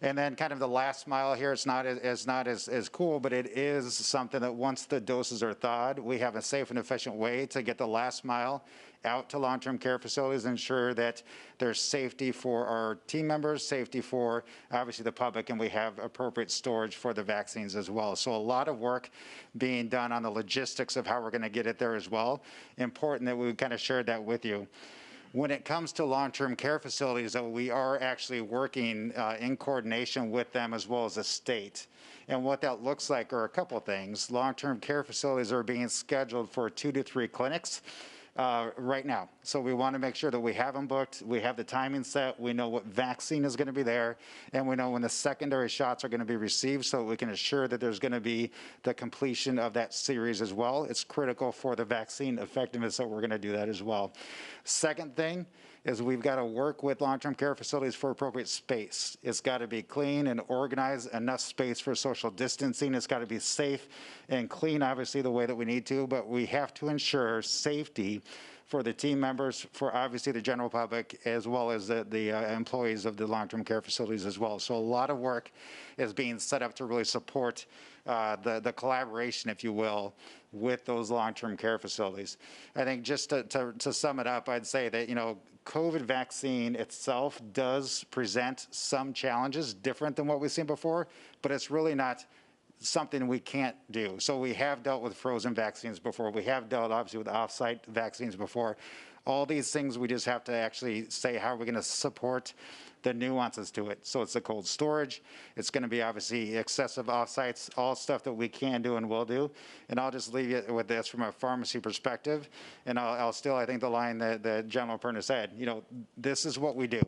And then kind of the last mile here, it's not as cool, but it is something that once the doses are thawed, we have a safe and efficient way to get the last mile out to long-term care facilities, ensure that there's safety for our team members, safety for obviously the public, and we have appropriate storage for the vaccines as well. So a lot of work being done on the logistics of how we're going to get it there as well. Important that we kind of shared that with you. When it comes to long-term care facilities, though, we are actually working in coordination with them as well as the state. And what that looks like are a couple of things. Long-term care facilities are being scheduled for 2 to 3 clinics right now. So we want to make sure that we have them booked, we have the timing set, we know what vaccine is going to be there, and we know when the secondary shots are going to be received, so we can assure that there's going to be the completion of that series as well. It's critical for the vaccine effectiveness that we're going to do that as well. Second thing is we've got to work with long-term care facilities for appropriate space. It's got to be clean and organized, enough space for social distancing. It's got to be safe and clean, obviously, the way that we need to, but we have to ensure safety for the team members, for obviously the general public, as well as the employees of the long-term care facilities as well. So a lot of work is being set up to really support the collaboration, if you will, with those long-term care facilities. I think just to sum it up, I'd say that, COVID vaccine itself does present some challenges different than what we've seen before, but it's really not something we can't do. So we have dealt with frozen vaccines before. We have dealt, obviously, with off-site vaccines before. All these things, we just have to actually say how we're going to support the nuances to it. So it's the cold storage. It's going to be, obviously, excessive off-sites, all stuff that we can do and will do. And I'll just leave you with this from a pharmacy perspective. And I'll still, I think, the line that General Perna said, this is what we do.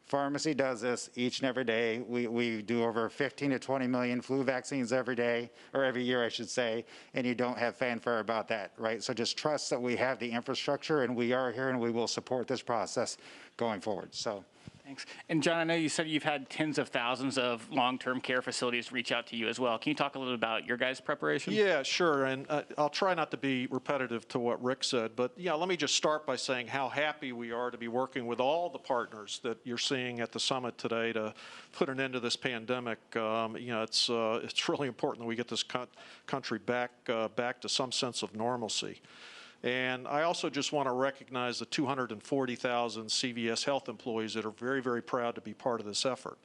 Pharmacy does this each and every day. We do over 15 to 20 million flu vaccines every day, or every year, I should say, and you don't have fanfare about that, right? So just trust that we have the infrastructure, and we are here, and we will support this process going forward. So. Thanks. And John, I know you said you've had tens of thousands of long-term care facilities reach out to you as well. Can you talk a little about your guys' preparation? Yeah, sure. And I'll try not to be repetitive to what Rick said, but yeah, let me just start by saying how happy we are to be working with all the partners that you're seeing at the summit today to put an end to this pandemic. It's really important that we get this country back to some sense of normalcy. And I also just want to recognize the 240,000 CVS Health employees that are very, very proud to be part of this effort.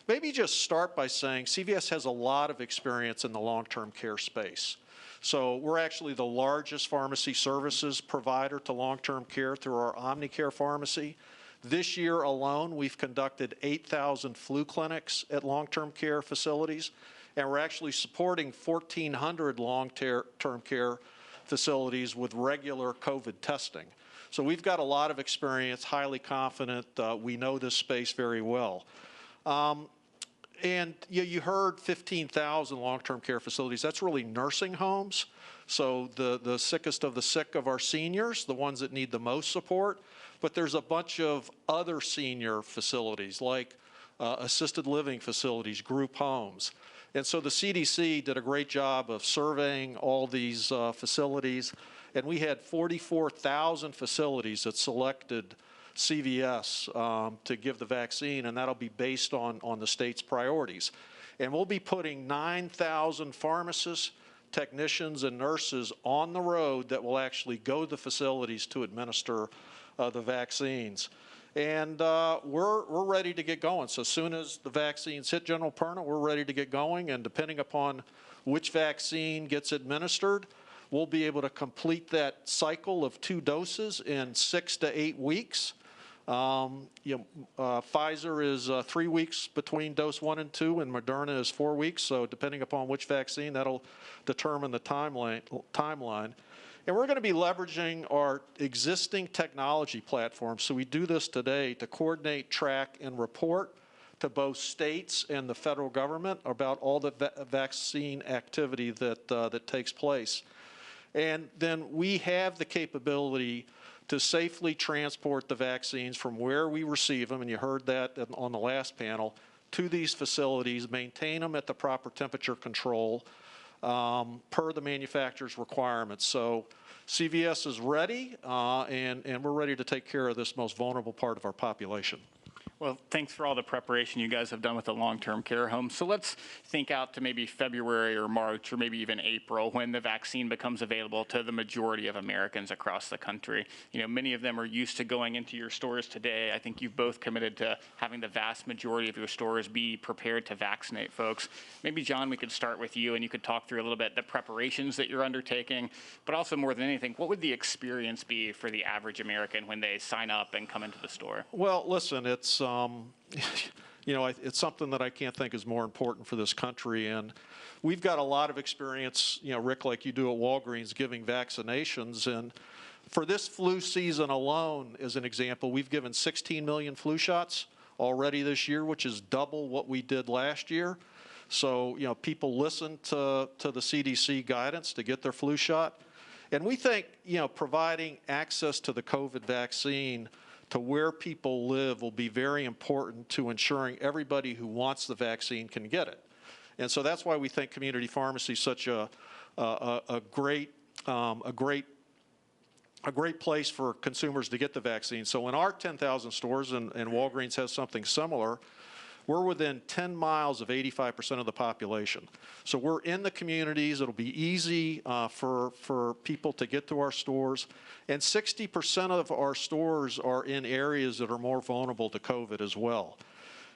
Maybe just start by saying CVS has a lot of experience in the long-term care space. So we're actually the largest pharmacy services provider to long-term care through our Omnicare pharmacy. This year alone, we've conducted 8,000 flu clinics at long-term care facilities, and we're actually supporting 1,400 long-term care facilities with regular COVID testing. So we've got a lot of experience, highly confident. We know this space very well. And you heard 15,000 long-term care facilities. That's really nursing homes. So the sickest of the sick of our seniors, the ones that need the most support. But there's a bunch of other senior facilities like assisted living facilities, group homes. And so the CDC did a great job of surveying all these facilities, and we had 44,000 facilities that selected CVS to give the vaccine, and that'll be based on the state's priorities. And we'll be putting 9,000 pharmacists, technicians, and nurses on the road that will actually go to the facilities to administer the vaccines. And we're ready to get going. So as soon as the vaccines hit General Perna, we're ready to get going. And depending upon which vaccine gets administered, we'll be able to complete that cycle of 2 doses in 6 to 8 weeks. Pfizer is 3 weeks between dose 1 and 2, and Moderna is 4 weeks. So depending upon which vaccine, that'll determine the timeline. And we're going to be leveraging our existing technology platform. So we do this today to coordinate, track, and report to both states and the federal government about all the vaccine activity that takes place. And then we have the capability to safely transport the vaccines from where we receive them, and you heard that on the last panel, to these facilities, maintain them at the proper temperature control per the manufacturer's requirements. So CVS is ready, and we're ready to take care of this most vulnerable part of our population. Well, thanks for all the preparation you guys have done with the long-term care home. So let's think out to maybe February or March or maybe even April when the vaccine becomes available to the majority of Americans across the country. You know, many of them are used to going into your stores today. I think you've both committed to having the vast majority of your stores be prepared to vaccinate folks. Maybe, John, we could start with you and you could talk through a little bit the preparations that you're undertaking, but also more than anything, what would the experience be for the average American when they sign up and come into the store? Well, listen, it's it's something that I can't think is more important for this country. And we've got a lot of experience, Rick, like you do at Walgreens, giving vaccinations. And for this flu season alone, as an example, we've given 16 million flu shots already this year, which is double what we did last year. So, people listen to the CDC guidance to get their flu shot. And we think, providing access to the COVID vaccine to where people live will be very important to ensuring everybody who wants the vaccine can get it. And so that's why we think community pharmacy is such a great place for consumers to get the vaccine. So in our 10,000 stores, and Walgreens has something similar, we're within 10 miles of 85% of the population. So we're in the communities. It'll be easy for people to get to our stores. And 60% of our stores are in areas that are more vulnerable to COVID as well.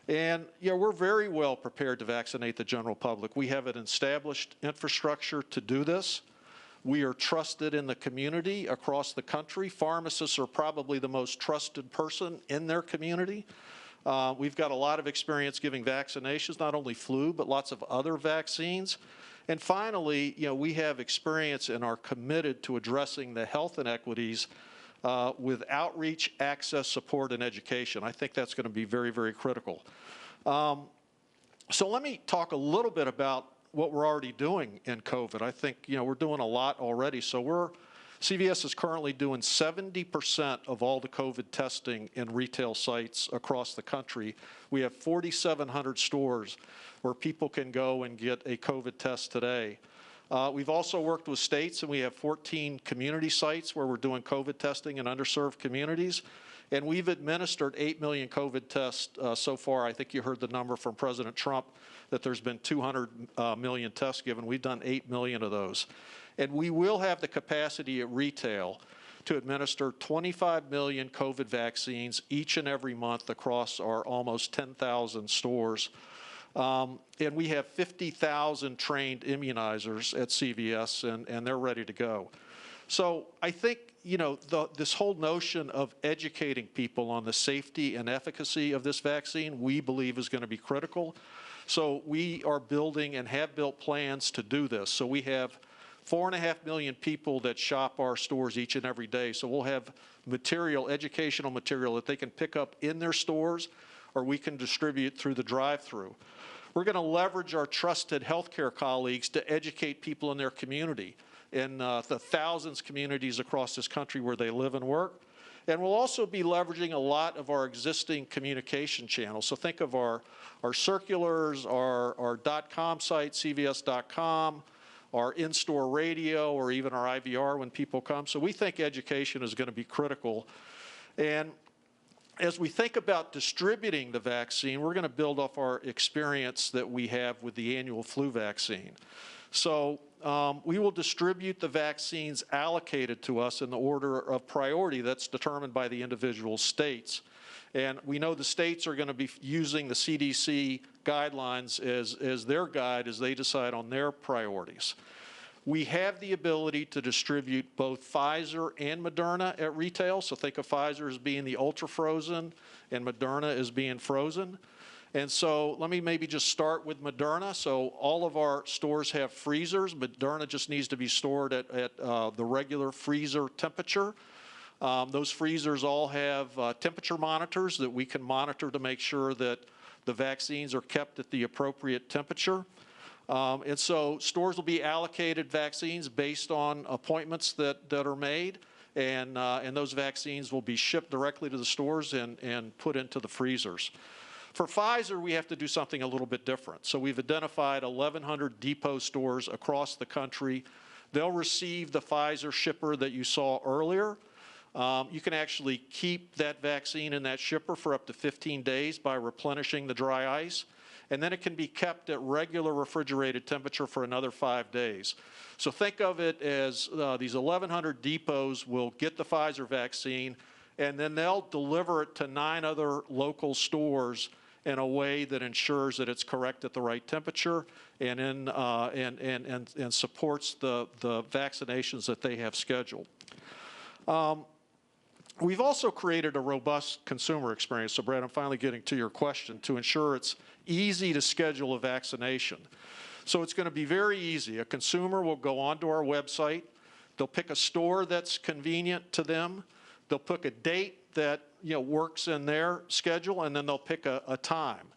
And we're very well prepared to vaccinate the general public. We have an established infrastructure to do this. We are trusted in the community across the country. Pharmacists are probably the most trusted person in their community. We've got a lot of experience giving vaccinations, not only flu, but lots of other vaccines. And finally, we have experience and are committed to addressing the health inequities with outreach, access, support, and education. I think that's going to be very, very critical. So let me talk a little bit about what we're already doing in COVID. I think, we're doing a lot already. So CVS is currently doing 70% of all the COVID testing in retail sites across the country. We have 4,700 stores where people can go and get a COVID test today. We've also worked with states, and we have 14 community sites where we're doing COVID testing in underserved communities. And we've administered 8 million COVID tests so far. I think you heard the number from President Trump that there's been 200 million tests given. We've done 8 million of those. And we will have the capacity at retail to administer 25 million COVID vaccines each and every month across our almost 10,000 stores. And we have 50,000 trained immunizers at CVS, and they're ready to go. So I think, this whole notion of educating people on the safety and efficacy of this vaccine, we believe is going to be critical. So we are building and have built plans to do this. So we have 4.5 million people that shop our stores each and every day. So we'll have educational material that they can pick up in their stores, or we can distribute through the drive-through. We're going to leverage our trusted healthcare colleagues to educate people in their community, in the thousands of communities across this country where they live and work. And we'll also be leveraging a lot of our existing communication channels. So think of our circulars, our .com site, cvs.com, our in-store radio, or even our IVR when people come. So we think education is going to be critical. And as we think about distributing the vaccine, we're going to build off our experience that we have with the annual flu vaccine. So we will distribute the vaccines allocated to us in the order of priority that's determined by the individual states. And we know the states are going to be using the CDC guidelines as their guide as they decide on their priorities. We have the ability to distribute both Pfizer and Moderna at retail. So think of Pfizer as being the ultra-frozen and Moderna as being frozen. And so let me maybe just start with Moderna. So all of our stores have freezers. Moderna just needs to be stored at the regular freezer temperature. Those freezers all have temperature monitors that we can monitor to make sure that the vaccines are kept at the appropriate temperature. And so stores will be allocated vaccines based on appointments that are made, and those vaccines will be shipped directly to the stores and put into the freezers. For Pfizer, we have to do something a little bit different. So we've identified 1,100 depot stores across the country. They'll receive the Pfizer shipper that you saw earlier. You can actually keep that vaccine in that shipper for up to 15 days by replenishing the dry ice. And then it can be kept at regular refrigerated temperature for another 5 days. So think of it as these 1,100 depots will get the Pfizer vaccine, and then they'll deliver it to 9 other local stores in a way that ensures that it's correct at the right temperature and supports the vaccinations that they have scheduled. We've also created a robust consumer experience. So, Brad, I'm finally getting to your question, to ensure it's easy to schedule a vaccination. So it's going to be very easy. A consumer will go onto our website. They'll pick a store that's convenient to them. They'll pick a date that works in their schedule, and then they'll pick a time.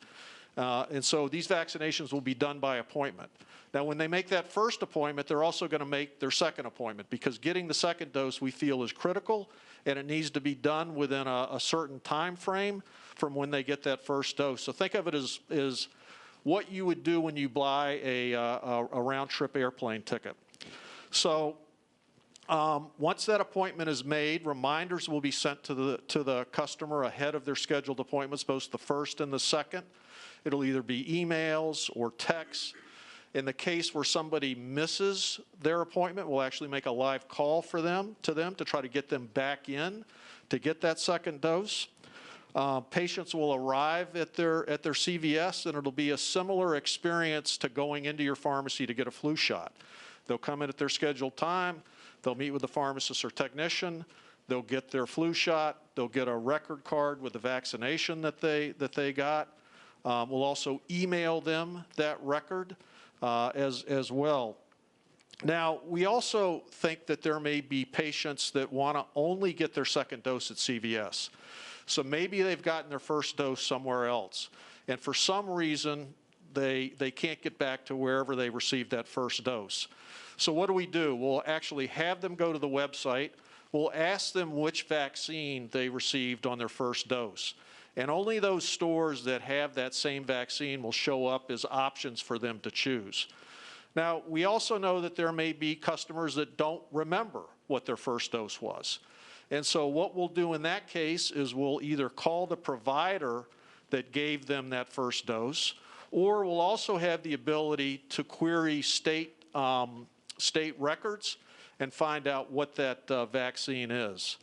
And so these vaccinations will be done by appointment. Now, when they make that first appointment, they're also going to make their second appointment, because getting the second dose we feel is critical, and it needs to be done within a certain time frame from when they get that first dose. So think of it as what you would do when you buy a round-trip airplane ticket. So once that appointment is made, reminders will be sent to the customer ahead of their scheduled appointments, both the first and the second. It'll either be emails or texts. In the case where somebody misses their appointment, we'll actually make a live call to them to try to get them back in to get that second dose. Patients will arrive at their CVS, and it'll be a similar experience to going into your pharmacy to get a flu shot. They'll come in at their scheduled time. They'll meet with the pharmacist or technician. They'll get their flu shot. They'll get a record card with the vaccination that they got. We'll also email them that record as well. Now, we also think that there may be patients that want to only get their second dose at CVS. So maybe they've gotten their first dose somewhere else, and for some reason they can't get back to wherever they received that first dose. So what do? We'll actually have them go to the website. We'll ask them which vaccine they received on their first dose. And only those stores that have that same vaccine will show up as options for them to choose. Now, we also know that there may be customers that don't remember what their first dose was. And so what we'll do in that case is we'll either call the provider that gave them that first dose, or we'll also have the ability to query state records and find out what that vaccine is.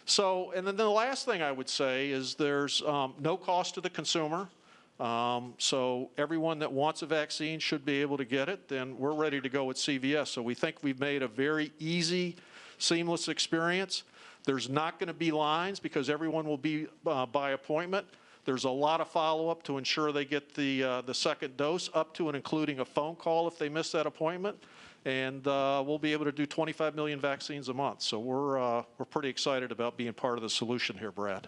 So, and then the last thing I would say is there's no cost to the consumer. So everyone that wants a vaccine should be able to get it, and we're ready to go with CVS. So we think we've made a very easy, seamless experience. There's not going to be lines because everyone will be by appointment. There's a lot of follow-up to ensure they get the second dose, up to and including a phone call if they miss that appointment. And we'll be able to do 25 million vaccines a month. So we're pretty excited about being part of the solution here, Brad.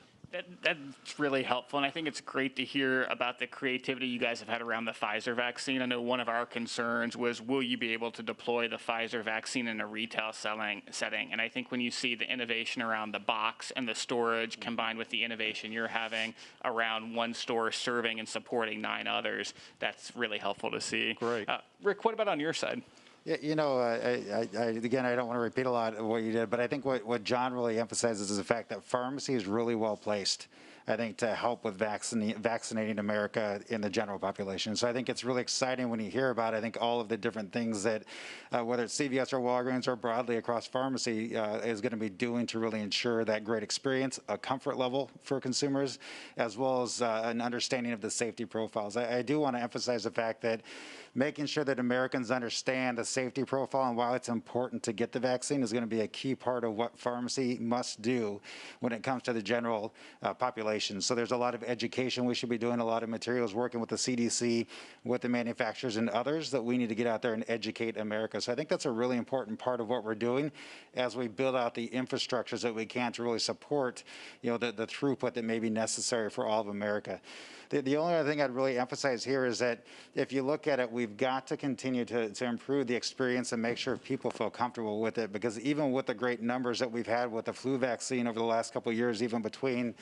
That's really helpful, and I think it's great to hear about the creativity you guys have had around the Pfizer vaccine. I know one of our concerns was, will you be able to deploy the Pfizer vaccine in a retail setting? And I think when you see the innovation around the box and the storage combined with the innovation you're having around one store serving and supporting 9 others, that's really helpful to see. Great. Rick, what about on your side? Yeah, again, I don't want to repeat a lot of what you did, but I think what John really emphasizes is the fact that pharmacy is really well placed, I think, to help with vaccinating America in the general population. So I think it's really exciting when you hear about, I think, all of the different things that, whether it's CVS or Walgreens or broadly across pharmacy, is going to be doing to really ensure that great experience, a comfort level for consumers, as well as an understanding of the safety profiles. I do want to emphasize the fact that making sure that Americans understand the safety profile and why it's important to get the vaccine is going to be a key part of what pharmacy must do when it comes to the general population. So there's a lot of education we should be doing, a lot of materials working with the CDC, with the manufacturers and others that we need to get out there and educate America. So I think that's a really important part of what we're doing as we build out the infrastructures that we can to really support, the throughput that may be necessary for all of America. The only other thing I'd really emphasize here is that if you look at it, we've got to continue to improve the experience and make sure people feel comfortable with it, because even with the great numbers that we've had with the flu vaccine over the last couple of years, even between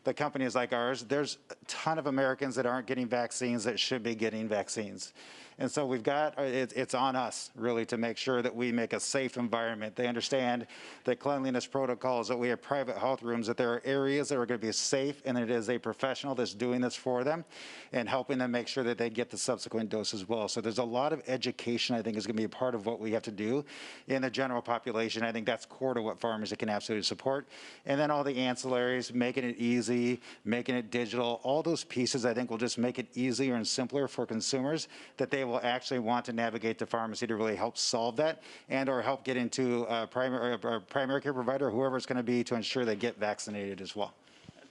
the companies like ours, there's a ton of Americans that aren't getting vaccines that should be getting vaccines. And so we've got, it's on us really to make sure that we make a safe environment. They understand the cleanliness protocols, that we have private health rooms, that there are areas that are going to be safe, and it is a professional that's doing this for them and helping them make sure that they get the subsequent dose as well. So there's a lot of education, I think, is going to be a part of what we have to do in the general population. I think that's core to what pharmacy can absolutely support. And then all the ancillaries, making it easy, making it digital, all those pieces I think will just make it easier and simpler for consumers, that they will actually want to navigate the pharmacy to really help solve that and or help get into a primary care provider, whoever it's going to be, to ensure they get vaccinated as well.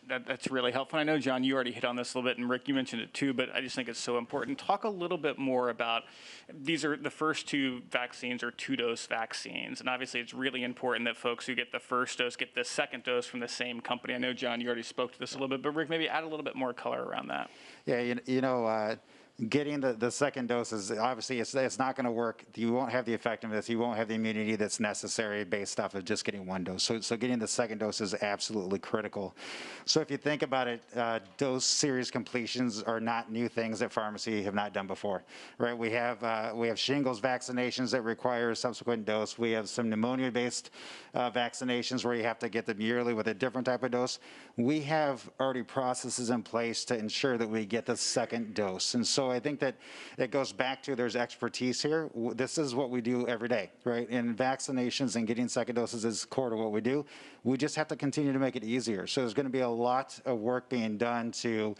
That's really helpful. I know, John, you already hit on this a little bit, and Rick, you mentioned it too, but I just think it's so important. Talk a little bit more about, these are the first two vaccines are two-dose vaccines, and obviously it's really important that folks who get the first dose get the second dose from the same company. I know, John, you already spoke to this a little bit, but Rick, maybe add a little bit more color around that. Yeah, getting the second dose is obviously it's not going to work. You won't have the effectiveness. You won't have the immunity that's necessary based off of just getting one dose. So getting the second dose is absolutely critical. So if you think about it, dose series completions are not new things that pharmacy have not done before, right? We have shingles vaccinations that require a subsequent dose. We have some pneumonia-based vaccinations where you have to get them yearly with a different type of dose. We have already processes in place to ensure that we get the second dose. And so I think that it goes back to there's expertise here. This is what we do every day, right? And vaccinations and getting second doses is core to what we do. We just have to continue to make it easier. So there's going to be a lot of work being done to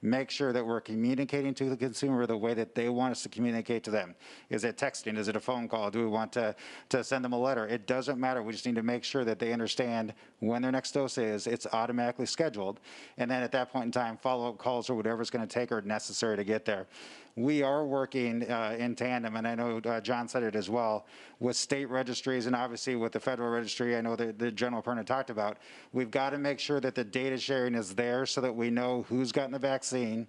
make sure that we're communicating to the consumer the way that they want us to communicate to them. Is it texting? Is it a phone call? Do we want to send them a letter? It doesn't matter. We just need to make sure that they understand when their next dose is. It's automatically scheduled. And then at that point in time, follow-up calls or whatever it's going to take are necessary to get there. We are working in tandem, and I know John said it as well, with state registries and obviously with the federal registry. I know the General Perna talked about. We've got to make sure that the data sharing is there so that we know who's gotten the vaccine,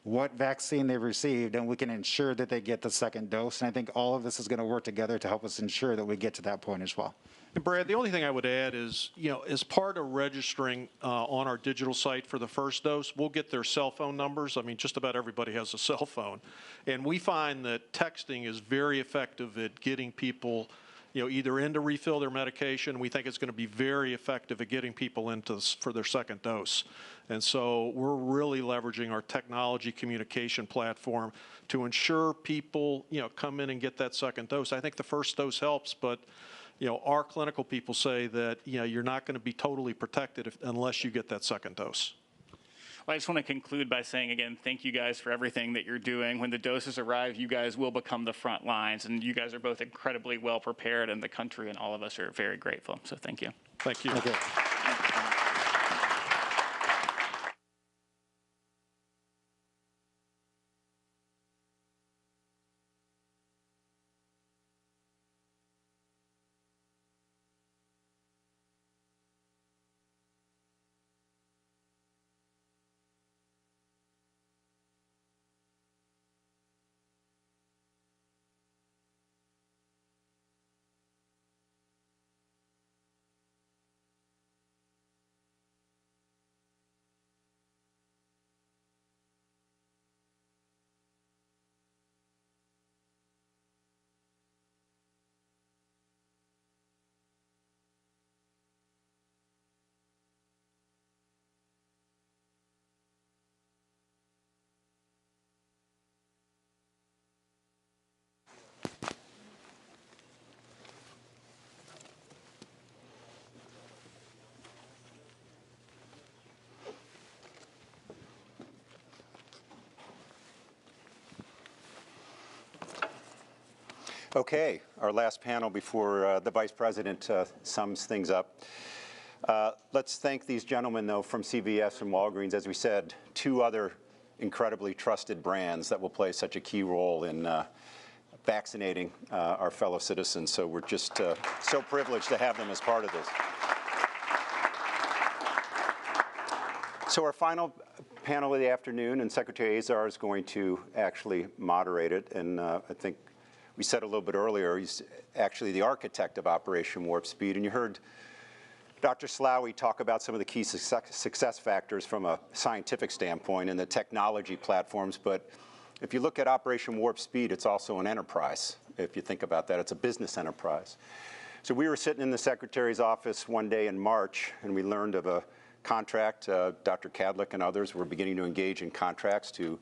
what vaccine they've received, and we can ensure that they get the second dose. And I think all of this is going to work together to help us ensure that we get to that point as well. And Brad, the only thing I would add is, as part of registering on our digital site for the first dose, we'll get their cell phone numbers. I mean, just about everybody has a cell phone. And we find that texting is very effective at getting people, either in to refill their medication. We think it's going to be very effective at getting people for their second dose. And so we're really leveraging our technology communication platform to ensure people, come in and get that second dose. I think the first dose helps, but our clinical people say that, you're not going to be totally protected unless you get that second dose. Well, I just want to conclude by saying, again, thank you guys for everything that you're doing. When the doses arrive, you guys will become the front lines, and you guys are both incredibly well prepared, and the country and all of us are very grateful. So thank you. Thank you. Okay. Okay, our last panel before the Vice President sums things up. Let's thank these gentlemen, though, from CVS and Walgreens, as we said, two other incredibly trusted brands that will play such a key role in vaccinating our fellow citizens. So we're just so privileged to have them as part of this. So our final panel of the afternoon, and Secretary Azar is going to actually moderate it, and I think we said a little bit earlier, he's actually the architect of Operation Warp Speed, and you heard Dr. Slaoui talk about some of the key success factors from a scientific standpoint and the technology platforms, but if you look at Operation Warp Speed, it's also an enterprise. If you think about that, it's a business enterprise. So we were sitting in the Secretary's office one day in March, and we learned of a contract. Dr. Kadlik and others were beginning to engage in contracts to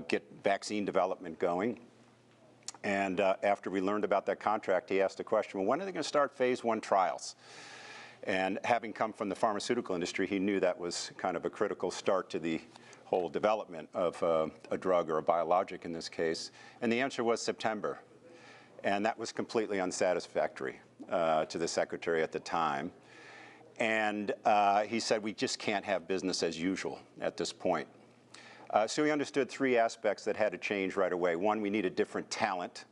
get vaccine development going. And after we learned about that contract, he asked the question, well, when are they going to start phase 1 trials? And having come from the pharmaceutical industry, he knew that was kind of a critical start to the whole development of a drug or a biologic in this case. And the answer was September. And that was completely unsatisfactory to the Secretary at the time. And he said, we just can't have business as usual at this point. So he understood 3 aspects that had to change right away. One, we needed different talent.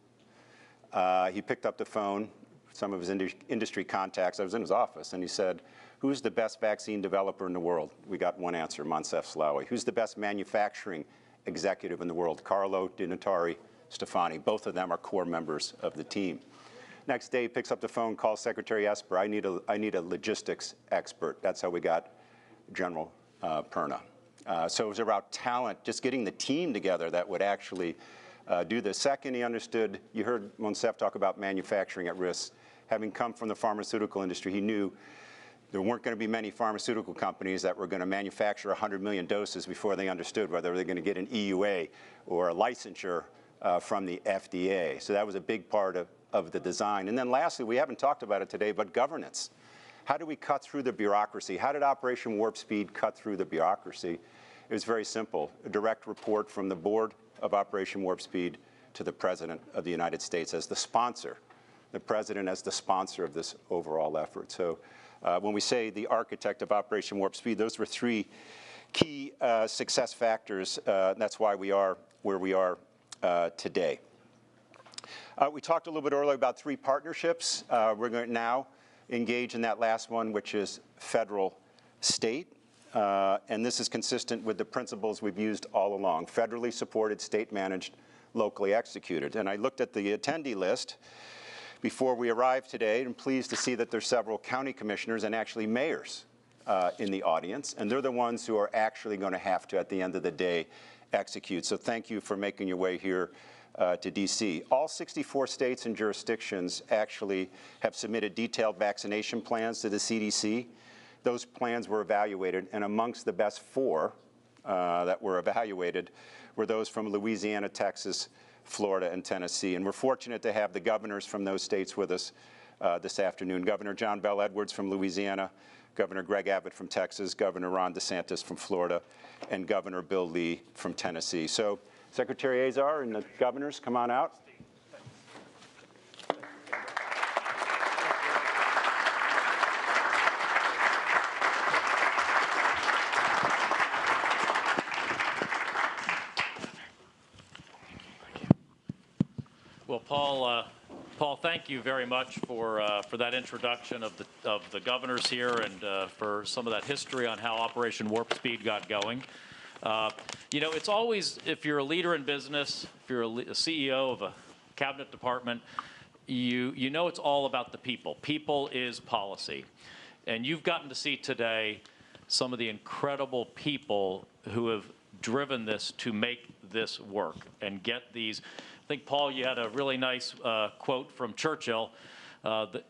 He picked up the phone, some of his industry contacts. I was in his office, and he said, who's the best vaccine developer in the world? We got one answer, Moncef Slaoui. Who's the best manufacturing executive in the world? Carlo Di Natale Stefani. Both of them are core members of the team. Next day, he picks up the phone, calls Secretary Esper. I need a logistics expert. That's how we got General Perna. So it was about talent, just getting the team together that would actually do this. Second, he understood, you heard Moncef talk about manufacturing at risk. Having come from the pharmaceutical industry, he knew there weren't going to be many pharmaceutical companies that were going to manufacture 100 million doses before they understood whether they're going to get an EUA or a licensure from the FDA. So that was a big part of the design. And then lastly, we haven't talked about it today, but governance. How do we cut through the bureaucracy? How did Operation Warp Speed cut through the bureaucracy? It was very simple. A direct report from the board of Operation Warp Speed to the President of the United States as the sponsor, the President as the sponsor of this overall effort. So when we say the architect of Operation Warp Speed, those were 3 key success factors. That's why we are where we are today. We talked a little bit earlier about 3 partnerships. We're going to now engage in that last one, which is federal-state. And this is consistent with the principles we've used all along: federally supported, state-managed, locally executed. And I looked at the attendee list before we arrived today, and I'm pleased to see that there's several county commissioners and actually mayors in the audience, and they're the ones who are actually going to have to, at the end of the day, execute. So thank you for making your way here to D.C. All 64 states and jurisdictions actually have submitted detailed vaccination plans to the CDC. Those plans were evaluated, and amongst the best 4 that were evaluated were those from Louisiana, Texas, Florida, and Tennessee. And we're fortunate to have the governors from those states with us this afternoon. Governor John Bel Edwards from Louisiana, Governor Greg Abbott from Texas, Governor Ron DeSantis from Florida, and Governor Bill Lee from Tennessee. So Secretary Azar and the governors, come on out. Well, Paul, thank you very much for that introduction of the governors here and for some of that history on how Operation Warp Speed got going. You know, it's always, if you're a leader in business, if you're a CEO of a cabinet department, you know it's all about the people. People is policy. And you've gotten to see today some of the incredible people who have driven this to make this work and get these. I think, Paul, you had a really nice quote from Churchill.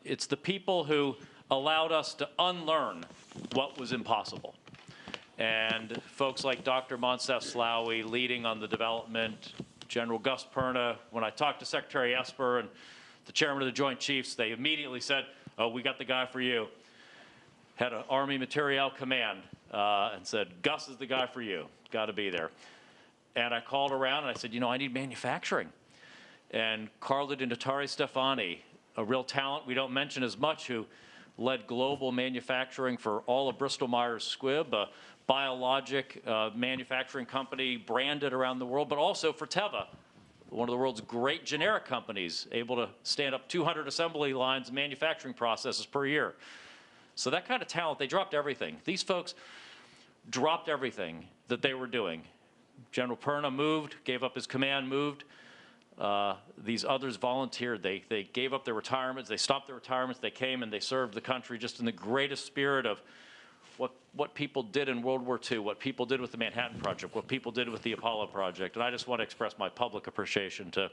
It's the people who allowed us to unlearn what was impossible. And folks like Dr. Moncef Slaoui leading on the development, General Gus Perna. When I talked to Secretary Esper and the chairman of the Joint Chiefs, they immediately said, oh, we got the guy for you. Had an Army Materiel Command and said, Gus is the guy for you. Got to be there. And I called around and I said, you know, I need manufacturing. and Carla Di Natale Stefani, a real talent we don't mention as much, who led global manufacturing for all of Bristol Myers Squibb, a biologic manufacturing company branded around the world, but also for Teva, one of the world's great generic companies, able to stand up 200 assembly lines, manufacturing processes per year. So that kind of talent, they dropped everything. These folks dropped everything that they were doing. General Perna moved, gave up his command, moved. These others volunteered. They gave up their retirements. They stopped their retirements. They came and they served the country just in the greatest spirit of what people did in World War II, what people did with the Manhattan Project, what people did with the Apollo Project. And I just want to express my public appreciation to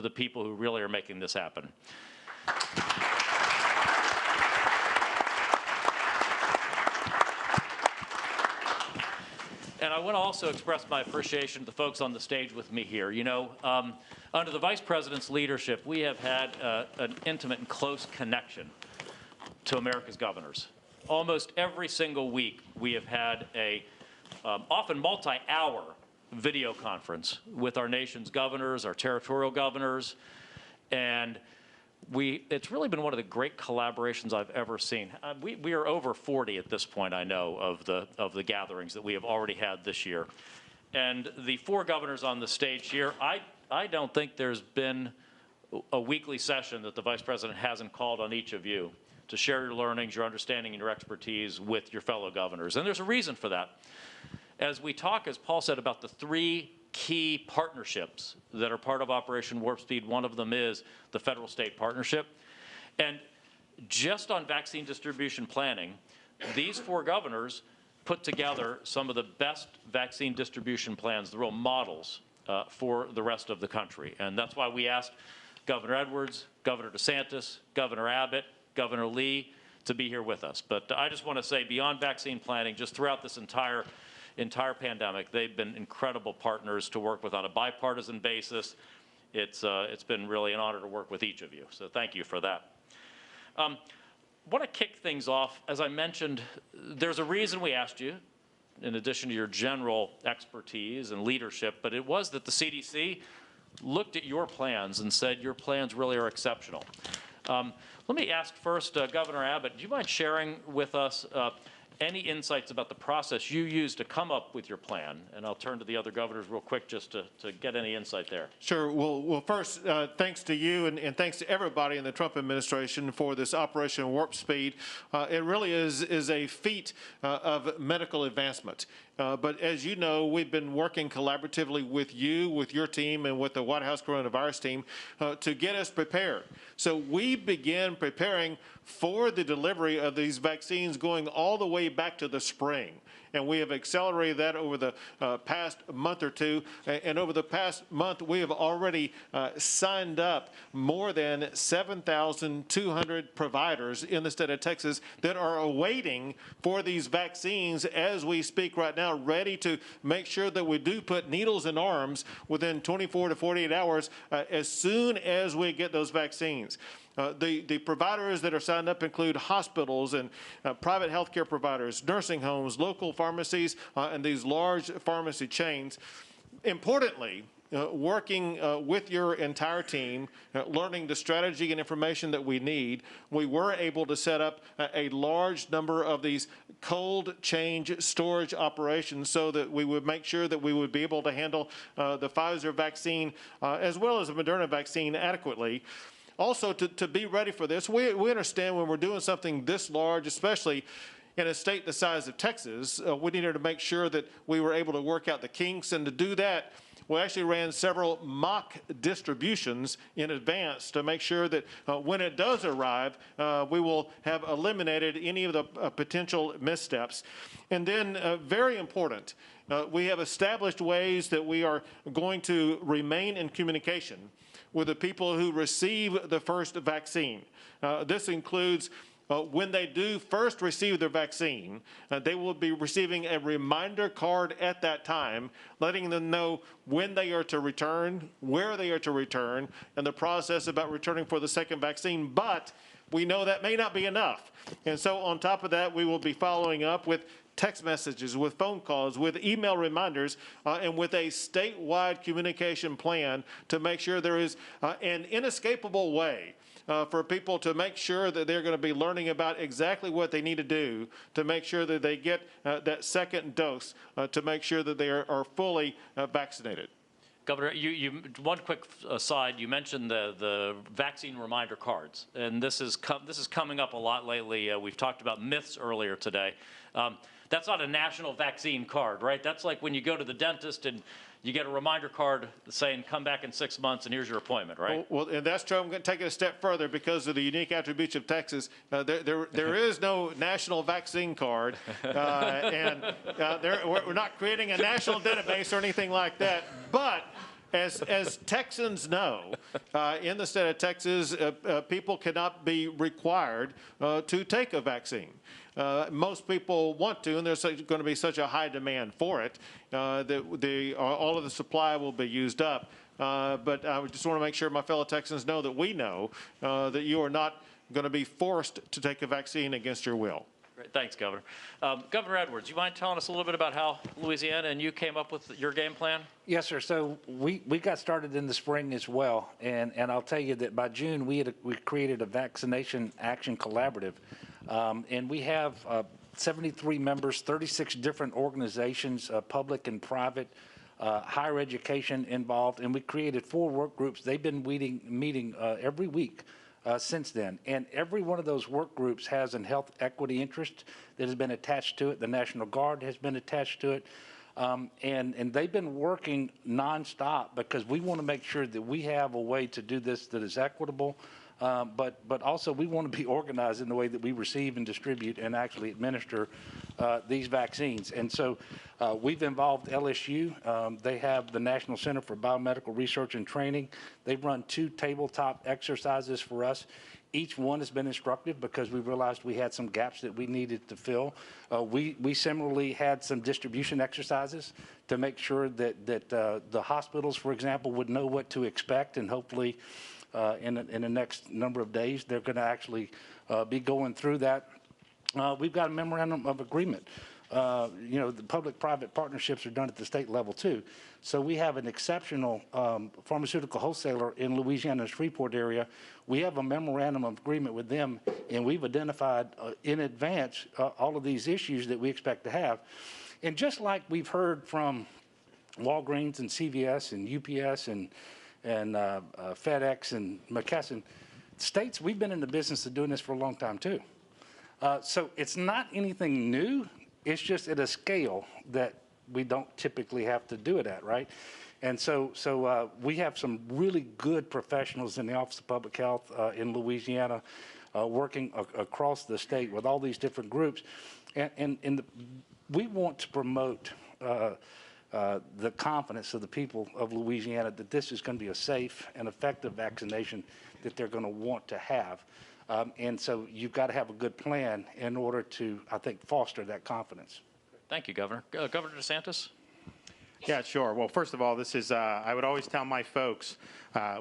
the people who really are making this happen. And I want to also express my appreciation to the folks on the stage with me here. You know, under the Vice President's leadership, we have had an intimate and close connection to America's governors. Almost every single week, we have had a often multi-hour video conference with our nation's governors, our territorial governors, and it's really been one of the great collaborations I've ever seen. We are over 40 at this point, I know, of the gatherings that we have already had this year. And the 4 governors on the stage here, I don't think there's been a weekly session that the Vice President hasn't called on each of you to share your learnings, your understanding, and your expertise with your fellow governors. And there's a reason for that. As we talk, as Paul said, about the 3 key partnerships that are part of Operation Warp Speed, one of them is the federal-state partnership. And just on vaccine distribution planning, these 4 governors put together some of the best vaccine distribution plans, the real models for the rest of the country. And that's why we asked Governor Edwards, Governor DeSantis, Governor Abbott, Governor Lee to be here with us. But I just want to say, beyond vaccine planning, just throughout this entire pandemic, they've been incredible partners to work with on a bipartisan basis. It's been really an honor to work with each of you, so thank you for that. I want to kick things off. As I mentioned, there's a reason we asked you, in addition to your general expertise and leadership, but it was that the CDC looked at your plans and said your plans really are exceptional. Let me ask first, Governor Abbott, do you mind sharing with us any insights about the process you used to come up with your plan? And I'll turn to the other governors real quick just to get any insight there. Sure. Well first, thanks to you and thanks to everybody in the Trump administration for this Operation Warp Speed. It really is a feat of medical advancement. But as you know, we've been working collaboratively with you, with your team, and with the White House coronavirus team to get us prepared. So we began preparing for the delivery of these vaccines going all the way back to the spring. And we have accelerated that over the past month or two. And over the past month, we have already signed up more than 7,200 providers in the state of Texas that are awaiting for these vaccines as we speak right now, ready to make sure that we do put needles in arms within 24 to 48 hours as soon as we get those vaccines. The providers that are signed up include hospitals and private healthcare providers, nursing homes, local pharmacies, and these large pharmacy chains. Importantly, working with your entire team, learning the strategy and information that we need, we were able to set up a large number of these cold chain storage operations so that we would make sure that we would be able to handle the Pfizer vaccine as well as the Moderna vaccine adequately. Also, to be ready for this, we understand when we're doing something this large, especially in a state the size of Texas, we needed to make sure that we were able to work out the kinks. And to do that, we actually ran several mock distributions in advance to make sure that when it does arrive, we will have eliminated any of the potential missteps. And then, very important, we have established ways that we are going to remain in communication with the people who receive the first vaccine. This includes when they do first receive their vaccine, they will be receiving a reminder card at that time, letting them know when they are to return, where they are to return, and the process about returning for the second vaccine. But we know that may not be enough. And so on top of that, we will be following up with text messages, with phone calls, with email reminders, and with a statewide communication plan to make sure there is an inescapable way for people to make sure that they're going to be learning about exactly what they need to do to make sure that they get that second dose to make sure that they are fully vaccinated. Governor, one quick aside, you mentioned the vaccine reminder cards, and this is coming up a lot lately. We've talked about myths earlier today. That's not a national vaccine card, right? That's like when you go to the dentist and you get a reminder card saying, come back in 6 months and here's your appointment, right? Well, and that's true. I'm going to take it a step further because of the unique attributes of Texas. There is no national vaccine card, and we're not creating a national database or anything like that. But as Texans know, in the state of Texas, people cannot be required to take a vaccine. Most people want to, and there's going to be such a high demand for it that all of the supply will be used up. But I just want to make sure my fellow Texans know that we know that you are not going to be forced to take a vaccine against your will. Great. Thanks, Governor. Governor Edwards, you mind telling us a little bit about how Louisiana and you came up with your game plan? Yes, sir. So we got started in the spring as well, and I'll tell you that by June we created a vaccination action collaborative, and we have 73 members, 36 different organizations, public and private, higher education involved, and we created 4 work groups. They've been meeting every week since then. And every one of those work groups has a health equity interest that has been attached to it. The National Guard has been attached to it. And they've been working nonstop because we want to make sure that we have a way to do this that is equitable, but also we want to be organized in the way that we receive and distribute and actually administer these vaccines. And so we've involved LSU. They have the National Center for Biomedical Research and Training. They've run 2 tabletop exercises for us. Each one has been instructive because we realized we had some gaps that we needed to fill. We similarly had some distribution exercises to make sure that the hospitals, for example, would know what to expect, and hopefully in the next number of days they're going to actually be going through that. We've got a memorandum of agreement. The public-private partnerships are done at the state level too. So we have an exceptional pharmaceutical wholesaler in Louisiana's Shreveport area. We have a memorandum of agreement with them, and we've identified in advance all of these issues that we expect to have. And just like we've heard from Walgreens and CVS and UPS and FedEx and McKesson, states, we've been in the business of doing this for a long time too. So it's not anything new. It's just at a scale that we don't typically have to do it at, right? And so we have some really good professionals in the Office of Public Health in Louisiana working across the state with all these different groups. And we want to promote the confidence of the people of Louisiana that this is going to be a safe and effective vaccination that they're going to want to have. And so you've got to have a good plan in order to, I think, foster that confidence. Thank you, Governor. Governor DeSantis? Yeah, sure. Well, first of all, this is, I would always tell my folks,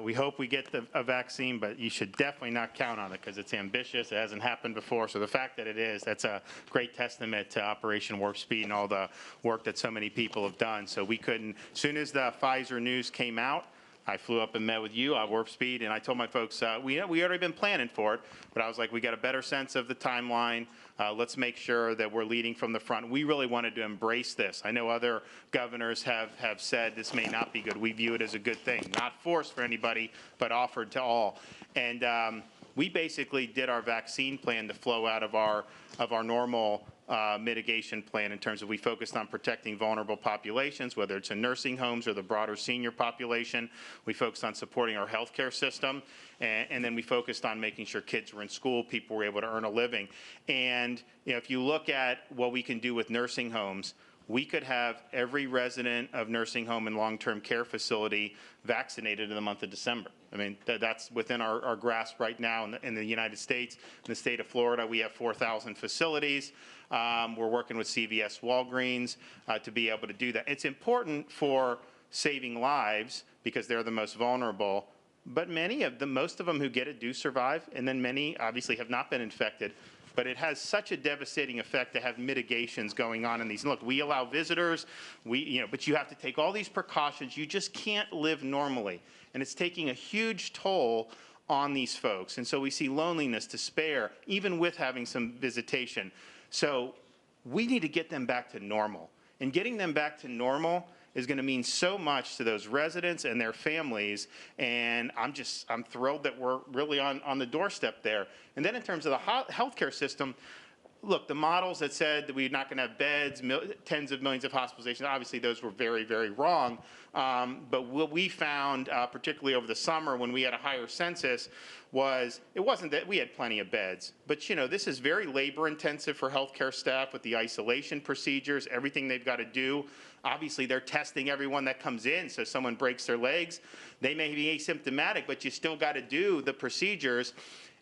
we hope we get a vaccine, but you should definitely not count on it because it's ambitious. It hasn't happened before. So the fact that it is, that's a great testament to Operation Warp Speed and all the work that so many people have done. So we couldn't, as soon as the Pfizer news came out, I flew up and met with you at Warp Speed, and I told my folks, we already been planning for it, but I was like, we got a better sense of the timeline. Let's make sure that we're leading from the front. We really wanted to embrace this. I know other governors have said this may not be good. We view it as a good thing, not forced for anybody, but offered to all. And we basically did our vaccine plan to flow out of our normal mitigation plan in terms of we focused on protecting vulnerable populations, whether it's in nursing homes or the broader senior population. We focused on supporting our healthcare system, and then we focused on making sure kids were in school, people were able to earn a living. And if you look at what we can do with nursing homes, we could have every resident of nursing home and long-term care facility vaccinated in the month of December. I mean, that's within our grasp right now in the United States. In the state of Florida, we have 4,000 facilities. We're working with CVS, Walgreens to be able to do that. It's important for saving lives because they're the most vulnerable, but most of them who get it do survive, and then many obviously have not been infected. but it has such a devastating effect to have mitigations going on in these. And look, we allow visitors, but you have to take all these precautions. You just can't live normally. And it's taking a huge toll on these folks. And so we see loneliness, despair, even with having some visitation. So we need to get them back to normal. And getting them back to normal is going to mean so much to those residents and their families, and I'm thrilled that we're really on the doorstep there. And then in terms of the healthcare system, look, the models that said that we're not going to have beds, tens of millions of hospitalizations, obviously those were very, very wrong. But what we found, particularly over the summer when we had a higher census, was it wasn't that we had plenty of beds, but this is very labor intensive for healthcare staff with the isolation procedures, everything they've got to do. Obviously, they're testing everyone that comes in, so someone breaks their legs, they may be asymptomatic, but you still got to do the procedures.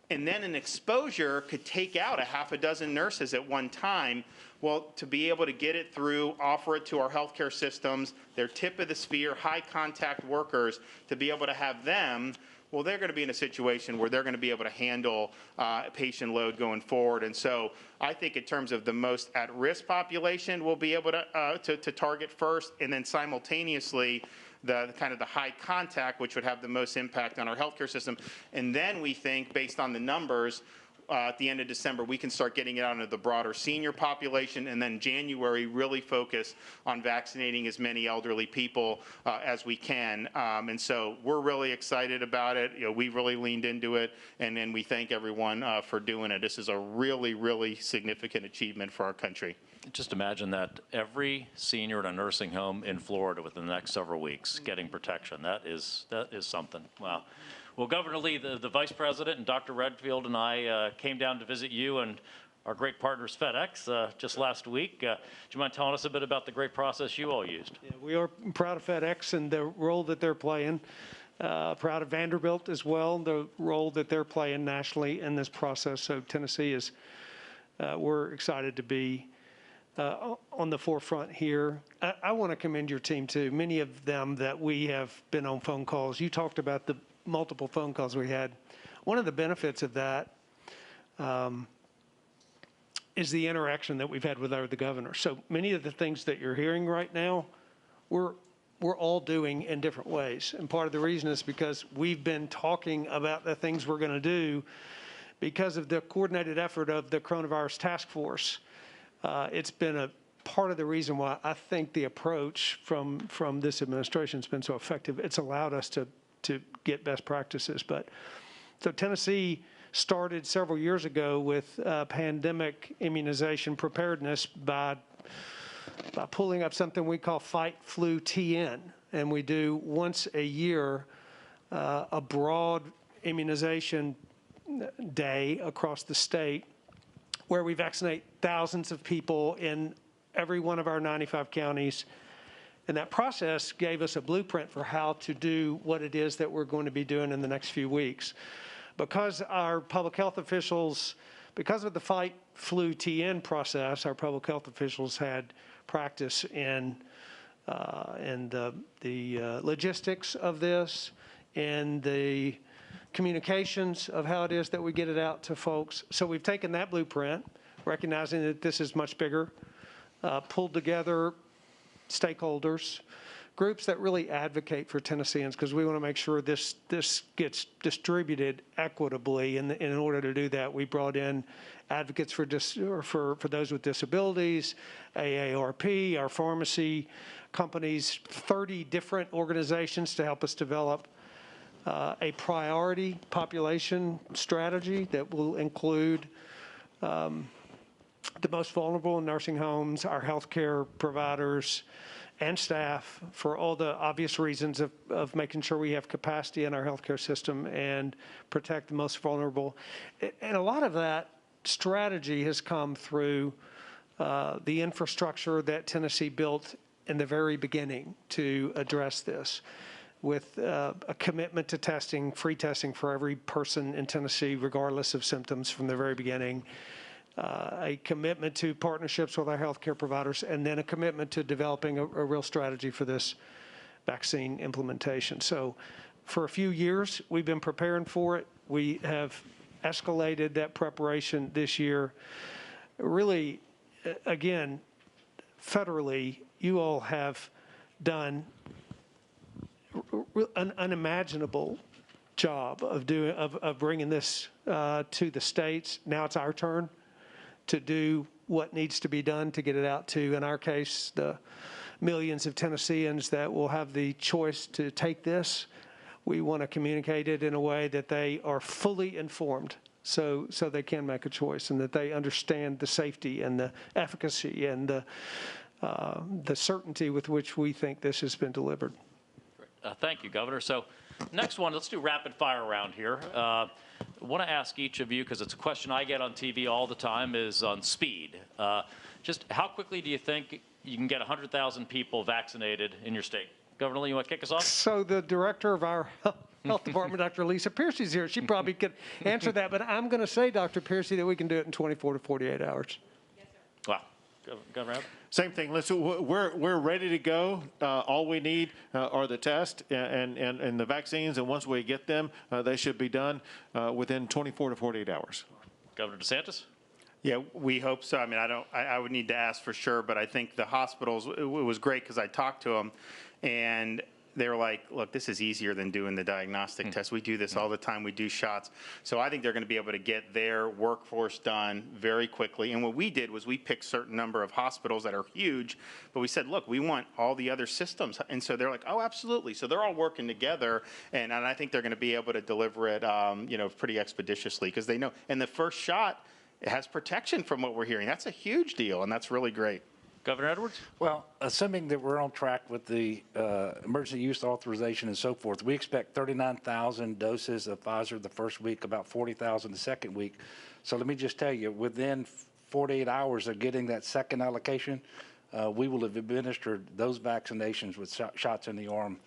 And then an exposure could take out a half a dozen nurses at one time. Well, to be able to get it through, offer it to our healthcare systems, their tip of the spear, high contact workers, to be able to have them, well, they're going to be in a situation where they're going to be able to handle patient load going forward. And so I think in terms of the most at-risk population, we'll be able to target first, and then simultaneously the kind of the high contact, which would have the most impact on our healthcare system. And then we think, based on the numbers, at the end of December, we can start getting it out into the broader senior population, and then January really focus on vaccinating as many elderly people as we can. And so we're really excited about it. We really leaned into it, and then we thank everyone for doing it. This is a really, really significant achievement for our country. Just imagine that every senior in a nursing home in Florida within the next several weeks getting protection. That is something. Wow. Well, Governor Lee, the Vice President, and Dr. Redfield and I came down to visit you and our great partners FedEx just last week. Do you mind telling us a bit about the great process you all used? Yeah, we are proud of FedEx and the role that they're playing. Proud of Vanderbilt as well, the role that they're playing nationally in this process. So Tennessee is, we're excited to be on the forefront here. I want to commend your team too. Many of them that we have been on phone calls. You talked about the multiple phone calls we had. One of the benefits of that is the interaction that we've had with the governor. So many of the things that you're hearing right now, we're all doing in different ways. And part of the reason is because we've been talking about the things we're going to do because of the coordinated effort of the coronavirus task force. It's been a part of the reason why I think the approach from this administration has been so effective. It's allowed us to get best practices. But so Tennessee started several years ago with pandemic immunization preparedness by pulling up something we call Fight Flu TN. And we do once a year a broad immunization day across the state where we vaccinate thousands of people in every one of our 95 counties. And that process gave us a blueprint for how to do what it is that we're going to be doing in the next few weeks. Because our public health officials, because of the Fight Flu TN process, our public health officials had practice in the logistics of this, and the communications of how it is that we get it out to folks. So we've taken that blueprint, recognizing that this is much bigger, pulled together stakeholders, groups that really advocate for Tennesseans, because we want to make sure this gets distributed equitably. And in order to do that, we brought in advocates for those with disabilities, AARP, our pharmacy companies, 30 different organizations to help us develop a priority population strategy that will include the most vulnerable in nursing homes, our healthcare providers and staff, for all the obvious reasons of making sure we have capacity in our healthcare system and protect the most vulnerable. And a lot of that strategy has come through the infrastructure that Tennessee built in the very beginning to address this, with a commitment to testing, free testing for every person in Tennessee, regardless of symptoms from the very beginning. A commitment to partnerships with our healthcare providers, and then a commitment to developing a real strategy for this vaccine implementation. So for a few years, we've been preparing for it. We have escalated that preparation this year. Really, again, federally, you all have done an unimaginable job of bringing this to the states. Now it's our turn to do what needs to be done to get it out to, in our case, the millions of Tennesseans that will have the choice to take this. We want to communicate it in a way that they are fully informed so they can make a choice, and that they understand the safety and the efficacy and the certainty with which we think this has been delivered. Thank you, Governor. So next one, let's do rapid fire around here. I want to ask each of you, because it's a question I get on TV all the time, is on speed. Just how quickly do you think you can get 100,000 people vaccinated in your state? Governor Lee, you want to kick us off? So the director of our health department, Dr. Lisa Piercy's here. She probably could answer that, but I'm going to say, Dr. Piercy, that we can do it in 24 to 48 hours. Yes, sir. Wow. Governor Abbott? Same thing. Listen, we're ready to go. All we need are the tests and the vaccines, and once we get them, they should be done within 24 to 48 hours. Governor DeSantis? Yeah, we hope so. I mean, I would need to ask for sure, but I think the hospitals, it was great because I talked to them, and they were like, look, this is easier than doing the diagnostic test. We do this all the time. We do shots. So I think they're going to be able to get their workforce done very quickly. And what we did was we picked certain number of hospitals that are huge, but we said, look, we want all the other systems. And so they're like, oh, absolutely. So they're all working together. And I think they're going to be able to deliver it, pretty expeditiously, because they know. And the first shot, it has protection from what we're hearing. That's a huge deal, and that's really great. Governor Edwards? Well, assuming that we're on track with the emergency use authorization and so forth, we expect 39,000 doses of Pfizer the first week, about 40,000 the second week. So let me just tell you, within 48 hours of getting that second allocation, we will have administered those vaccinations with shots in the arm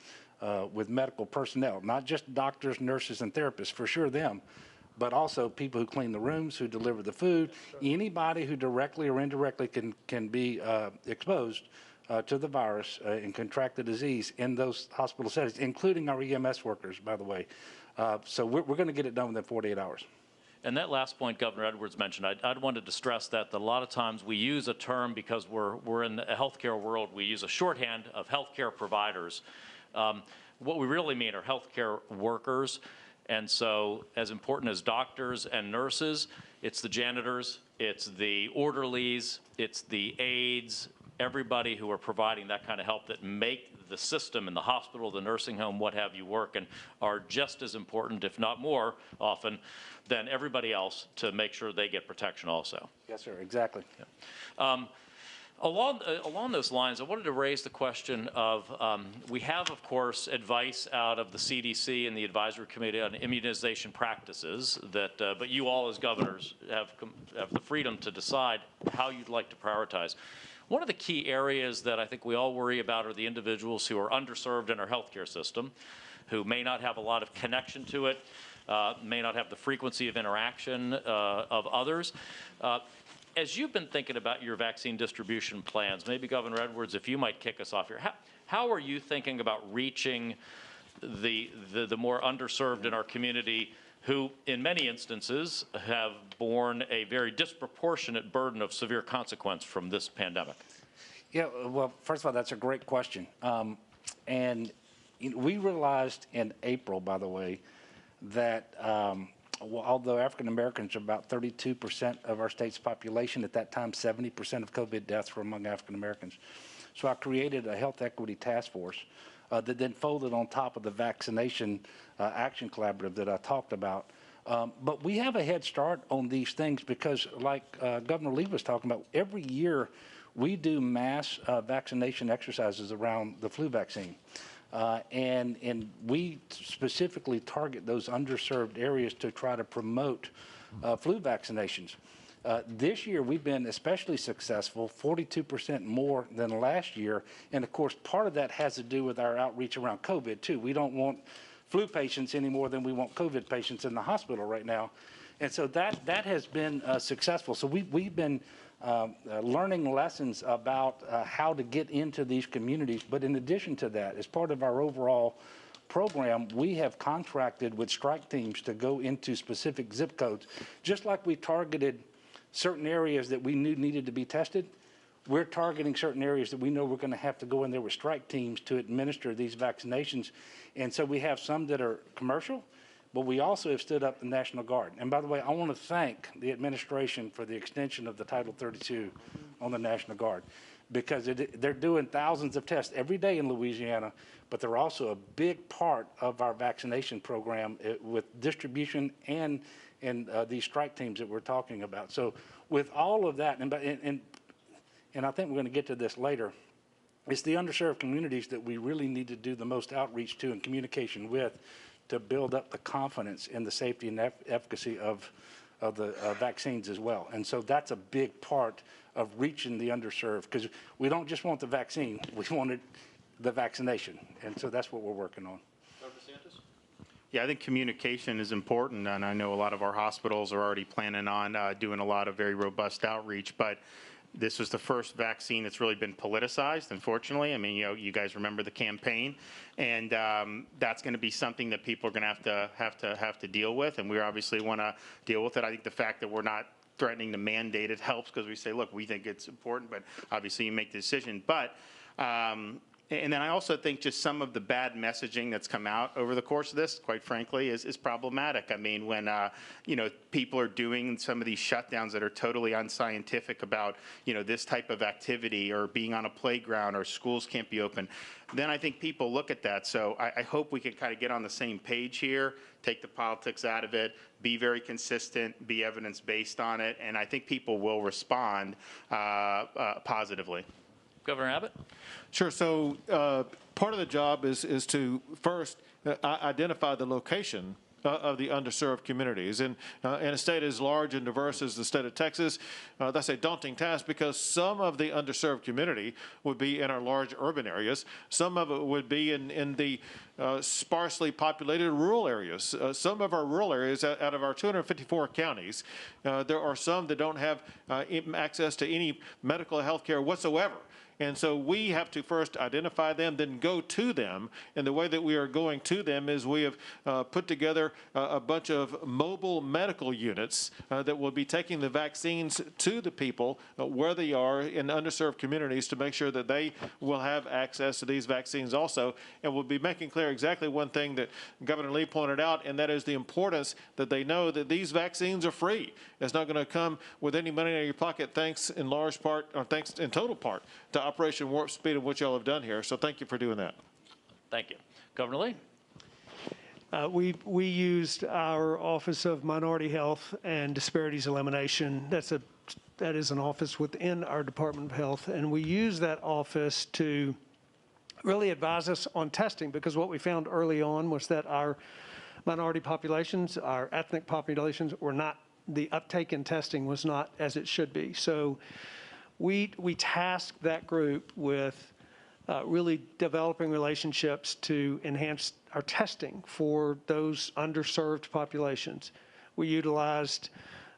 with medical personnel, not just doctors, nurses, and therapists, for sure them, but also people who clean the rooms, who deliver the food, anybody who directly or indirectly can be exposed to the virus and contract the disease in those hospital settings, including our EMS workers, by the way. So we're going to get it done within 48 hours. And that last point Governor Edwards mentioned, I wanted to stress that a lot of times we use a term because we're in a healthcare world, we use a shorthand of healthcare providers. What we really mean are healthcare workers. And so as important as doctors and nurses, it's the janitors, it's the orderlies, it's the aides, everybody who are providing that kind of help that make the system in the hospital, the nursing home, what have you work, and are just as important, if not more often, than everybody else to make sure they get protection also. Yes, sir, exactly. Yeah. Along those lines, I wanted to raise the question of, we have, of course, advice out of the CDC and the Advisory Committee on Immunization Practices, but you all as governors have the freedom to decide how you'd like to prioritize. One of the key areas that I think we all worry about are the individuals who are underserved in our healthcare system, who may not have a lot of connection to it, may not have the frequency of interaction of others. As you've been thinking about your vaccine distribution plans, maybe Governor Edwards, if you might kick us off here, how are you thinking about reaching the more underserved in our community who, in many instances, have borne a very disproportionate burden of severe consequence from this pandemic? Yeah, well, first of all, that's a great question. And we realized in April, by the way, that although African Americans are about 32% of our state's population, at that time 70% of COVID deaths were among African Americans. So I created a health equity task force that then folded on top of the vaccination action collaborative that I talked about. But we have a head start on these things because, like Governor Lee was talking about, every year we do mass vaccination exercises around the flu vaccine. And we specifically target those underserved areas to try to promote flu vaccinations. This year, we've been especially successful, 42% more than last year. And of course, part of that has to do with our outreach around COVID too. We don't want flu patients any more than we want COVID patients in the hospital right now. And so that has been successful. So we've been learning lessons about how to get into these communities. But in addition to that, as part of our overall program, we have contracted with strike teams to go into specific zip codes, just like we targeted certain areas that we knew needed to be tested. We're targeting certain areas that we know we're going to have to go in there with strike teams to administer these vaccinations. And so we have some that are commercial, but we also have stood up the National Guard. And by the way, I want to thank the administration for the extension of the Title 32 on the National Guard, because they're doing thousands of tests every day in Louisiana, but they're also a big part of our vaccination program with distribution and these strike teams that we're talking about. So with all of that, and I think we're going to get to this later, it's the underserved communities that we really need to do the most outreach to and communication with to build up the confidence in the safety and efficacy of the vaccines as well. And so that's a big part of reaching the underserved, because we don't just want the vaccine, we wanted the vaccination. And so that's what we're working on. Yeah, I think communication is important, and I know a lot of our hospitals are already planning on doing a lot of very robust outreach, but this was the first vaccine that's really been politicized, unfortunately. I mean, you guys remember the campaign, and that's going to be something that people are going to have to deal with, and we obviously want to deal with it. I think the fact that we're not threatening to mandate it helps, because we say, look, we think it's important, but obviously you make the decision. But and then I also think just some of the bad messaging that's come out over the course of this, quite frankly, is problematic. I mean, when people are doing some of these shutdowns that are totally unscientific about this type of activity, or being on a playground, or schools can't be open, then I think people look at that. So I hope we can kind of get on the same page here, take the politics out of it, be very consistent, be evidence-based on it, and I think people will respond positively. Governor Abbott? Sure. So part of the job is to first identify the location of the underserved communities. And in a state as large and diverse as the state of Texas, that's a daunting task, because some of the underserved community would be in our large urban areas. Some of it would be in the sparsely populated rural areas. Some of our rural areas, out of our 254 counties, there are some that don't have access to any medical health care whatsoever. And so we have to first identify them, then go to them. And the way that we are going to them is we have put together a bunch of mobile medical units that will be taking the vaccines to the people where they are in underserved communities, to make sure that they will have access to these vaccines also. And we'll be making clear exactly one thing that Governor Lee pointed out, and that is the importance that they know that these vaccines are free. It's not going to come with any money in your pocket, thanks in large part, or thanks in total part, to Operation Warp Speed and what y'all have done here. So thank you for doing that. Thank you. Governor Lee? We used our Office of Minority Health and Disparities Elimination. That is an office within our Department of Health, and we use that office to really advise us on testing, because what we found early on was that our minority populations, our ethnic populations, were not, the uptake in testing was not as it should be. So we tasked that group with really developing relationships to enhance our testing for those underserved populations. We utilized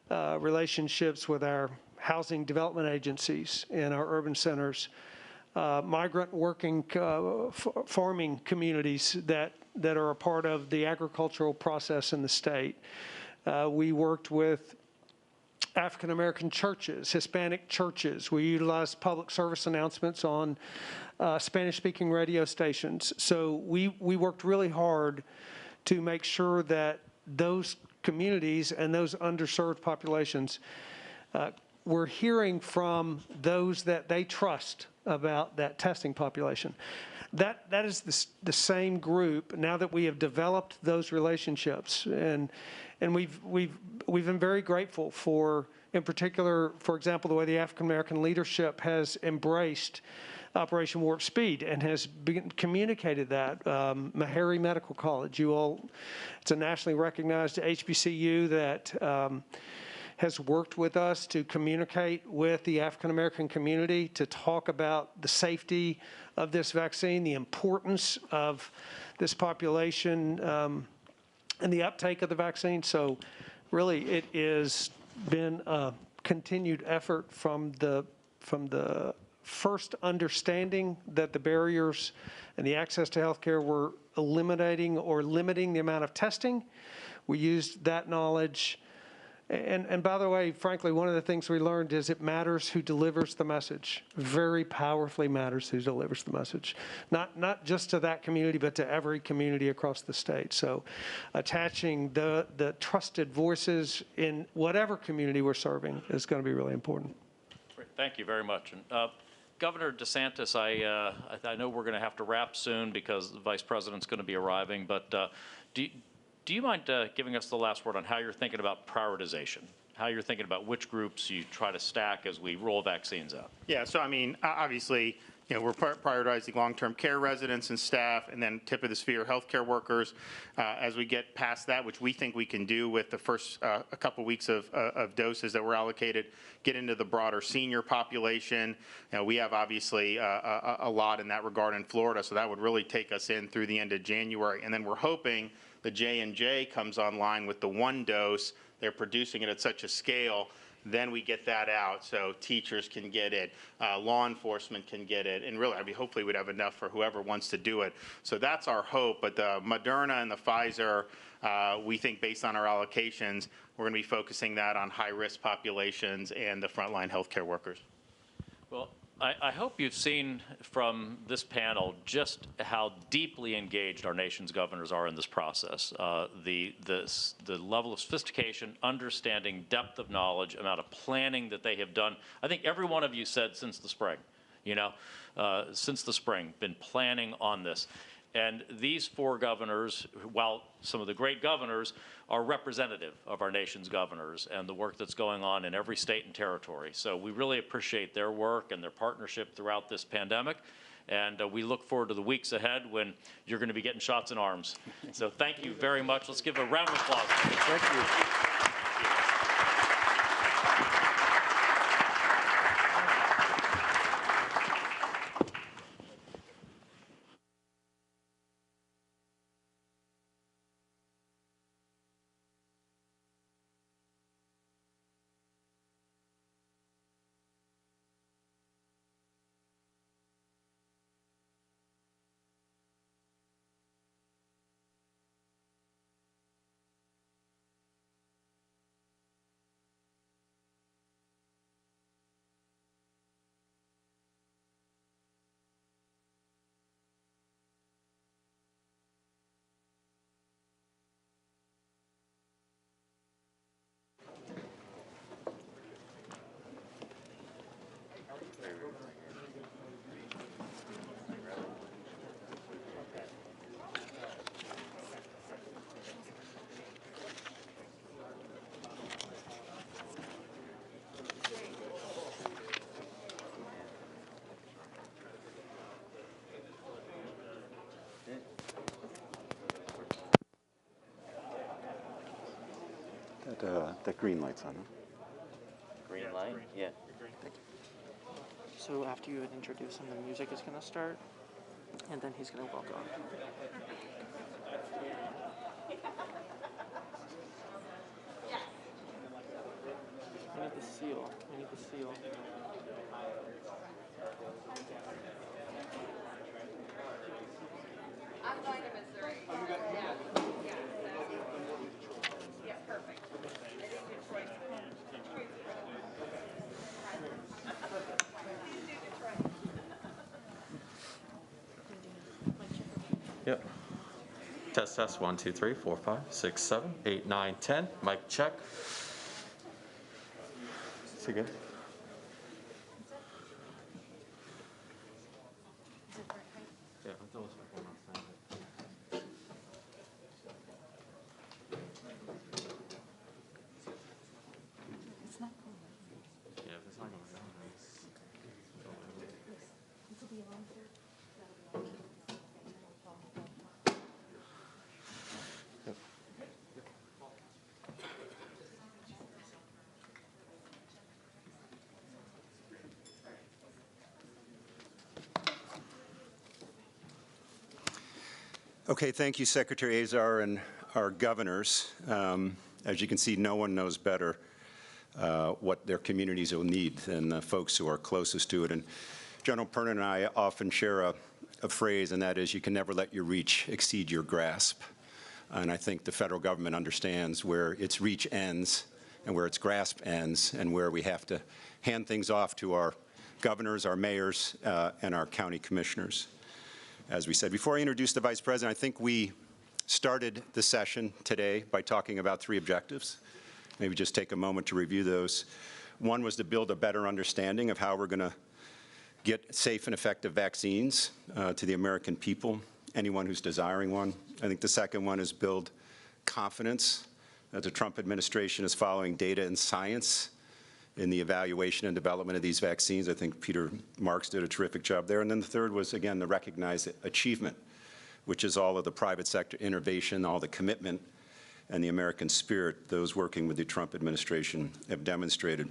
relationships with our housing development agencies in our urban centers, migrant working farming communities that are a part of the agricultural process in the state. We worked with African-American churches, Hispanic churches. We utilized public service announcements on Spanish-speaking radio stations. So we worked really hard to make sure that those communities and those underserved populations were hearing from those that they trust about that testing population. That is the same group, now that we have developed those relationships, and we've been very grateful for, in particular, for example, the way the African American leadership has embraced Operation Warp Speed and has communicated that. Meharry Medical College, it's a nationally recognized HBCU that has worked with us to communicate with the African American community to talk about the safety of this vaccine, the importance of this population, and the uptake of the vaccine. So really it has been a continued effort from the first understanding that the barriers and the access to healthcare were eliminating or limiting the amount of testing. We used that knowledge. And by the way, frankly, one of the things we learned is it matters who delivers the message. Very powerfully matters who delivers the message. Not just to that community, but to every community across the state. So attaching the trusted voices in whatever community we're serving is going to be really important. Great. Thank you very much. And, Governor DeSantis, I know we're going to have to wrap soon because the Vice President's going to be arriving, but do you mind giving us the last word on how you're thinking about prioritization, how you're thinking about which groups you try to stack as we roll vaccines out? Yeah, so I mean, obviously, we're prioritizing long-term care residents and staff, and then tip of the spear healthcare workers. As we get past that, which we think we can do with the first a couple weeks of doses that were allocated, get into the broader senior population. We have obviously a lot in that regard in Florida, so that would really take us in through the end of January. And then we're hoping the J&J comes online with the 1 dose. They're producing it at such a scale. Then we get that out so teachers can get it, law enforcement can get it, and really, I mean, hopefully we'd have enough for whoever wants to do it. So that's our hope, but the Moderna and the Pfizer, we think based on our allocations, we're going to be focusing that on high-risk populations and the frontline healthcare workers. Well, I hope you've seen from this panel just how deeply engaged our nation's governors are in this process. The level of sophistication, understanding, depth of knowledge, amount of planning that they have done. I think every one of you said since the spring, since the spring, been planning on this. And these 4 governors, while some of the great governors, are representative of our nation's governors and the work that's going on in every state and territory. So we really appreciate their work and their partnership throughout this pandemic. And we look forward to the weeks ahead when you're going to be getting shots in arms. So thank you very much. Let's give a round of applause. Thank you. That green light's on. Green light? Yeah. So after you introduce him, the music is going to start, and then he's going to walk on. I need the seal. I need the seal. I'm going to Missouri. Yeah, perfect. I think Detroit's Yep. Test, 1, 2, 3, 4, 5, 6, 7, 8, 9, 10. Mic check. Is he good? Yeah, It's not cool. yeah, if it's not going down, This will be a long third. Okay, thank you, Secretary Azar and our governors. As you can see, no one knows better what their communities will need than the folks who are closest to it. And General Pernin and I often share a phrase, and that is, you can never let your reach exceed your grasp. And I think the federal government understands where its reach ends and where its grasp ends, and where we have to hand things off to our governors, our mayors, and our county commissioners. As we said, before I introduce the Vice President, I think we started the session today by talking about 3 objectives. Maybe just take a moment to review those. One was to build a better understanding of how we're going to get safe and effective vaccines to the American people, anyone who's desiring one. I think the second one is build confidence that the Trump administration is following data and science in the evaluation and development of these vaccines. I think Peter Marks did a terrific job there. And then the third was, again, to recognize achievement, which is all of the private sector innovation, all the commitment, and the American spirit those working with the Trump administration have demonstrated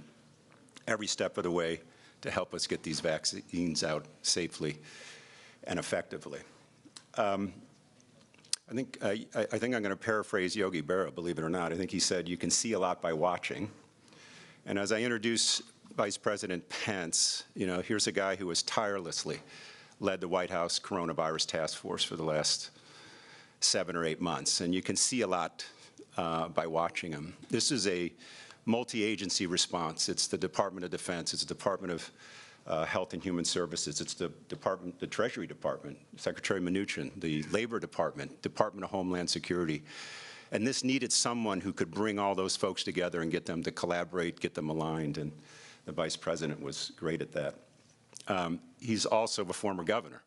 every step of the way to help us get these vaccines out safely and effectively. I think I'm going to paraphrase Yogi Berra, believe it or not. I think he said, you can see a lot by watching. And as I introduce Vice President Pence, here's a guy who has tirelessly led the White House Coronavirus Task Force for the last 7 or 8 months. And you can see a lot by watching him. This is a multi-agency response. It's the Department of Defense. It's the Department of Health and Human Services. It's the Treasury Department, Secretary Mnuchin, the Labor Department, Department of Homeland Security. And this needed someone who could bring all those folks together and get them to collaborate, get them aligned, and the Vice President was great at that. He's also a former governor.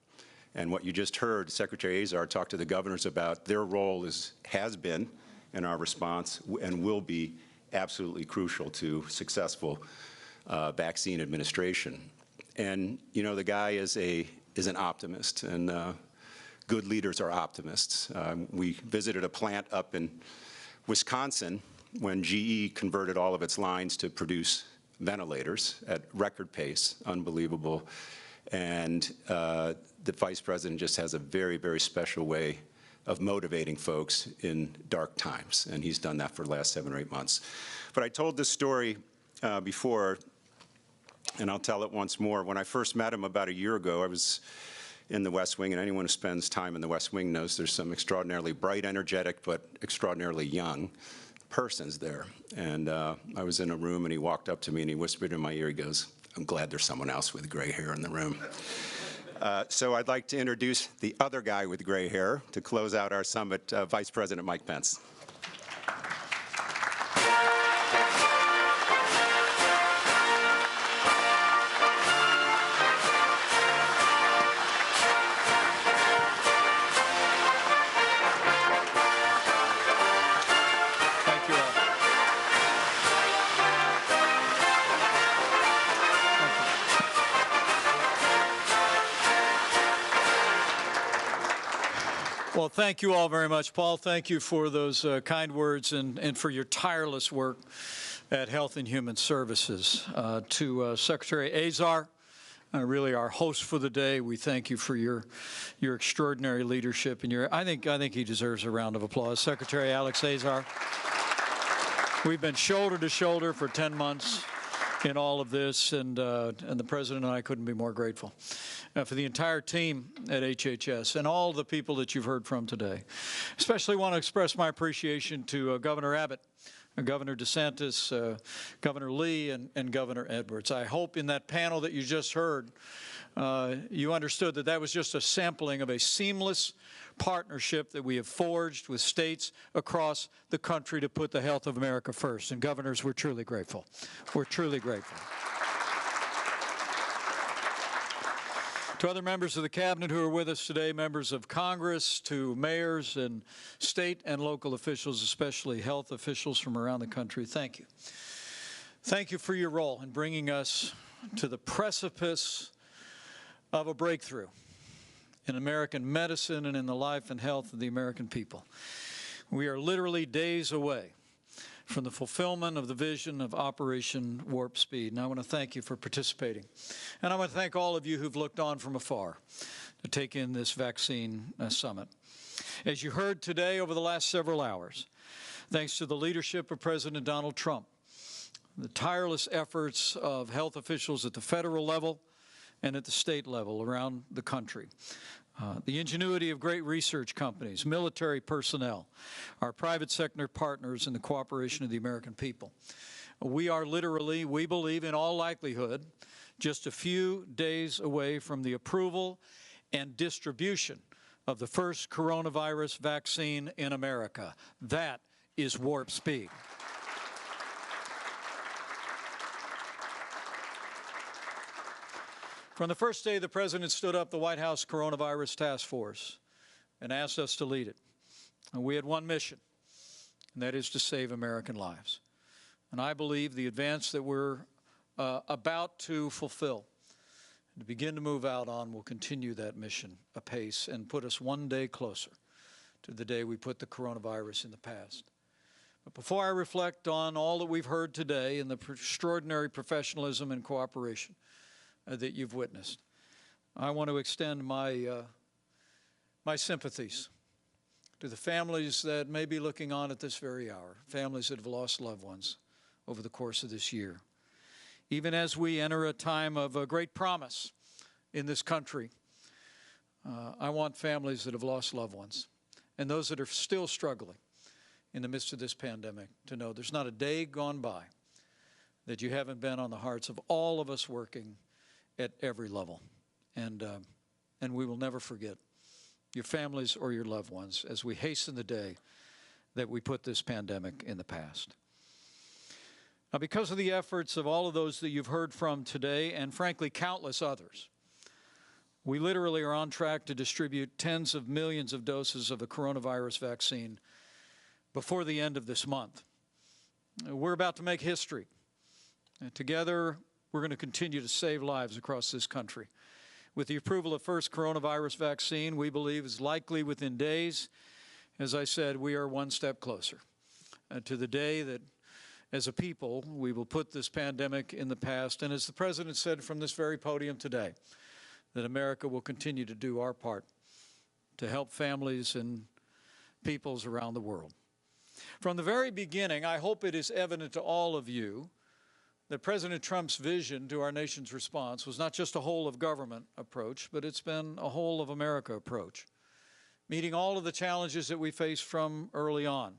And what you just heard, Secretary Azar talk to the governors about, their role has been in our response and will be absolutely crucial to successful vaccine administration. And the guy is an optimist, and good leaders are optimists. We visited a plant up in Wisconsin when GE converted all of its lines to produce ventilators at record pace, unbelievable. And the Vice President just has a very, very special way of motivating folks in dark times, and he's done that for the last 7 or 8 months. But I told this story before, and I'll tell it once more. When I first met him about a year ago, I was in the West Wing, and anyone who spends time in the West Wing knows there's some extraordinarily bright, energetic, but extraordinarily young persons there. And I was in a room, and he walked up to me, and he whispered in my ear, he goes, "I'm glad there's someone else with gray hair in the room." So I'd like to introduce the other guy with gray hair to close out our summit, Vice President Mike Pence. Well, thank you all very much. Paul, thank you for those kind words and for your tireless work at Health and Human Services. To Secretary Azar, really our host for the day, we thank you for your extraordinary leadership and I think he deserves a round of applause. Secretary Alex Azar, we've been shoulder to shoulder for 10 months in all of this, and the President and I couldn't be more grateful. For the entire team at HHS and all the people that you've heard from today. Especially want to express my appreciation to Governor Abbott, Governor DeSantis, Governor Lee, and Governor Edwards. I hope in that panel that you just heard, you understood that that was just a sampling of a seamless partnership that we have forged with states across the country to put the health of America first. And governors, we're truly grateful. We're truly grateful. To other members of the Cabinet who are with us today, members of Congress, to mayors and state and local officials, especially health officials from around the country, thank you. Thank you for your role in bringing us to the precipice of a breakthrough in American medicine and in the life and health of the American people. We are literally days away from the fulfillment of the vision of Operation Warp Speed. And I want to thank you for participating. And I want to thank all of you who've looked on from afar to take in this vaccine summit. As you heard today over the last several hours, thanks to the leadership of President Donald Trump, the tireless efforts of health officials at the federal level and at the state level around the country. The ingenuity of great research companies, military personnel, our private sector partners, and the cooperation of the American people. We are literally, we believe in all likelihood, just a few days away from the approval and distribution of the first coronavirus vaccine in America. That is warp speed. From the first day the President stood up the White House Coronavirus Task Force and asked us to lead it, and we had one mission, and that is to save American lives. And I believe the advance that we're about to fulfill, to begin to move out on, will continue that mission apace and put us one day closer to the day we put the coronavirus in the past. But before I reflect on all that we've heard today and the extraordinary professionalism and cooperation that you've witnessed, I want to extend my sympathies to the families that may be looking on at this very hour, families that have lost loved ones over the course of this year. Even as we enter a time of great promise in this country, I want families that have lost loved ones and those that are still struggling in the midst of this pandemic to know there's not a day gone by that you haven't been on the hearts of all of us working at every level. And we will never forget your families or your loved ones as we hasten the day that we put this pandemic in the past. Now, because of the efforts of all of those that you've heard from today, and frankly, countless others, we literally are on track to distribute tens of millions of doses of the coronavirus vaccine before the end of this month. We're about to make history. And together, we're going to continue to save lives across this country. With the approval of first coronavirus vaccine, we believe is likely within days. As I said, we are one step closer to the day that, as a people, we will put this pandemic in the past. And as the President said from this very podium today, that America will continue to do our part to help families and peoples around the world. From the very beginning, I hope it is evident to all of you that President Trump's vision to our nation's response was not just a whole-of-government approach, but it's been a whole-of-America approach, meeting all of the challenges that we faced from early on.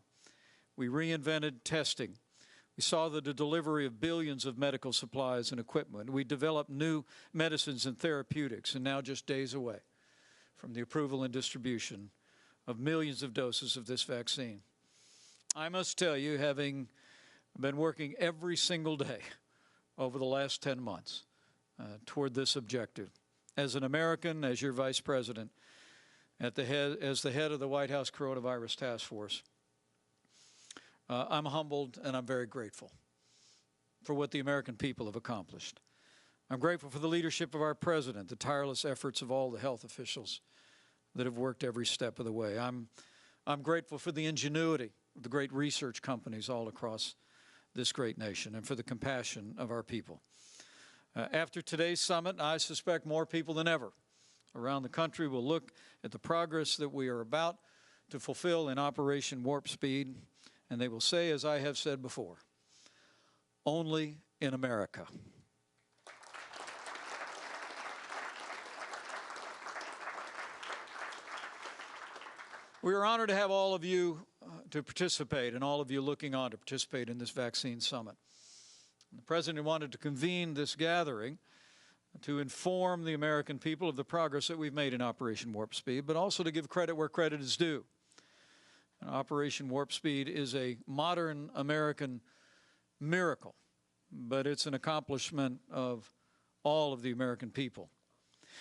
We reinvented testing. We saw the delivery of billions of medical supplies and equipment. We developed new medicines and therapeutics, and now just days away from the approval and distribution of millions of doses of this vaccine. I must tell you, having been working every single day over the last 10 months toward this objective, as an American, as your Vice President, as the head of the White House Coronavirus Task Force, I'm humbled and I'm very grateful for what the American people have accomplished. I'm grateful for the leadership of our President, the tireless efforts of all the health officials that have worked every step of the way. I'm grateful for the ingenuity of the great research companies all across this great nation and for the compassion of our people. After today's summit, I suspect more people than ever around the country will look at the progress that we are about to fulfill in Operation Warp Speed, and they will say, as I have said before, only in America. We are honored to have all of you to participate, and all of you looking on to participate in this vaccine summit. The President wanted to convene this gathering to inform the American people of the progress that we've made in Operation Warp Speed, but also to give credit where credit is due. Operation Warp Speed is a modern American miracle, but it's an accomplishment of all of the American people.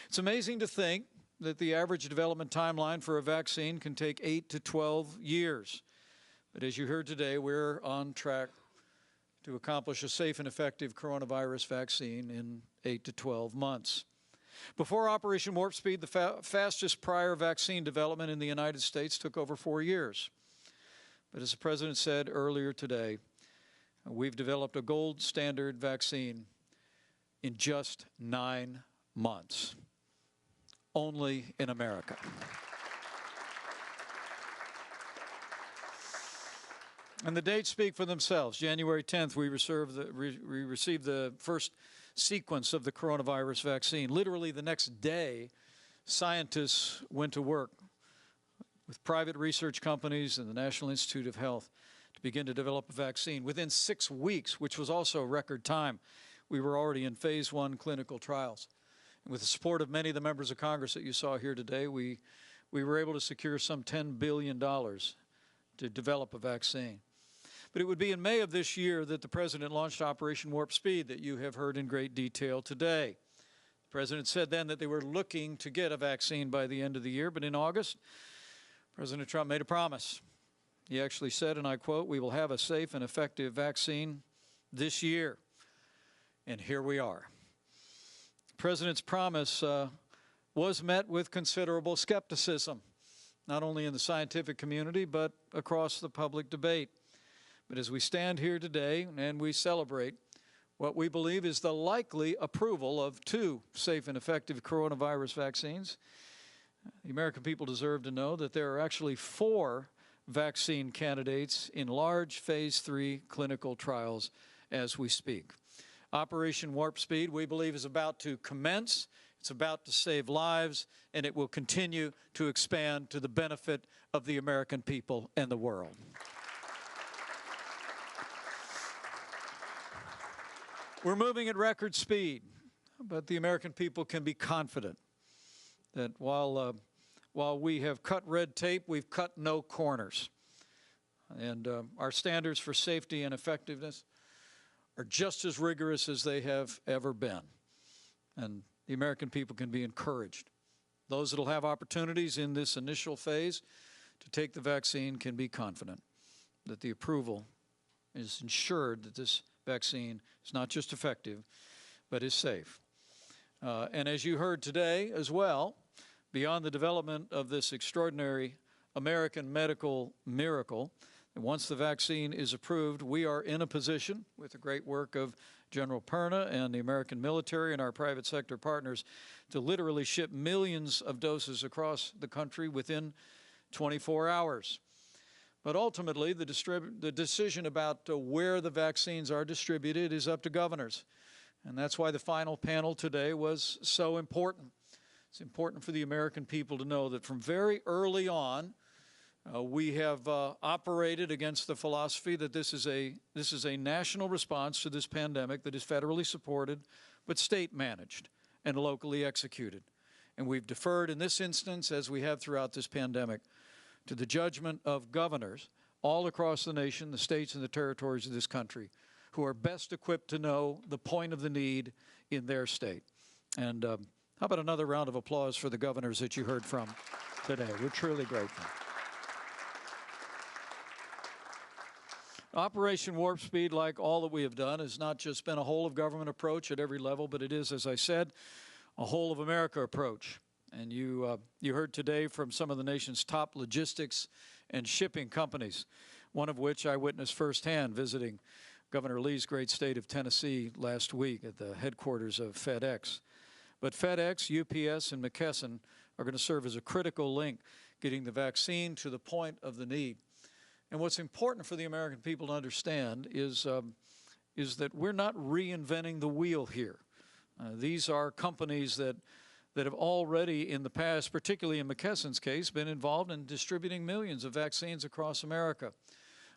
It's amazing to think that the average development timeline for a vaccine can take 8 to 12 years. But as you heard today, we're on track to accomplish a safe and effective coronavirus vaccine in 8 to 12 months. Before Operation Warp Speed, the fastest prior vaccine development in the United States took over 4 years. But as the President said earlier today, we've developed a gold standard vaccine in just 9 months. Only in America. And the dates speak for themselves. January 10th, we received the first sequence of the coronavirus vaccine. Literally the next day, scientists went to work with private research companies and the National Institute of Health to begin to develop a vaccine. Within 6 weeks, which was also a record time, we were already in phase 1 clinical trials. And with the support of many of the members of Congress that you saw here today, we were able to secure some $10 billion to develop a vaccine. But it would be in May of this year that the President launched Operation Warp Speed that you have heard in great detail today. The President said then that they were looking to get a vaccine by the end of the year, but in August, President Trump made a promise. He actually said, and I quote, "We will have a safe and effective vaccine this year." And here we are. The President's promise was met with considerable skepticism, not only in the scientific community, but across the public debate. But as we stand here today and we celebrate what we believe is the likely approval of 2 safe and effective coronavirus vaccines, the American people deserve to know that there are actually 4 vaccine candidates in large phase 3 clinical trials as we speak. Operation Warp Speed, we believe, is about to commence. It's about to save lives, and it will continue to expand to the benefit of the American people and the world. We're moving at record speed, but the American people can be confident that while we have cut red tape, we've cut no corners. And our standards for safety and effectiveness are just as rigorous as they have ever been. And the American people can be encouraged. Those that will have opportunities in this initial phase to take the vaccine can be confident that the approval is ensured that this vaccine is not just effective, but is safe. And as you heard today as well, beyond the development of this extraordinary American medical miracle, once the vaccine is approved, we are in a position, with the great work of General Perna and the American military and our private sector partners, to literally ship millions of doses across the country within 24 hours. But ultimately, the decision about where the vaccines are distributed is up to governors. And that's why the final panel today was so important. It's important for the American people to know that from very early on, we have operated against the philosophy that this is a national response to this pandemic that is federally supported, but state managed and locally executed. And we've deferred in this instance, as we have throughout this pandemic, to the judgment of governors all across the nation, the states and the territories of this country, who are best equipped to know the point of the need in their state. And how about another round of applause for the governors that you heard from today? We're truly grateful. Operation Warp Speed, like all that we have done, has not just been a whole-of-government approach at every level, but it is, as I said, a whole-of-America approach. And you heard today from some of the nation's top logistics and shipping companies, one of which I witnessed firsthand visiting Governor Lee's great state of Tennessee last week at the headquarters of FedEx. But FedEx, UPS, and McKesson are going to serve as a critical link getting the vaccine to the point of the need. And what's important for the American people to understand is that we're not reinventing the wheel here. These are companies that have already in the past, particularly in McKesson's case, been involved in distributing millions of vaccines across America.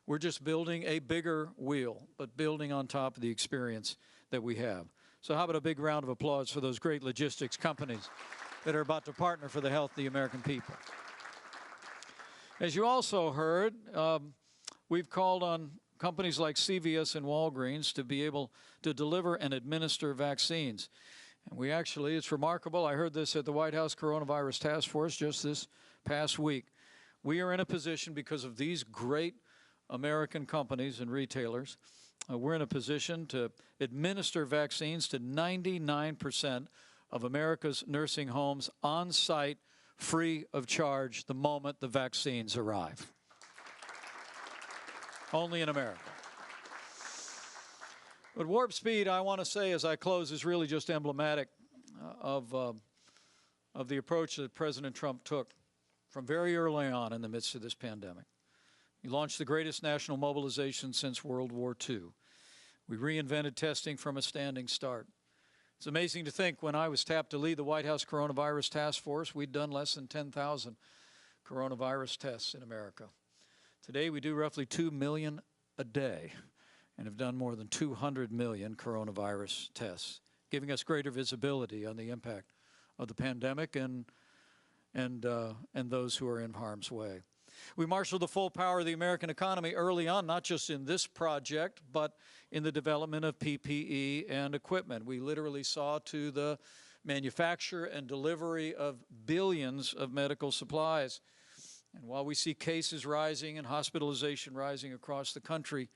We're just building a bigger wheel, but building on top of the experience that we have. So how about a big round of applause for those great logistics companies that are about to partner for the health of the American people. As you also heard, we've called on companies like CVS and Walgreens to be able to deliver and administer vaccines. And we actually, it's remarkable, I heard this at the White House Coronavirus Task Force just this past week. We are in a position, because of these great American companies and retailers, we're in a position to administer vaccines to 99% of America's nursing homes on site, free of charge, the moment the vaccines arrive. Only in America. But Warp Speed, I want to say as I close, is really just emblematic of the approach that President Trump took from very early on in the midst of this pandemic. He launched the greatest national mobilization since World War II. We reinvented testing from a standing start. It's amazing to think when I was tapped to lead the White House Coronavirus Task Force, we'd done less than 10,000 coronavirus tests in America. Today, we do roughly 2 million a day and have done more than 200 million coronavirus tests, giving us greater visibility on the impact of the pandemic and those who are in harm's way. We marshaled the full power of the American economy early on, not just in this project, but in the development of PPE and equipment. We literally saw to the manufacture and delivery of billions of medical supplies. And while we see cases rising and hospitalization rising across the country,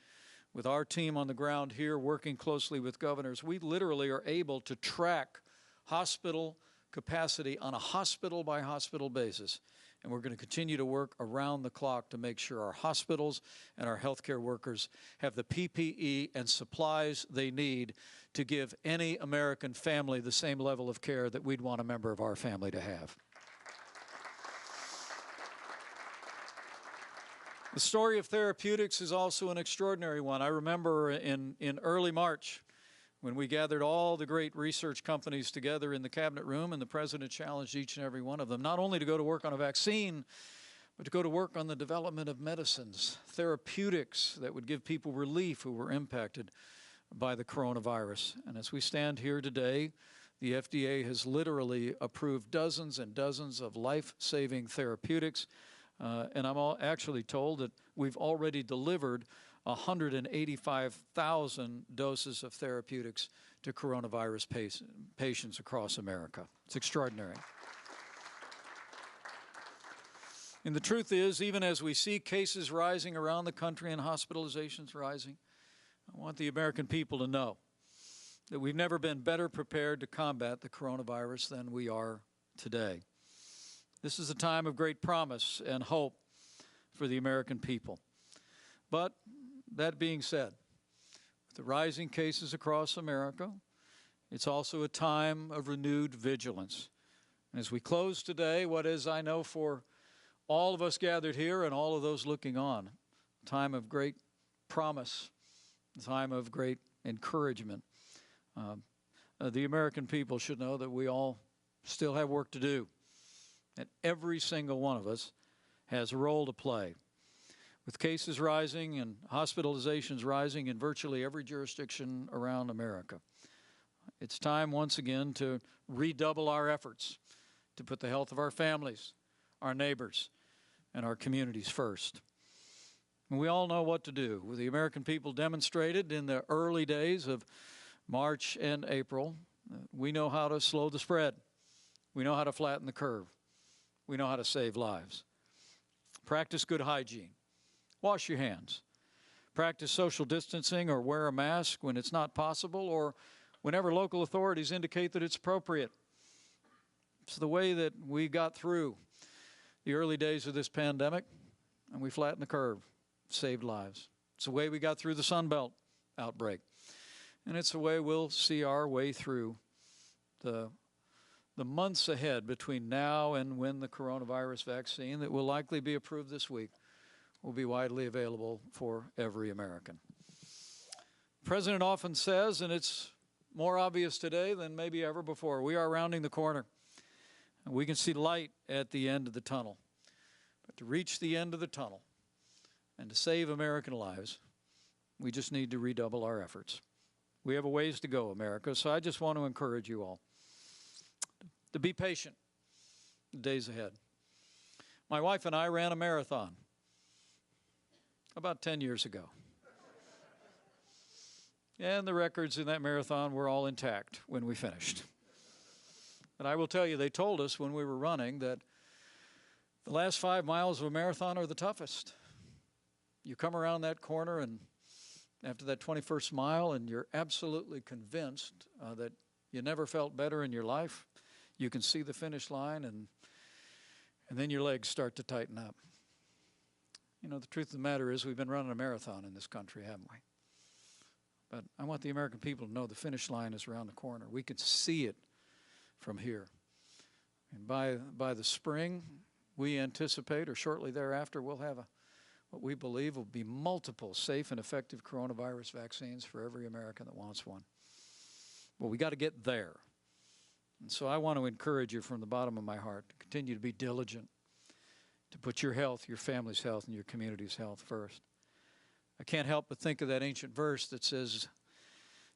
with our team on the ground here working closely with governors, we literally are able to track hospital capacity on a hospital-by-hospital basis. And we're going to continue to work around the clock to make sure our hospitals and our healthcare workers have the PPE and supplies they need to give any American family the same level of care that we'd want a member of our family to have. The story of therapeutics is also an extraordinary one. I remember in early March, when we gathered all the great research companies together in the cabinet room, and the president challenged each and every one of them not only to go to work on a vaccine, but to go to work on the development of medicines, therapeutics that would give people relief who were impacted by the coronavirus. And as we stand here today, the FDA has literally approved dozens and dozens of life-saving therapeutics. And I'm actually told that we've already delivered 185,000 doses of therapeutics to coronavirus patients across America. It's extraordinary. And the truth is, even as we see cases rising around the country and hospitalizations rising, I want the American people to know that we've never been better prepared to combat the coronavirus than we are today. This is a time of great promise and hope for the American people. But that being said, with the rising cases across America, it's also a time of renewed vigilance. And as we close today, what is, I know, for all of us gathered here and all of those looking on, a time of great promise, a time of great encouragement. The American people should know that we all still have work to do, and every single one of us has a role to play. With cases rising and hospitalizations rising in virtually every jurisdiction around America, it's time once again to redouble our efforts to put the health of our families, our neighbors, and our communities first. And we all know what to do. The American people demonstrated in the early days of March and April. We know how to slow the spread. We know how to flatten the curve. We know how to save lives. Practice good hygiene. Wash your hands. Practice social distancing or wear a mask when it's not possible or whenever local authorities indicate that it's appropriate. It's the way that we got through the early days of this pandemic, and we flattened the curve, saved lives. It's the way we got through the Sun Belt outbreak, and it's the way we'll see our way through the months ahead between now and when the coronavirus vaccine that will likely be approved this week will be widely available for every American. The President often says, and it's more obvious today than maybe ever before, we are rounding the corner. And we can see light at the end of the tunnel. But to reach the end of the tunnel and to save American lives, we just need to redouble our efforts. We have a ways to go, America, so I just want to encourage you all to be patient the days ahead. My wife and I ran a marathon about 10 years ago. And the records in that marathon were all intact when we finished. But I will tell you, they told us when we were running that the last 5 miles of a marathon are the toughest. You come around that corner and after that 21st mile and you're absolutely convinced that you never felt better in your life. You can see the finish line and then your legs start to tighten up. You know, the truth of the matter is we've been running a marathon in this country, haven't we? But I want the American people to know the finish line is around the corner. We can see it from here. And by the spring, we anticipate, or shortly thereafter, we'll have what we believe will be multiple safe and effective coronavirus vaccines for every American that wants one. But we got to get there. And so I want to encourage you from the bottom of my heart to continue to be diligent, to put your health, your family's health, and your community's health first. I can't help but think of that ancient verse that says,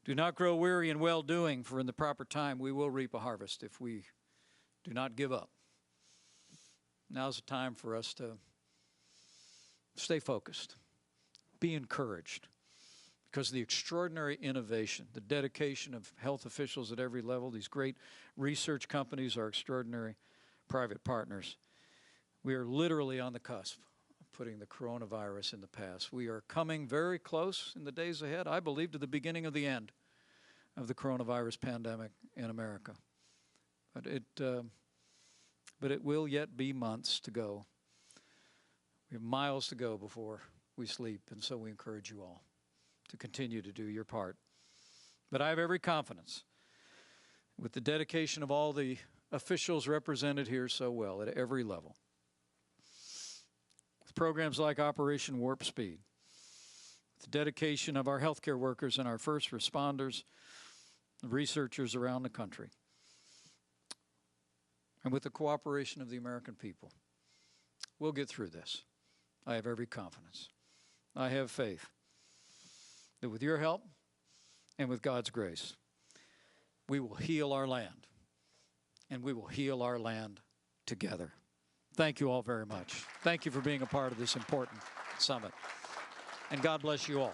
do not grow weary in well-doing, for in the proper time we will reap a harvest if we do not give up. Now's the time for us to stay focused, be encouraged, because of the extraordinary innovation, the dedication of health officials at every level, these great research companies, our extraordinary private partners. We are literally on the cusp of putting the coronavirus in the past. We are coming very close in the days ahead, I believe, to the beginning of the end of the coronavirus pandemic in America. But it will yet be months to go. We have miles to go before we sleep, and so we encourage you all to continue to do your part. But I have every confidence with the dedication of all the officials represented here so well at every level. With programs like Operation Warp Speed, with the dedication of our healthcare workers and our first responders, researchers around the country, and with the cooperation of the American people, we'll get through this. I have every confidence. I have faith that with your help and with God's grace, we will heal our land, and we will heal our land together. Thank you all very much. Thank you for being a part of this important summit, and God bless you all.